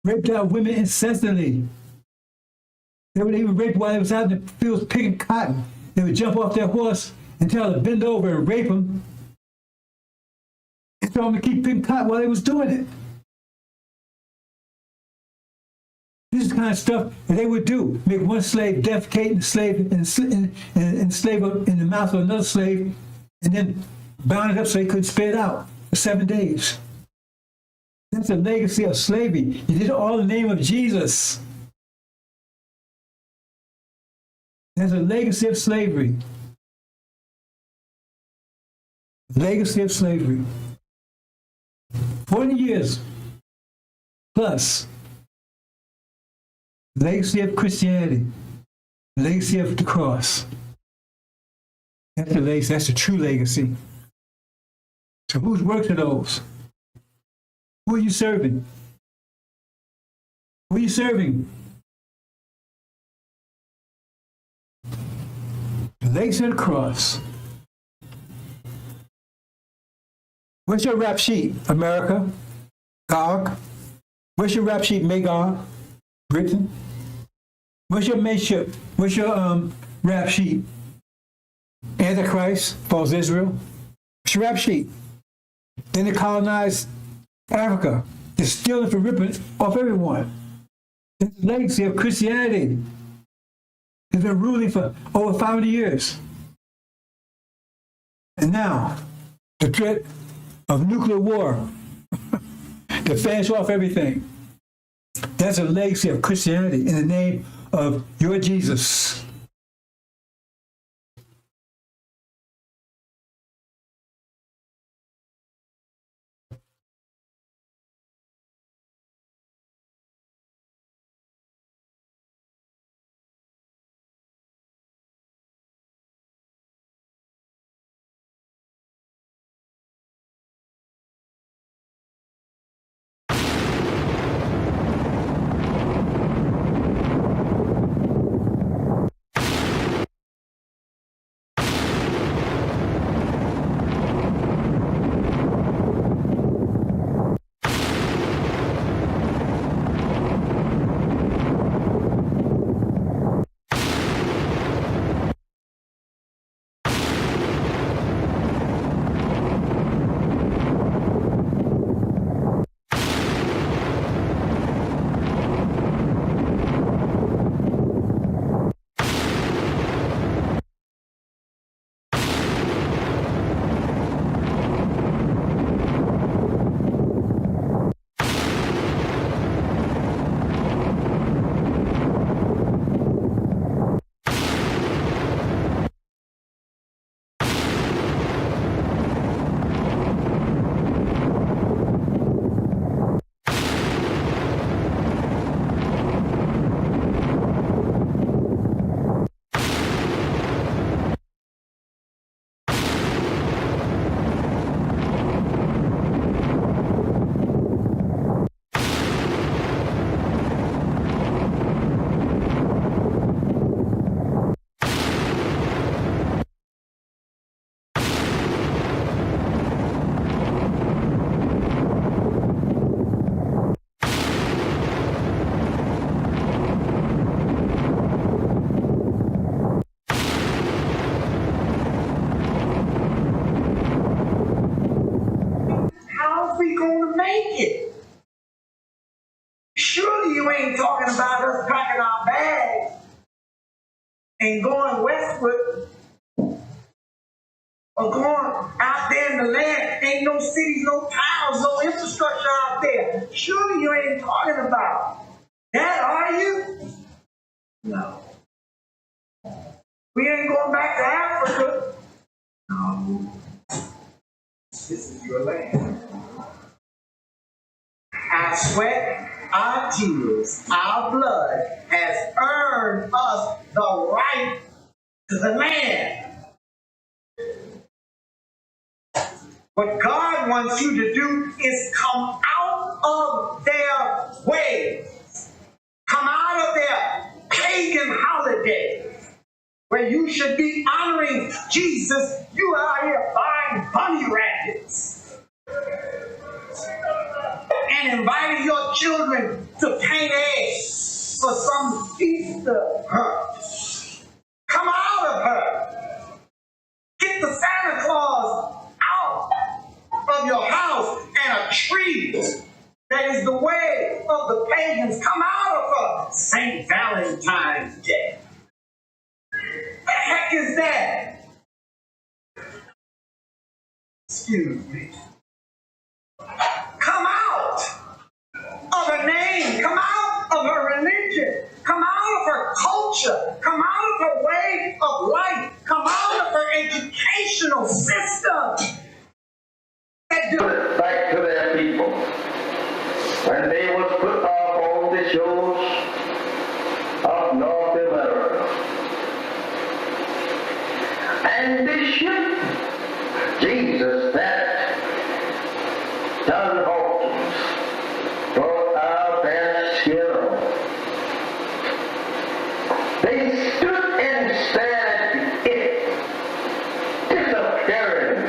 Raped out women incessantly. They would even rape while they was out in the fields picking cotton. They would jump off their horse and tell them to bend over and rape them. And tell them to keep picking cotton while they was doing it. This is the kind of stuff that they would do. Make one slave defecate and slave and slave in the mouth of another slave, and then bound it up so they couldn't spit it out for 7 days. That's a legacy of slavery. You did it all in the name of Jesus. That's a legacy of slavery. Legacy of slavery. 40 years plus. Legacy of Christianity. Legacy of the cross. That's the legacy. That's the true legacy. So whose works are those? Who are you serving? Who are you serving? The legacy of the cross. Where's your rap sheet, America? Gog? Where's your rap sheet, Magog? Britain? Where's your mateship? Where's your rap sheet? Antichrist, false Israel? What's your rap sheet? Then they colonized Africa. They're stealing for ripping off everyone. It's the legacy of Christianity. It's been ruling for over 500 years. And now, the threat of nuclear war to finish off everything. That's a legacy of Christianity in the name of your Jesus. Surely you ain't talking about us packing our bags and going westward or going out there in the land. Ain't no cities, no towns, no infrastructure out there. Surely you ain't talking about that, are you? No. We ain't going back to Africa. No. This is your land. Our sweat, our tears, our blood has earned us the right to the land. What God wants you to do is come out of their ways. Come out of their pagan holidays where you should be honoring Jesus. You are out here buying bunny rabbits and inviting your children to paint eggs for some Easter hunt. Come out of her. Get the Santa Claus out of your house and a tree that is the way of the pagans. Come out of her. St. Valentine's Day. The heck is that? Excuse me. Come out of her name. Come out of her religion. Come out of her culture. Come out of her way of life. Come out of her educational system. Back to their people. when they was put off on the shores of North America. And this ship, Jesus, that John Hawkins brought our past here, they stood and stared at it disappearing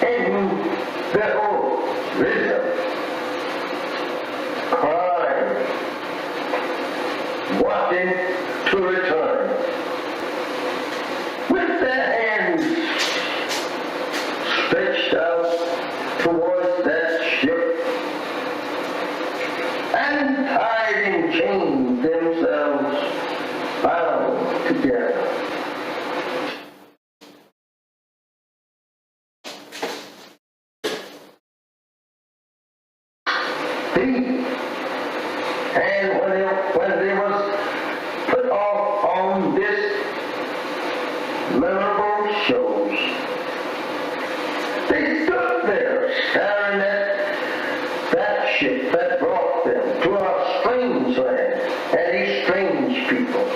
in the horizon, crying, wanting to return, with their hands stretched out towards that ship, and tied in chains themselves bound together. And when they was put off on this memorable shows, they stood there staring at that ship that brought them to a strange land and a strange people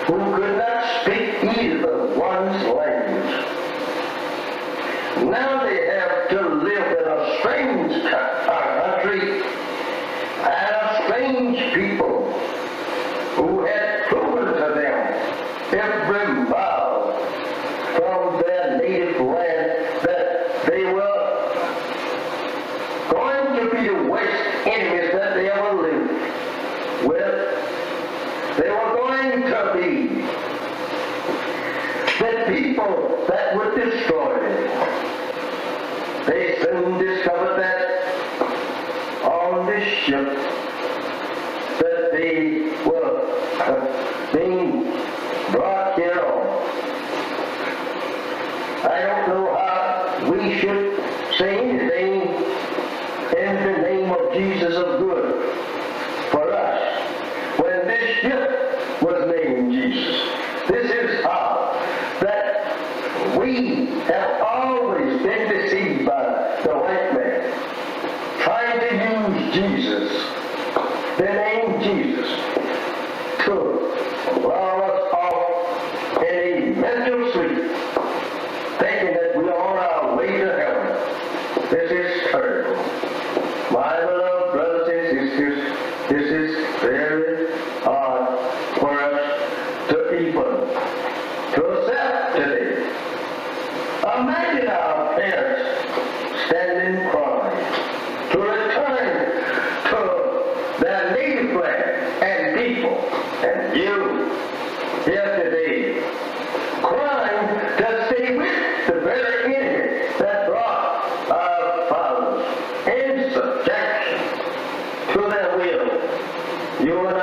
who could not speak either one's language. Now they have to live in a strange country and a strange people who had proven to them every mile from their native land that they were going to be the worst enemies that they ever lived with. They were going to be the people that would destroy them. They soon discovered that on this ship that they were being brought here on. I don't know how we should say anything in the name of Jesus of good for us when this ship was named Jesus. This is how that we have always been deceived by the white man, trying to use Jesus, the name Jesus, to lull us off in a mental sleep, thinking that we are on our way to heaven. This is terrible. My beloved brothers and sisters, this is very hard for us to even to accept today. Imagine our parents standing crying to return to their native land and people, and you here today crying to stay with the very enemy that brought our fathers in subjection to their will. You and I,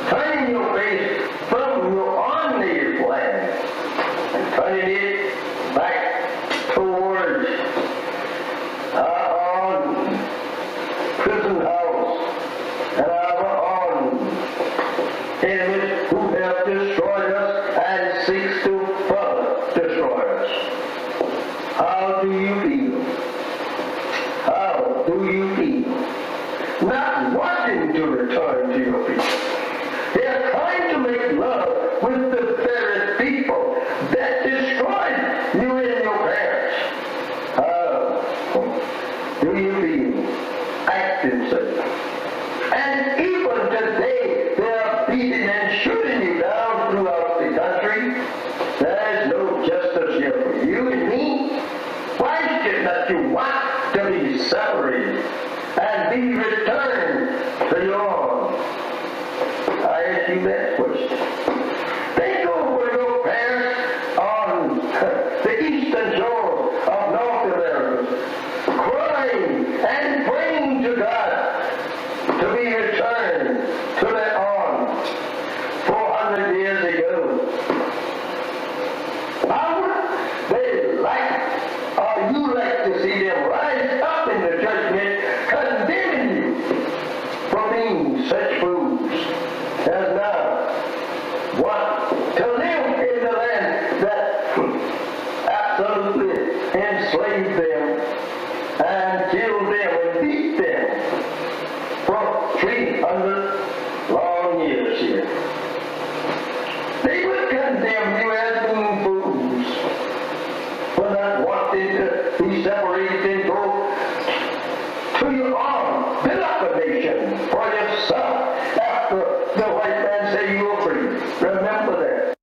turning your face from your own native land and turning it back towards our own prison house and our own enemies who have destroyed us and seeks to further destroy us. How do you feel? How do you feel? Not wanting to return to your people. They are trying to make love with the very people that destroyed you and your parents. How do you feel acting so? And even today, they are beating and shooting you down throughout the country. There is no justice here for you and me. Why should not you want to be separated and be returned to your own? I ask you that question. Think over your parents on the eastern shore of North America, crying and praying to God to be returned to their own 400 years ago. How would they like, or you like to see them rise up in the judgment, condemning you for being such fools as now want to live in the land that absolutely enslaved them and 300 long years here. They would condemn you as being fools for not wanting to be separated and go to your arm, build up a nation for yourself after the white man say you were free. Remember that.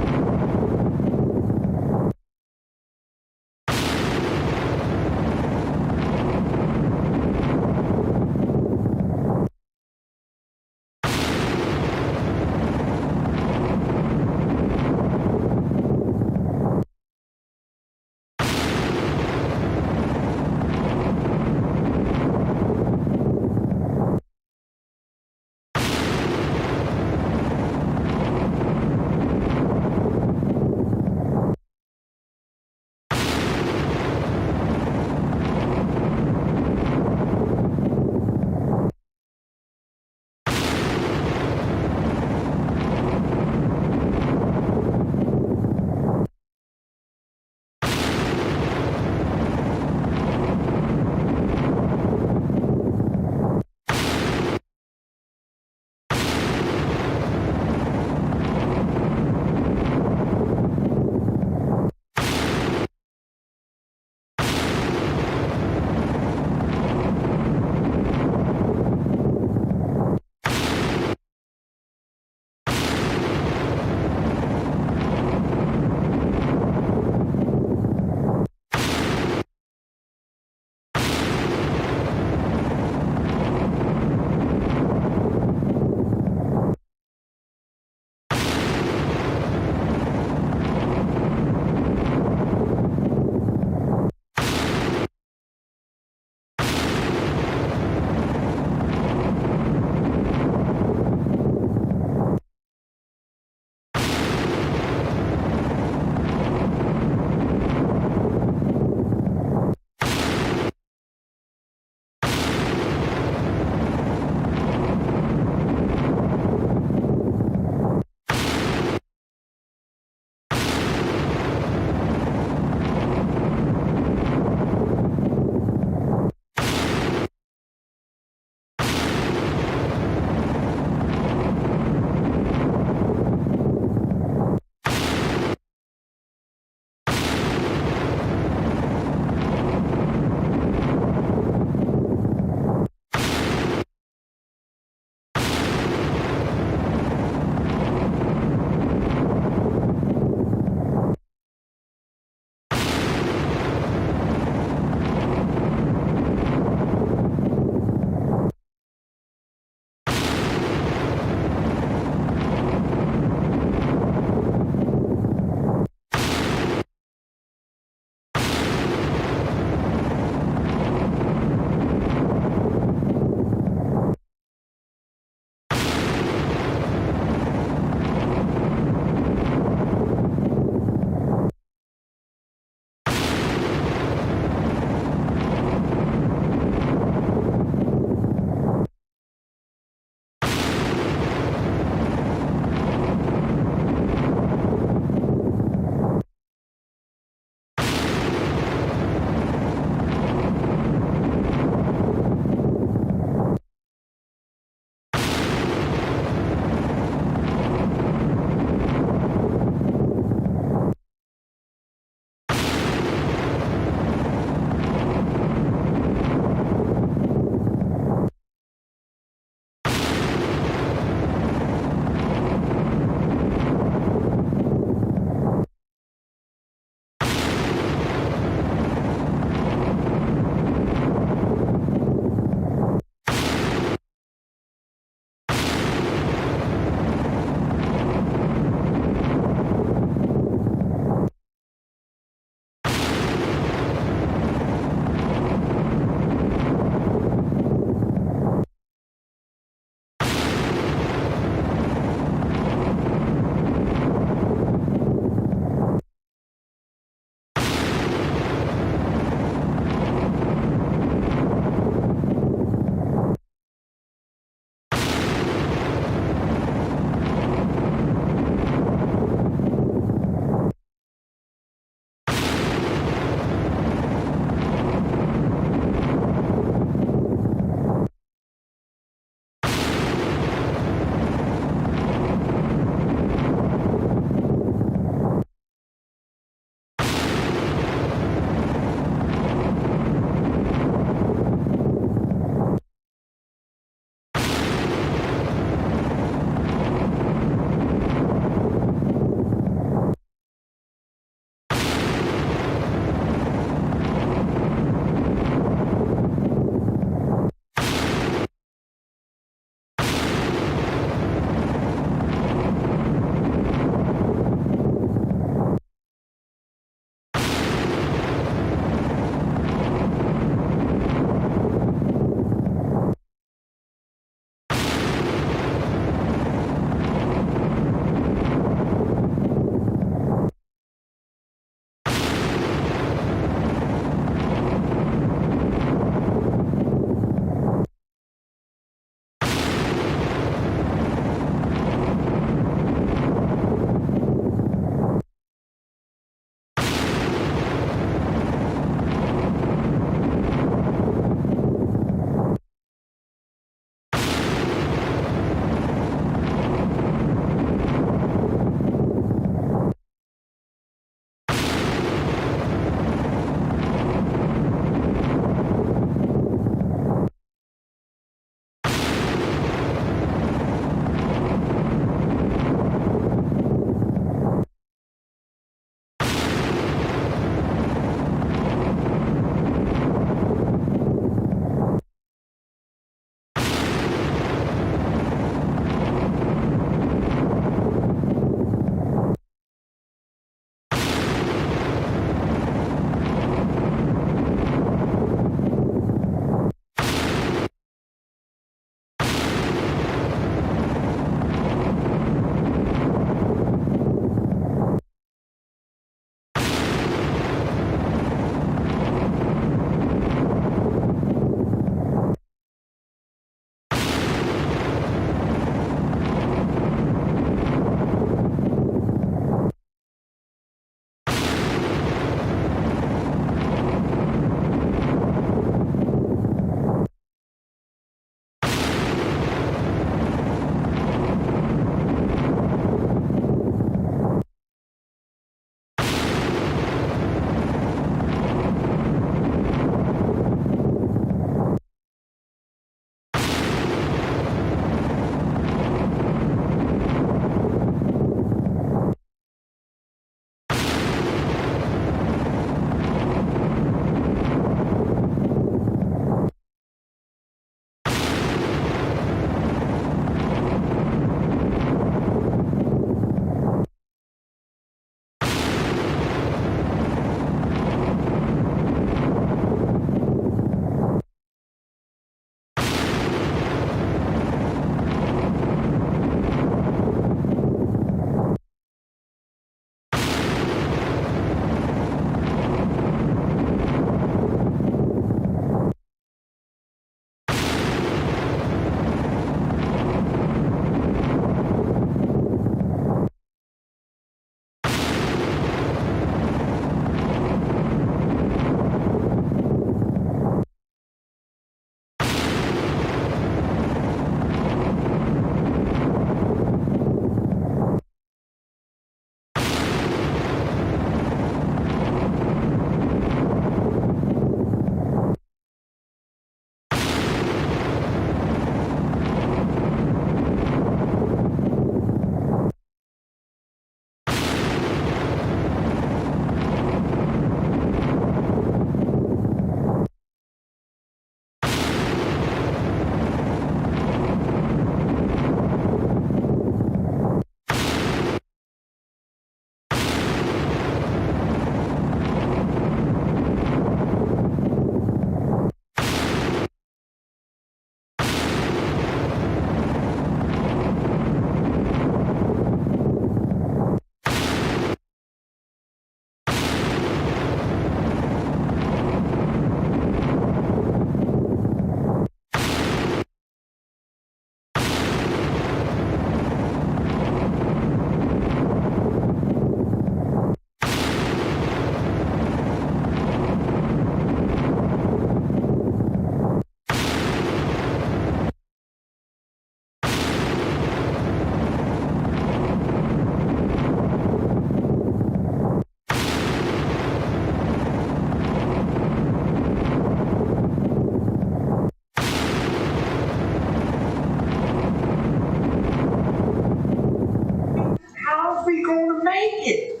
we gonna make it?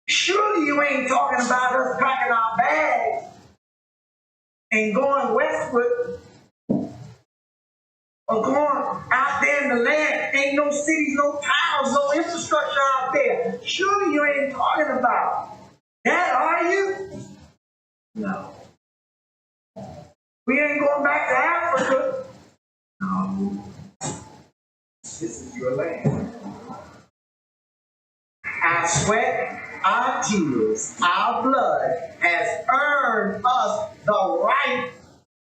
Surely you ain't talking about us packing our bags and going westward or going out there in the land. Ain't no cities, no towns, no infrastructure out there. Surely you ain't talking about that, are you? No. We ain't going back to Africa. No. This is your land. Our sweat, our tears, our blood has earned us the right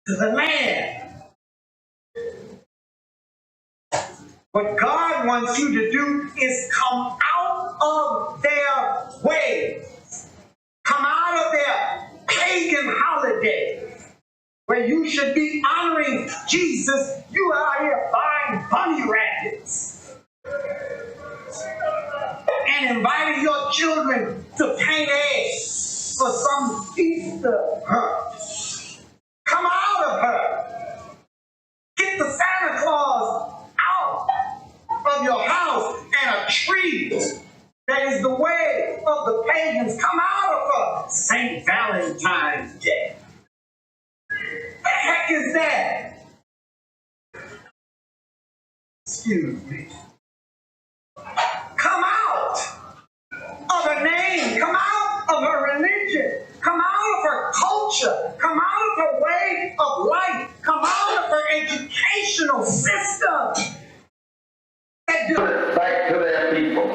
to the land. What God wants you to do is come out of their ways. Come out of their pagan holidays, where you should be honoring Jesus. You are out here buying bunny rabbits and inviting your children to paint eggs for some Easter hunt. Come out of her. Get the Santa Claus out of your house and a tree that is the way of the pagans. Come out of her. St. Valentine's Day. The heck is that? Excuse me. Come out of her name. Come out of her religion. Come out of her culture. Come out of her way of life. Come out of her educational system. Back to their people.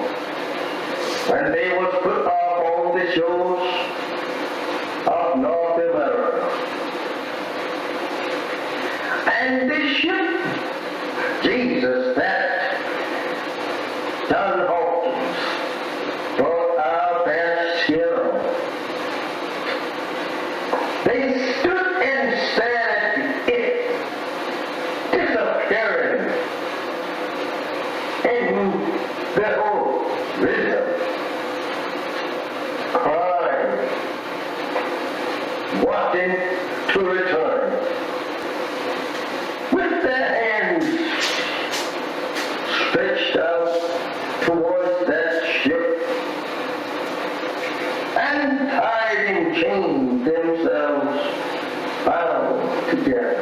When they was put off on the shores of North America. And this ship, Jesus, that John Hawkins brought our past hero. They stood and stared at it disappearing in their own rhythm, crying, watching to return, with their hands stretched out towards that ship, and tied in chains themselves bound together.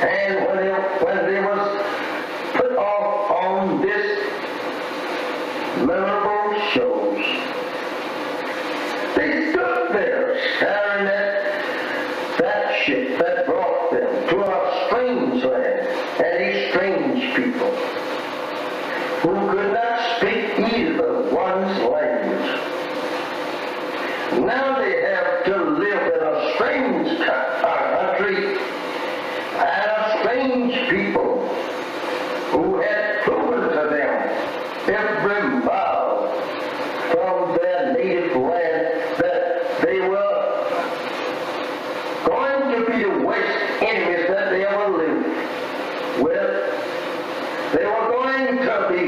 And when they was put off on this memorable shows, they stood there staring at that ship that brought them to a strange land and a strange people who could not speak either one's language. Now they have to live in a strange country and a strange people who had proven to them every mile from their native land that they were going to be the worst enemies that they ever lived with. They were going to be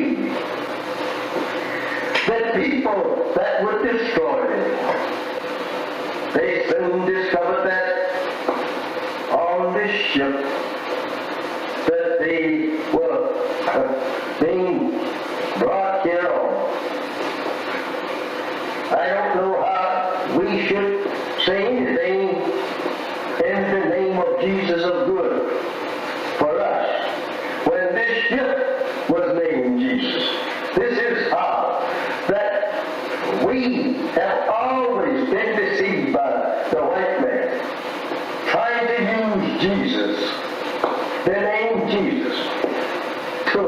the people that would destroy them. They soon discovered that on this ship that they were being brought here on. I don't know how we should say anything in the name of Jesus of good for us when this ship was named Jesus. This is how that we have always been deceived by the white man, trying to use Jesus, the name Jesus, to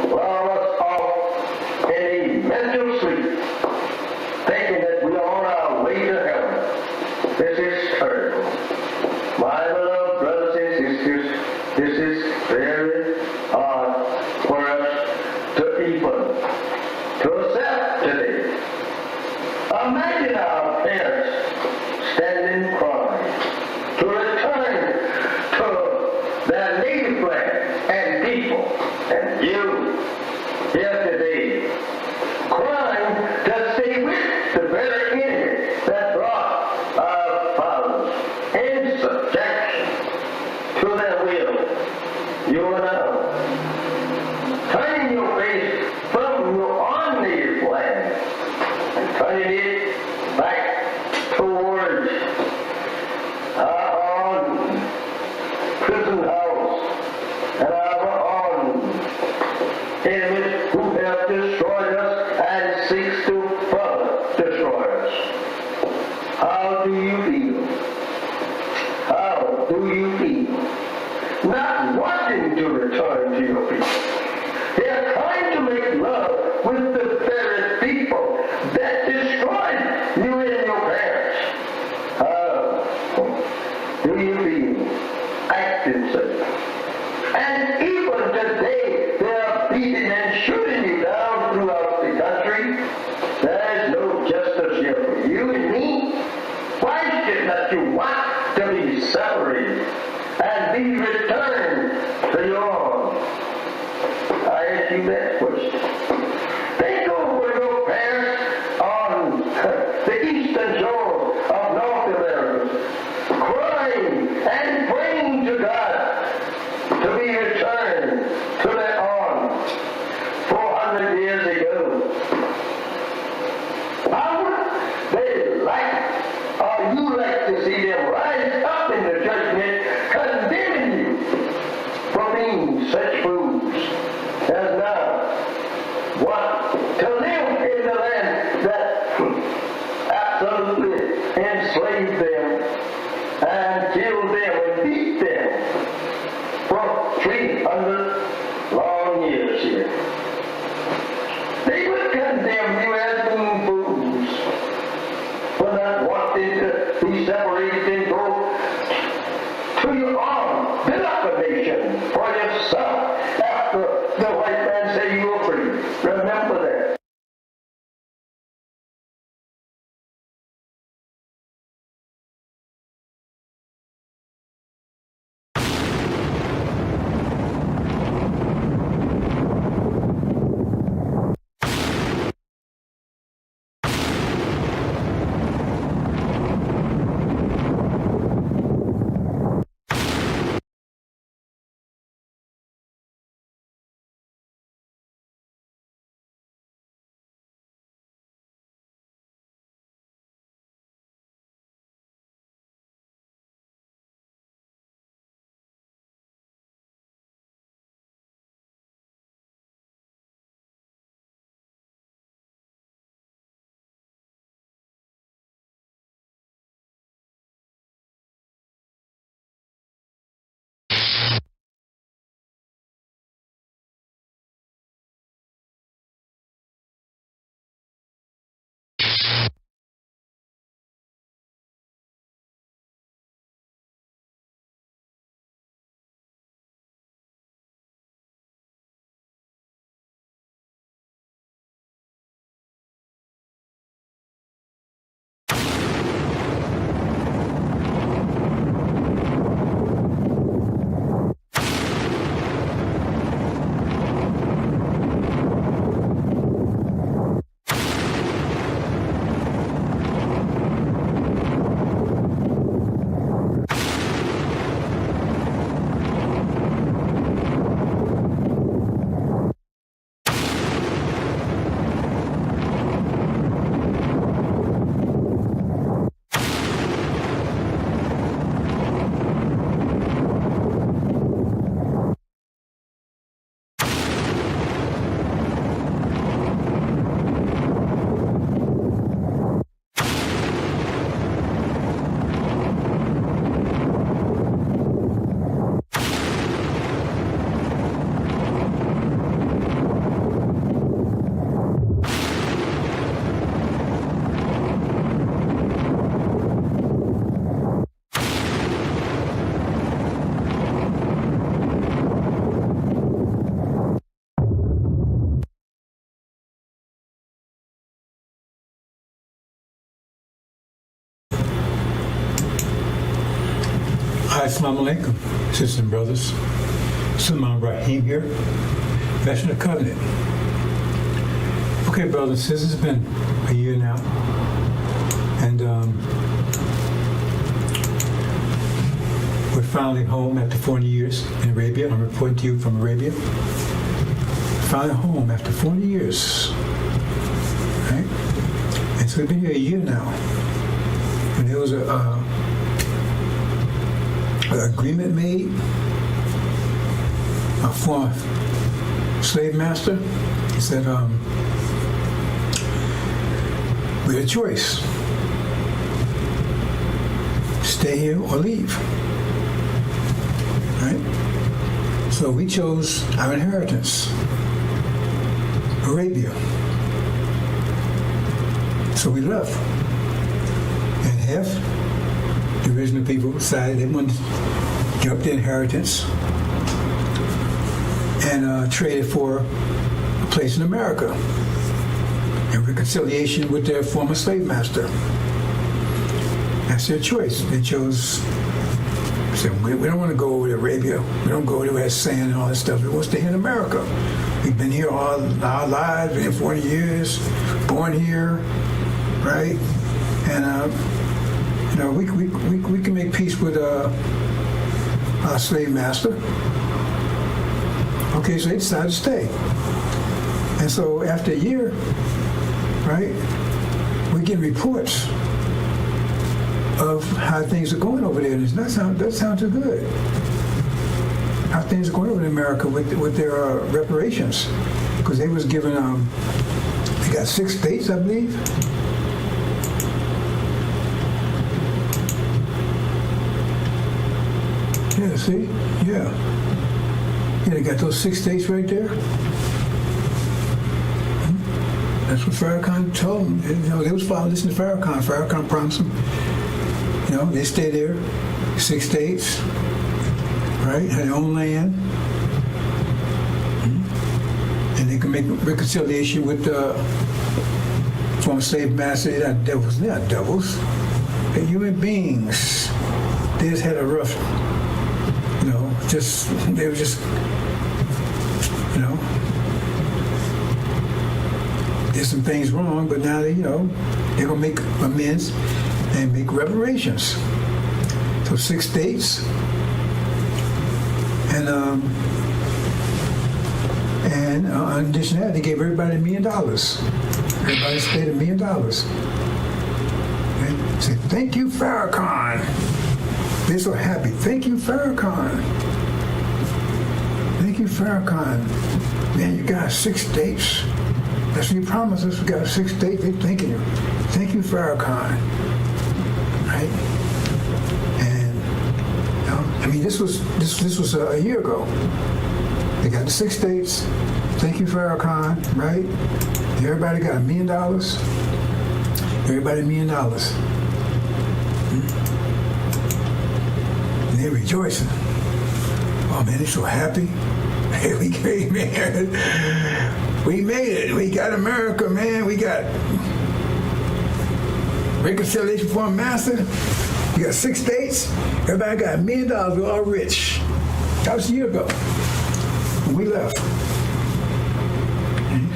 lull us off in a mental sleep, thinking that we are on our way to heaven. This is terrible. My beloved brothers and sisters, this is very hard for us to even to accept today. Imagine our parents standing crying to return to their native land and people, and you here today crying to stay with the very enemy that brought church, our own prison house, and our own enemies who have destroyed us and seeks to further destroy us. How do you feel? How do you feel? Not wanting to return to your people. They are trying to make love with the very people that destroyed you and your parents. How do you feel? Acting such. And even today, they are beating and shooting you down throughout the country. There is no justice here for you and me. Why is it that you want to be separated and be returned to your own? I ask you that question. Think over your parents on the eastern shore of North America, crying and praying to God to be returned to their own 400 years ago. How would they like, or you like to see them rise up in the judgment, condemning you for being such fools as now want to live in the land that absolutely enslaved them and killed them and beat them for 300 long years here. They would condemn you as being fools for not wanting to be separated and go to your own, build up a nation for yourself after the white man say you were free. Remember that. Assalamu alaikum, sisters and brothers. Sulman Rahim here, Veteran of Covenant. Okay, brothers, this has been a year now, and we're finally home after 40 years in Arabia. I'm reporting to you from Arabia. Finally home after 40 years, right? And so we've been here a year now. when there was an agreement made, a former slave master, he said, we had a choice. Stay here or leave. Right? So we chose our inheritance, Arabia. So we left. And half the original people decided they wanted to give up their inheritance and traded for a place in America in reconciliation with their former slave master. That's their choice. They chose, said, we don't want to go over to Arabia. We don't go over there with sand and all that stuff. We want to stay here in America. We've been here all our lives, been here 40 years, born here, right? And we can make peace with our slave master. Okay, so they decided to stay. And so after a year, right, we get reports of how things are going over there. And it doesn't sound too good. How things are going over in America with their reparations. Because they was given, they got 6 states, I believe. Yeah, see? Yeah. Yeah, they got those 6 states right there. That's what Farrakhan told them. They was listening to Farrakhan. Farrakhan promised them. They stay there, 6 states, right? Had their own land. And they can make reconciliation with the former slave master. They're not devils. They're not devils. They're human beings. They just had a rough, they were just, did some things wrong, but now they're gonna make amends and make reparations. So 6 states, and in addition to that, they gave everybody $1 million. Everybody stayed $1 million. They said, "Thank you, Farrakhan." They're so happy. Thank you, Farrakhan. Thank you, Farrakhan. Man, you got 6 states. That's what you promised us. We got 6 states. They're thanking you. Thank you, Farrakhan. Right? And this was a year ago. They got the 6 states. Thank you, Farrakhan. Right? Everybody got $1 million. Everybody $1 million. And they're rejoicing. Oh man, they're so happy. Hey, we came, man. We made it. We got America, man. We got reconciliation for a master. We got 6 states. Everybody got $1 million. We're all rich. That was a year ago when we left.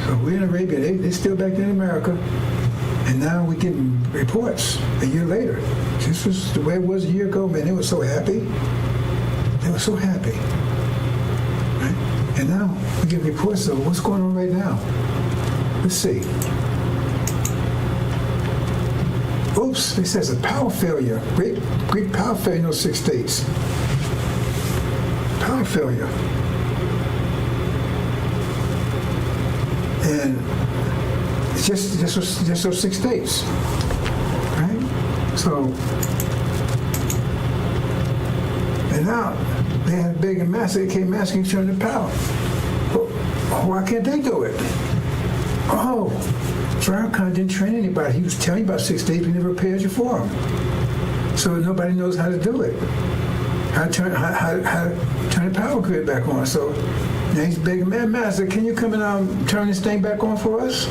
So we're in Arabia. They're still back there in America. And now we're getting reports a year later. This was the way it was a year ago, man. They were so happy. They were so happy. Right? And now we get reports of what's going on right now. Let's see. Oops, it says a power failure. Great power failure in those 6 states. Power failure. And it's just those 6 states. Right? So, and now they had a big and massive, they came asking to turn the power. Well, why can't they do it? Oh, Farrakhan didn't train anybody. He was telling you about 6 states, we never prepared you for them. So nobody knows how to do it. How to turn the power grid back on. So now he's begging, man, Master, can you come and turn this thing back on for us?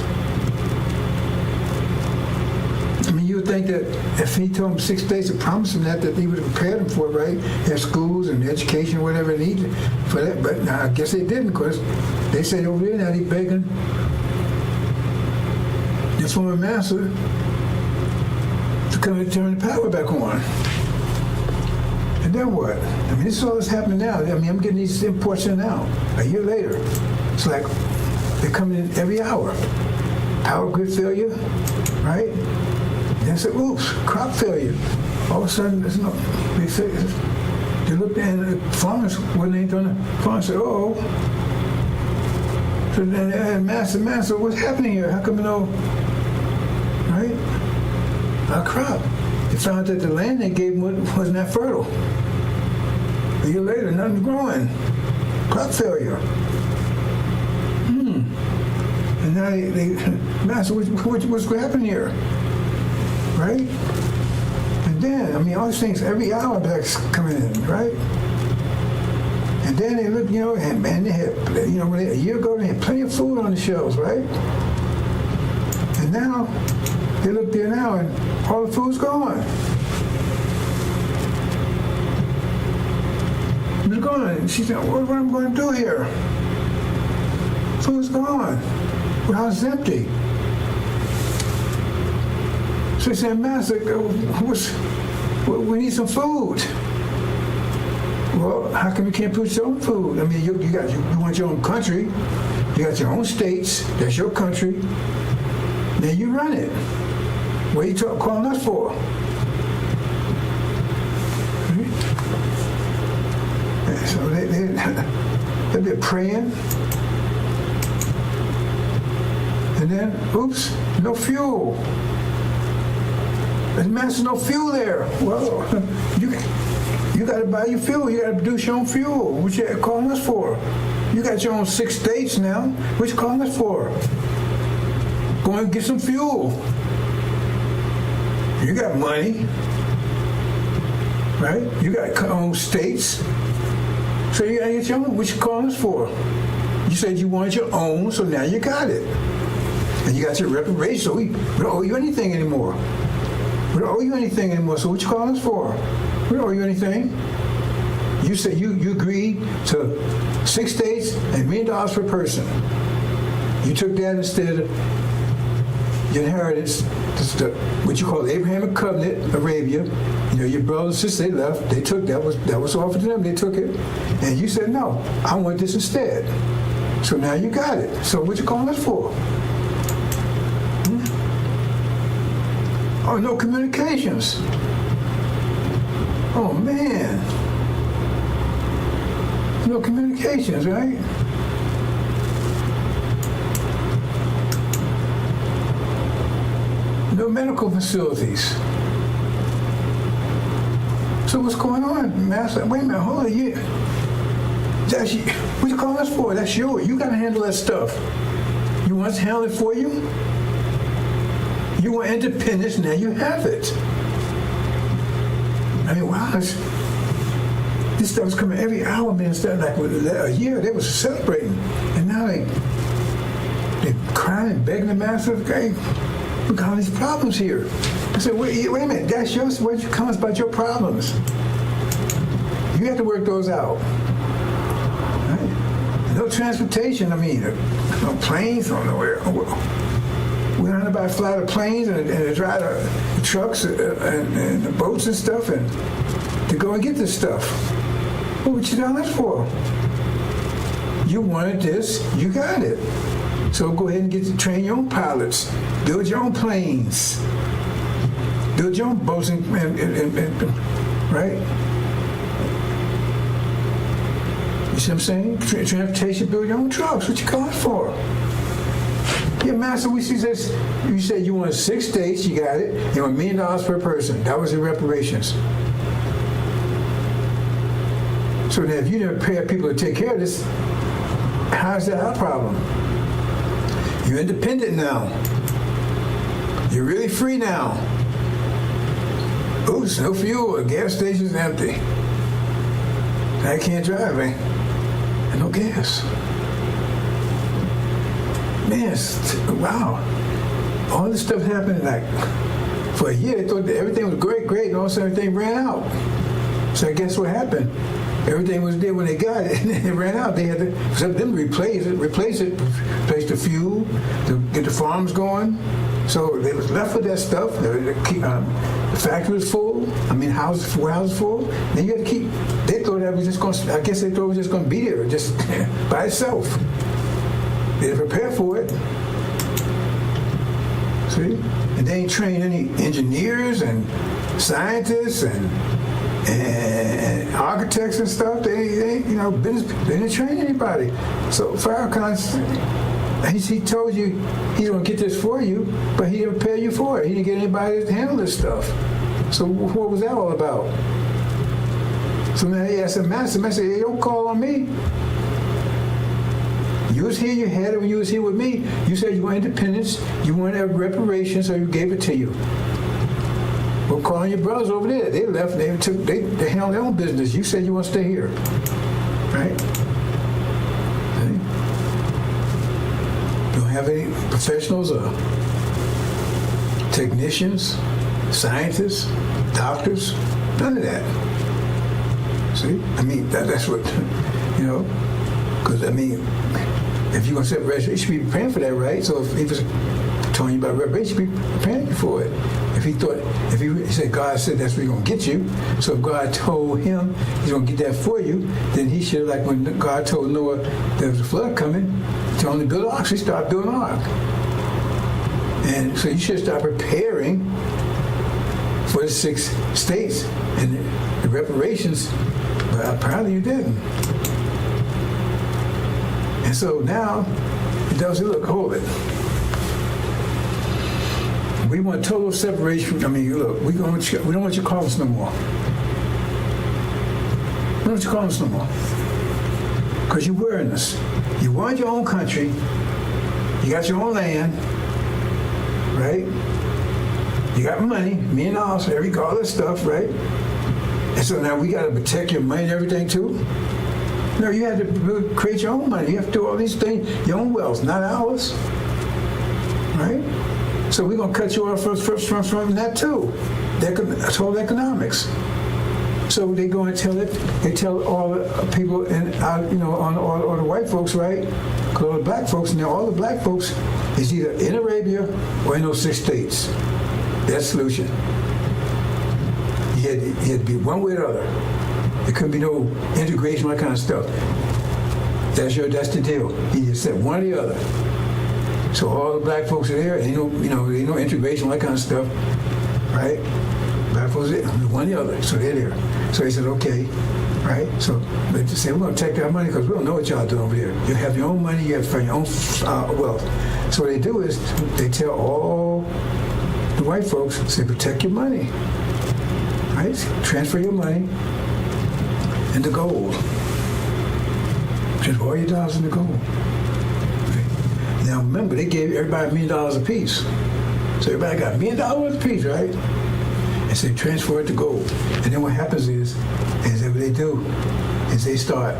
I mean, you would think that if he told him 6 states to promise him that he would have prepared him for it, right? Their schools and education, whatever they needed for that. But now I guess they didn't, because they said over there now he's begging this former master to come and turn the power back on. And then what? I mean, this is all that's happening now. I mean, I'm getting these imports in now. A year later, it's like they're coming in every hour. Power grid failure, right? Then they said, oops, crop failure. All of a sudden, they looked at the farmers, wasn't they doing it? Farmers said, oh. So then, master, what's happening here? How come right? Our crop. They found that the land they gave them wasn't that fertile. A year later, nothing's growing. Crop failure. And now master, what's happening here? Right? And then, all these things, every hour that's coming in, right? And then they look, and they had, a year ago, they had plenty of food on the shelves, right? And now, they look there now, and all the food's gone. It's gone. And she said, what am I going to do here? Food's gone. The house is empty. So he said, Master, we need some food. Well, how come you can't produce your own food? You want your own country. You got your own states. That's your country. Then you run it. What are you calling us for? Right? So they're praying. And then, oops, no fuel. There's Master, no fuel there. Well, you got to buy your fuel. You got to produce your own fuel. What you calling us for? You got your own 6 states now. What you calling us for? Go and get some fuel. You got money, right? You got your own states. So you got to get your own. What you calling us for? You said you wanted your own, so now you got it. And you got your reparation, so we don't owe you anything anymore. We don't owe you anything anymore, so what you calling us for? We don't owe you anything. You said you agreed to 6 states and $1 million per person. You took that instead of your inheritance, what you call the Abrahamic covenant, Arabia. Your brothers and sisters, they left. They took that was offered to them. They took it, and you said no. I want this instead. So now you got it. So what you calling us for? Oh, no communications. Oh man. No communications, right? No medical facilities. So what's going on, Master? Wait a minute, hold on. What you calling us for? That's yours. You got to handle that stuff. You want us to handle it for you? You want independence, now you have it. Wow, this stuff was coming every hour, man. Instead of a year, they was celebrating. And now they're crying and begging the Master, okay, we got all these problems here. I said, wait a minute, that's yours. Where'd you come about your problems? You have to work those out. Right? No transportation, no planes, nowhere. We learned about fly the planes and drive the trucks and the boats and stuff and to go and get this stuff. What would you done this for? You wanted this, you got it. So go ahead and train your own pilots, build your own planes, build your own boats and right? You see what I'm saying? Transportation, build your own trucks. What you calling for? Yeah, Master, we see this. You said you wanted 6 states, you got it. You want $1 million per person. That was the reparations. So now if you didn't pay people to take care of this, how's that our problem? You're independent now. You're really free now. Oops, no fuel, the gas station's empty. I can't drive, man. And no gas. Man, wow. All this stuff happened for a year. They thought that everything was great, and all of a sudden everything ran out. So guess what happened? Everything was there when they got it, and then it ran out. They had to, some of them replace the fuel, to get the farms going. So they was left with that stuff. The factory was full. Warehouses full. Then you had to keep. They thought that was just going. I guess they thought it was just going to be there, just by itself. They didn't prepare for it. See? and they ain't trained any engineers and scientists and architects and stuff. They business. They didn't train anybody. So Farrakhan, he told you he don't get this for you, but he didn't prepare you for it. He didn't get anybody to handle this stuff. So what was that all about? So now he asked the master, hey, don't call on me. You was here, you had it when you was here with me. You said you want independence, you wanted reparations, so you gave it to you. Well, call on your brothers over there. They left, they handled their own business. You said you want to stay here, right? See? You don't have any professionals or technicians, scientists, doctors, none of that. See? I mean, that's what, because, if you're going to set reparation, you should be preparing for that, right? So if he was telling you about reparation, you should be preparing for it. If he said, God said that's where he's going to get you, so if God told him he's going to get that for you, then he should, like when God told Noah there was a flood coming, to only build an ark, so he started building an ark. And so you should start preparing for the 6 states and the reparations, but apparently you didn't. And so now, he tells you, look, hold it. We want total separation. Look, we don't want you to call us no more. We don't want you to call us no more. Because you're wearing us. You want your own country. You got your own land. Right? You got money, $1 million, all this stuff, right? And so now we got to protect your money and everything too? No, you have to create your own money. You have to do all these things, your own wealth, not ours. Right? So we're going to cut you off from that too. That's all economics. So they go and tell all the people all the white folks, right? All the black folks, and all the black folks is either in Arabia or in those 6 states. That's the solution. You had to be one way or the other. There couldn't be no integration, that kind of stuff. That's the deal. You just said one or the other. So all the black folks are there, ain't no integration, that kind of stuff, right? Black folks are there, one or the other, so they're there. So he said, okay, right? So they just say, we're going to take our money because we don't know what y'all doing over there. You have your own money, you have your own wealth. So what they do is they tell all the white folks, say, protect your money, right? Transfer your money into gold. Just all your dollars into gold. Right? Now remember, they gave everybody $1 million apiece. So everybody got $1 million apiece, right? And so they transfer it to gold. And then what happens is that what they do is they start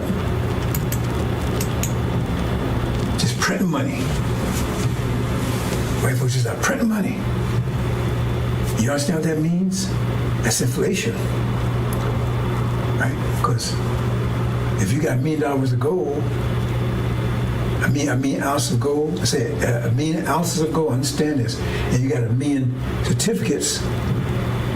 just printing money. White folks just start printing money. You understand what that means? That's inflation. Right? Because if you got $1 million of gold, a million ounces of gold, I say a million ounces of gold, understand this, and you got 1 million certificates,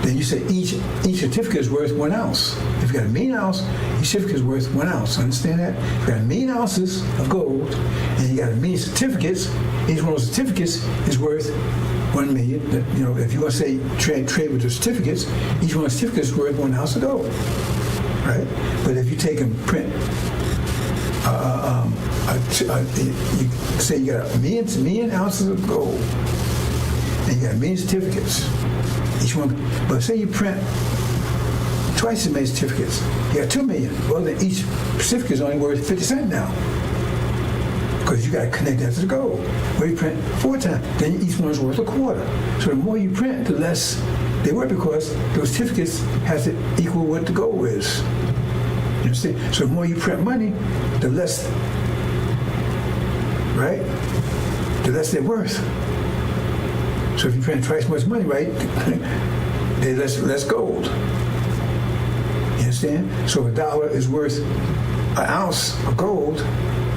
then you say each certificate is worth 1 ounce. If you got 1 million ounces, each certificate is worth 1 ounce. Understand that? If you got 1 million ounces of gold and you got 1 million certificates, each one of those certificates is worth 1 million. If you want to say trade with the certificates, each one of the certificates is worth 1 ounce of gold. Right? But if you take and print, you say you got 1 million ounces of gold and you got 1 million certificates. Each one, but say you print twice as many certificates, you got 2 million. Well, then each certificate is only worth 50 cents now, because you got to connect that to the gold. Well, you print 4 times, then each one is worth a quarter. So the more you print, the less they worth, because those certificates has to equal what the gold is. You understand? So the more you print money, the less, right? The less they're worth. So if you print twice as much money, right, there's less gold. You understand? So $1 is worth 1 ounce of gold,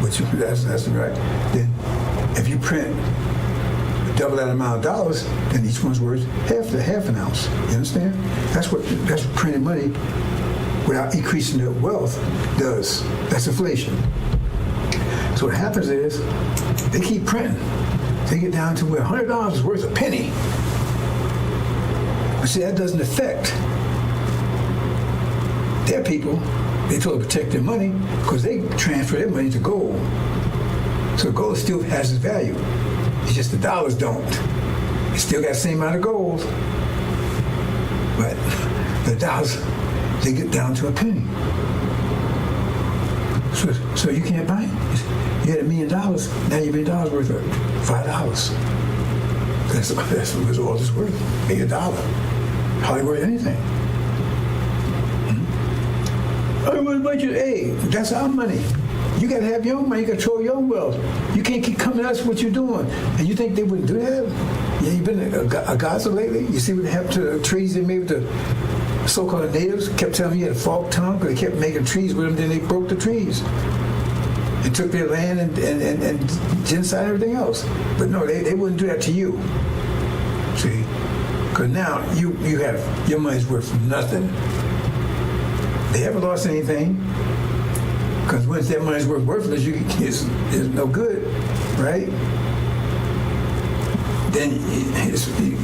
which that's right. Then if you print double that amount of dollars, then each one's worth half an ounce. You understand? That's what printing money without increasing their wealth does. That's inflation. So what happens is they keep printing. They get down to where $100 is worth a penny. But see, that doesn't affect their people. They try to protect their money because they transfer their money to gold. So gold still has its value. It's just the dollars don't. It still got the same amount of gold. But the dollars, they get down to a penny. So you can't buy it. You had $1 million, now your $1 million worth of $5. That's what all this worth. $1 million. Hardly worth anything. Hey, that's our money. You got to have your own money. You control your own wealth. You can't keep coming at us what you're doing. And you think they wouldn't do that? Yeah, you been a Gaza lately? You see what happened to the trees they made with the so-called natives? Kept telling me you had a forked tongue because they kept making trees with them, then they broke the trees. And took their land and genocide and everything else. But no, they wouldn't do that to you. See? Because now you have, your money's worth nothing. They haven't lost anything. Because once that money's worthless, it's no good, right? Then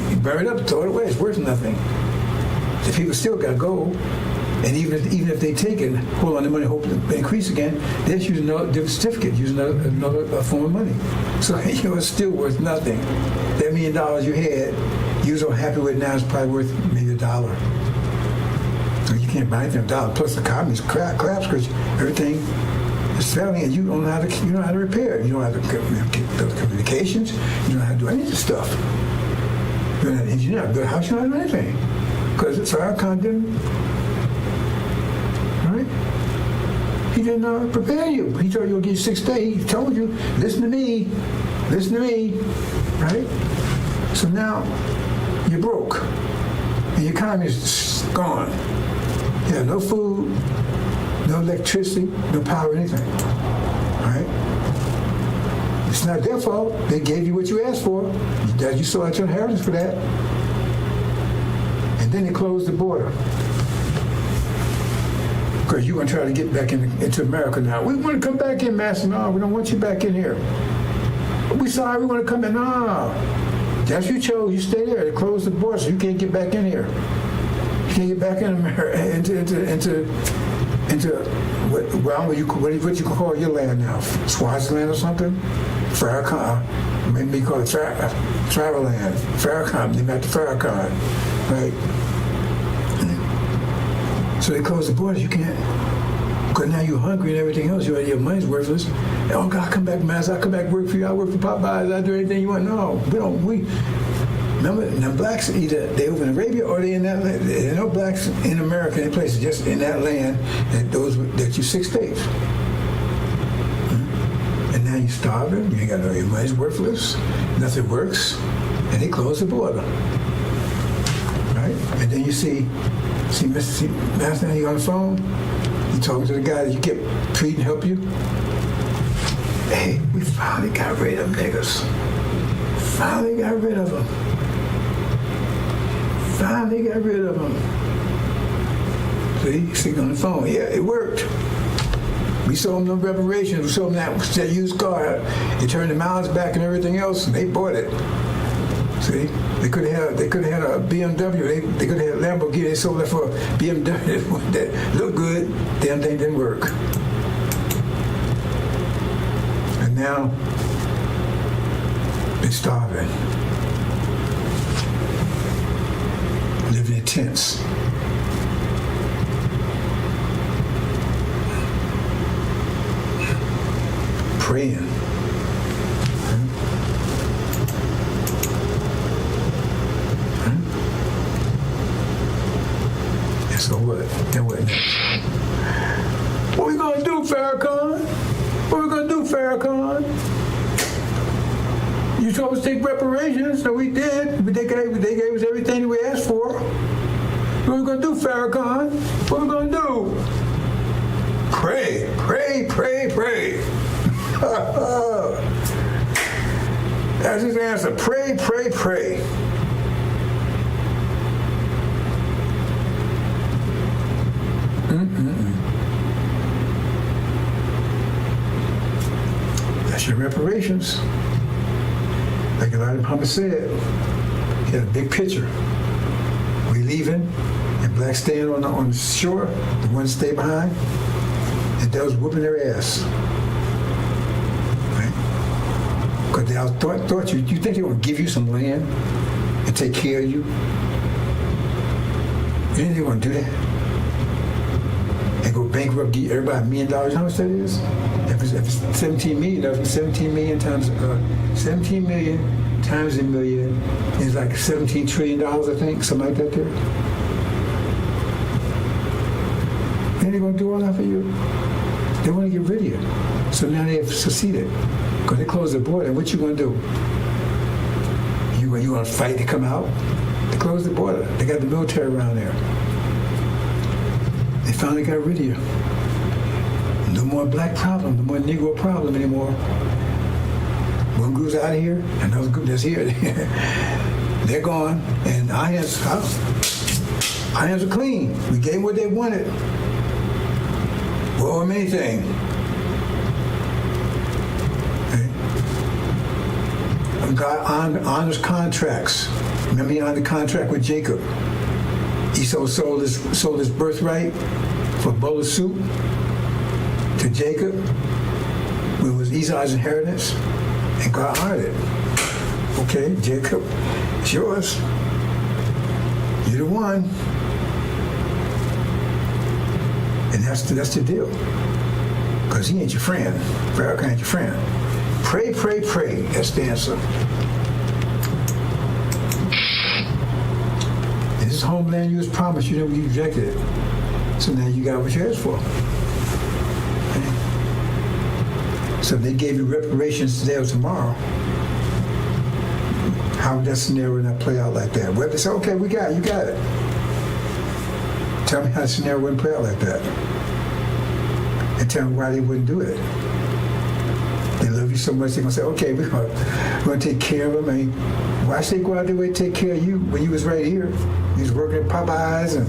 you bury it up, throw it away. It's worth nothing. The people still got gold, and even if they take it, hold on the money, hope it increase again, they just use another different certificate, use another form of money. So it's still worth nothing. That $1 million you had, you was so happy with it now, it's probably worth maybe $1. So you can't buy anything $1. Plus the economy's collapse because everything is failing, and you don't know how to repair it. You don't know how to build communications. You don't know how to do any of this stuff. You're not an engineer, build a house. You don't know how to do anything because Farrakhan didn't. Right? He didn't prepare you. He told you he'll give you 6 days. He told you, listen to me, right? So now you're broke, and your economy is gone. You have no food, no electricity, no power, anything. All right? It's not their fault. They gave you what you asked for. You still had your inheritance for that. And then they closed the border. Because you want to try to get back into America now. We want to come back in, Master. No, we don't want you back in here. We sorry, we want to come in. No. That's what you chose. You stay there. They closed the border, so you can't get back in here. You can't get back in America, into what you can call your land now? Swaziland or something? Farrakhan. Maybe call it travel land. Farrakhan. They met the Farrakhan, right? So they closed the borders. You can't. Because now you're hungry and everything else. Your money's worthless. Oh God, come back, Master. I'll come back work for you. I work for Popeyes. I do anything you want. No, we don't. Remember, now blacks either they over in Arabia or they in that land. There are no blacks in America, any places, just in that land that you 6 days. And now you're starving. You ain't got your money's worthless. Nothing works, and they close the border. Right? And then you see Master, he on the phone. You talking to the guy that you kept treating, help you. Hey, we finally got rid of them niggas. Finally got rid of them. Finally got rid of them. See on the phone. Yeah, it worked. We sold them no reparations. We sold them that used car. They turned the miles back and everything else, and they bought it. See, they could have had a BMW. They could have had a Lamborghini. They sold it for a BMW that looked good. Damn thing didn't work. And now they're starving, living in tents. Praying. So what? Then what next? What we gonna do, Farrakhan? What we gonna do, Farrakhan? You told us to take reparations, so we did. But they gave us everything we asked for. What we gonna do, Farrakhan? What we gonna do? Pray, pray, pray, pray. That's his answer. Pray, pray, pray. That's your reparations. Like Elijah Muhammad said, he had a big picture. We leaving and blacks staying on the shore, the ones stay behind, and devils whooping their ass. Right? Because they all thought you think they want to give you some land and take care of you? You think they want to do that? And go bankrupt, give everybody $1 million? How much that is? If it's 17 million, that's 17 million times 17 million times a million is like $17 trillion, I think, something like that there. And they're gonna do all that for you. They want to get rid of you. So now they have succeeded. Because they closed the border, and what you gonna do? You gonna fight to come out? They closed the border. They got the military around there. They finally got rid of you. No more black problem, no more Negro problem anymore. One group's out of here, another group that's here. They're gone, and our hands are clean. We gave them what they wanted. Well, anything. Okay. God honors contracts. Remember, he honored the contract with Jacob. Esau sold his birthright for a bowl of soup to Jacob. It was Esau's inheritance, and God honored it. Okay, Jacob, it's yours. You're the one. And that's the deal. Because he ain't your friend. Farrakhan ain't your friend. Pray, pray, pray. That's the answer. And this homeland you was promised, you rejected it. So now you got what you asked for. Okay. So if they gave you reparations today or tomorrow, how would that scenario not play out like that? Well, they say, okay, we got it, you got it. Tell me how the scenario wouldn't play out like that. And tell me why they wouldn't do it. They love you so much, they're going to say, okay, we're going to take care of them. I mean, why should they go out their way to take care of you when you was right here? You was working at Popeyes and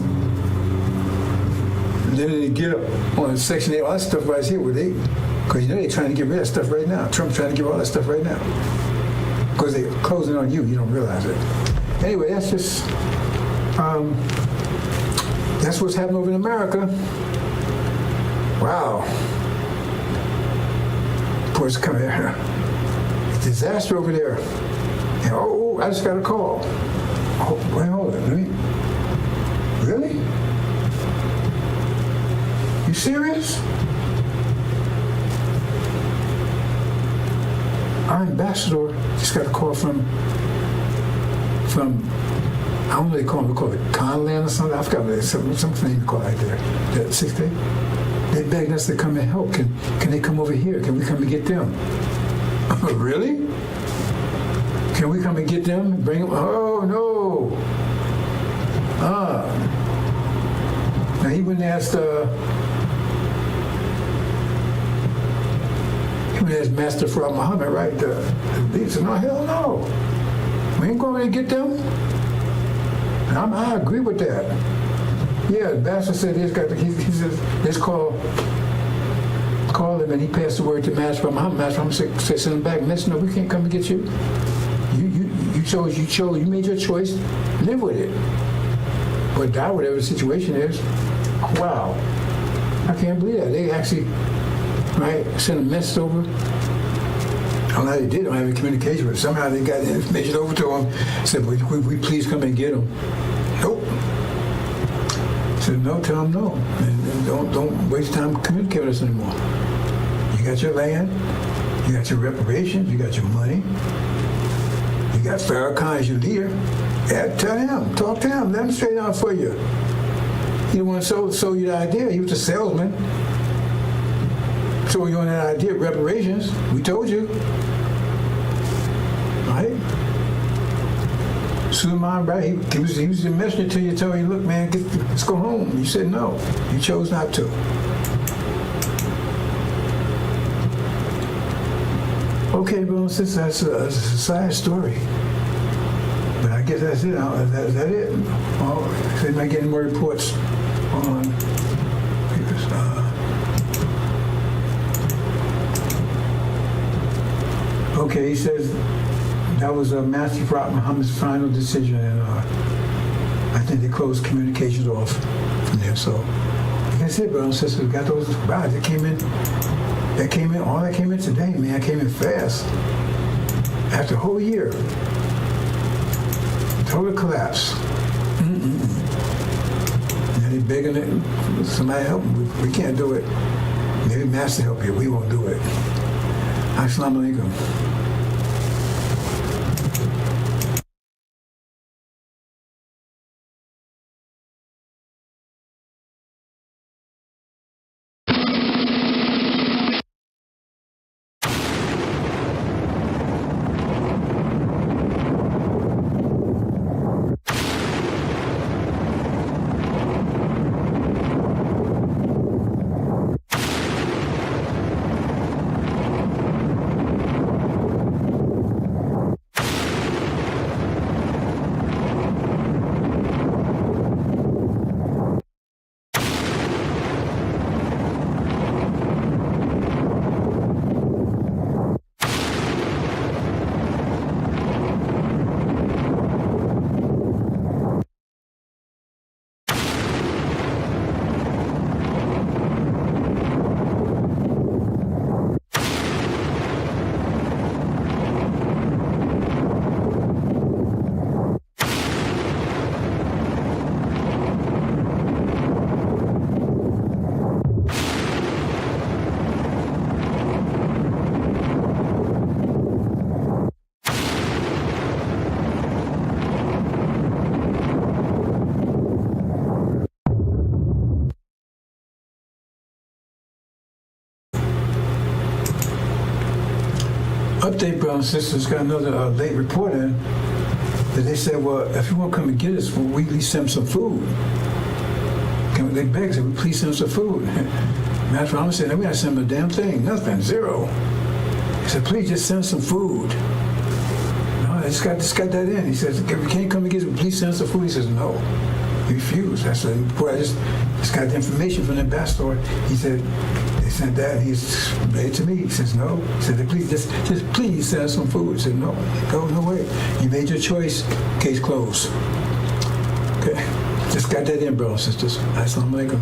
then they get up on Section 8, all that stuff right here, because you know they're trying to get rid of that stuff right now. Trump's trying to get all that stuff right now. Because they're closing on you don't realize it. Anyway, that's just, that's what's happening over in America. Wow. Boys, come here. It's a disaster over there. And, oh, I just got a call. Oh, wait, hold on. Really? You serious? Our ambassador just got a call from I don't know what they call it Conland or something. I forgot what it's something they call it right there. That 6th day. They begged us to come and help. Can they come over here? Can we come and get them? Really? Can we come and get them and bring them? Oh no. Now he went and asked Master Farad Muhammad, right? He said, no, hell no. We ain't going to get them. And I agree with that. Yeah, the Master said he says, let's call him, and he passed the word to Master Farad Muhammad. Master Muhammad said, send him back. Listen, no, we can't come and get you. You made your choice, live with it. But die, whatever the situation is, wow. I can't believe that. They actually, right, sent a message over. I don't know how they did. I don't have any communication with them. Somehow they got the information over to them. Said, would we please come and get them? Nope. Said, no, tell them no. And don't waste time communicating with us anymore. You got your land. You got your reparations. You got your money. You got Farrakhan as your leader. Yeah, tell him. Talk to him. Let him straighten out for you. He didn't want to sell you the idea. He was a salesman. So you on that idea of reparations. We told you. Right? Suleiman, right? He was the messenger to you, telling you, look, man, let's go home. You said no. You chose not to. Okay, well, since that's a sad story. But I guess that's it. Is that it? Oh, so they might get any more reports on okay, he says that was Master Farad Muhammad's final decision, and I think they closed communications off from there. So, like I said, brothers and sisters, we got those rides that came in. All that came in today, man. I came in fast. After a whole year. Total collapse. And they begging it, somebody help them. We can't do it. Maybe Master help you. We won't do it. Assalamu alaikum. Update, brothers and sisters, got another late report in that they said, well, if you want to come and get us, well, we at least send some food. They begged, said, please send some food. Master Muhammad said, we got to send them a damn thing, nothing, zero. He said, please just send some food. No, I just got that in. He says, if you can't come and get us, please send some food. He says, no. He refused. I said, boy, I just got the information from the ambassador. He said, they sent that. He's read to me. He says, no. He said, please, just please send us some food. He said, no, no way. You made your choice. Case closed. Okay. Just got that in, brothers and sisters. Assalamu alaikum.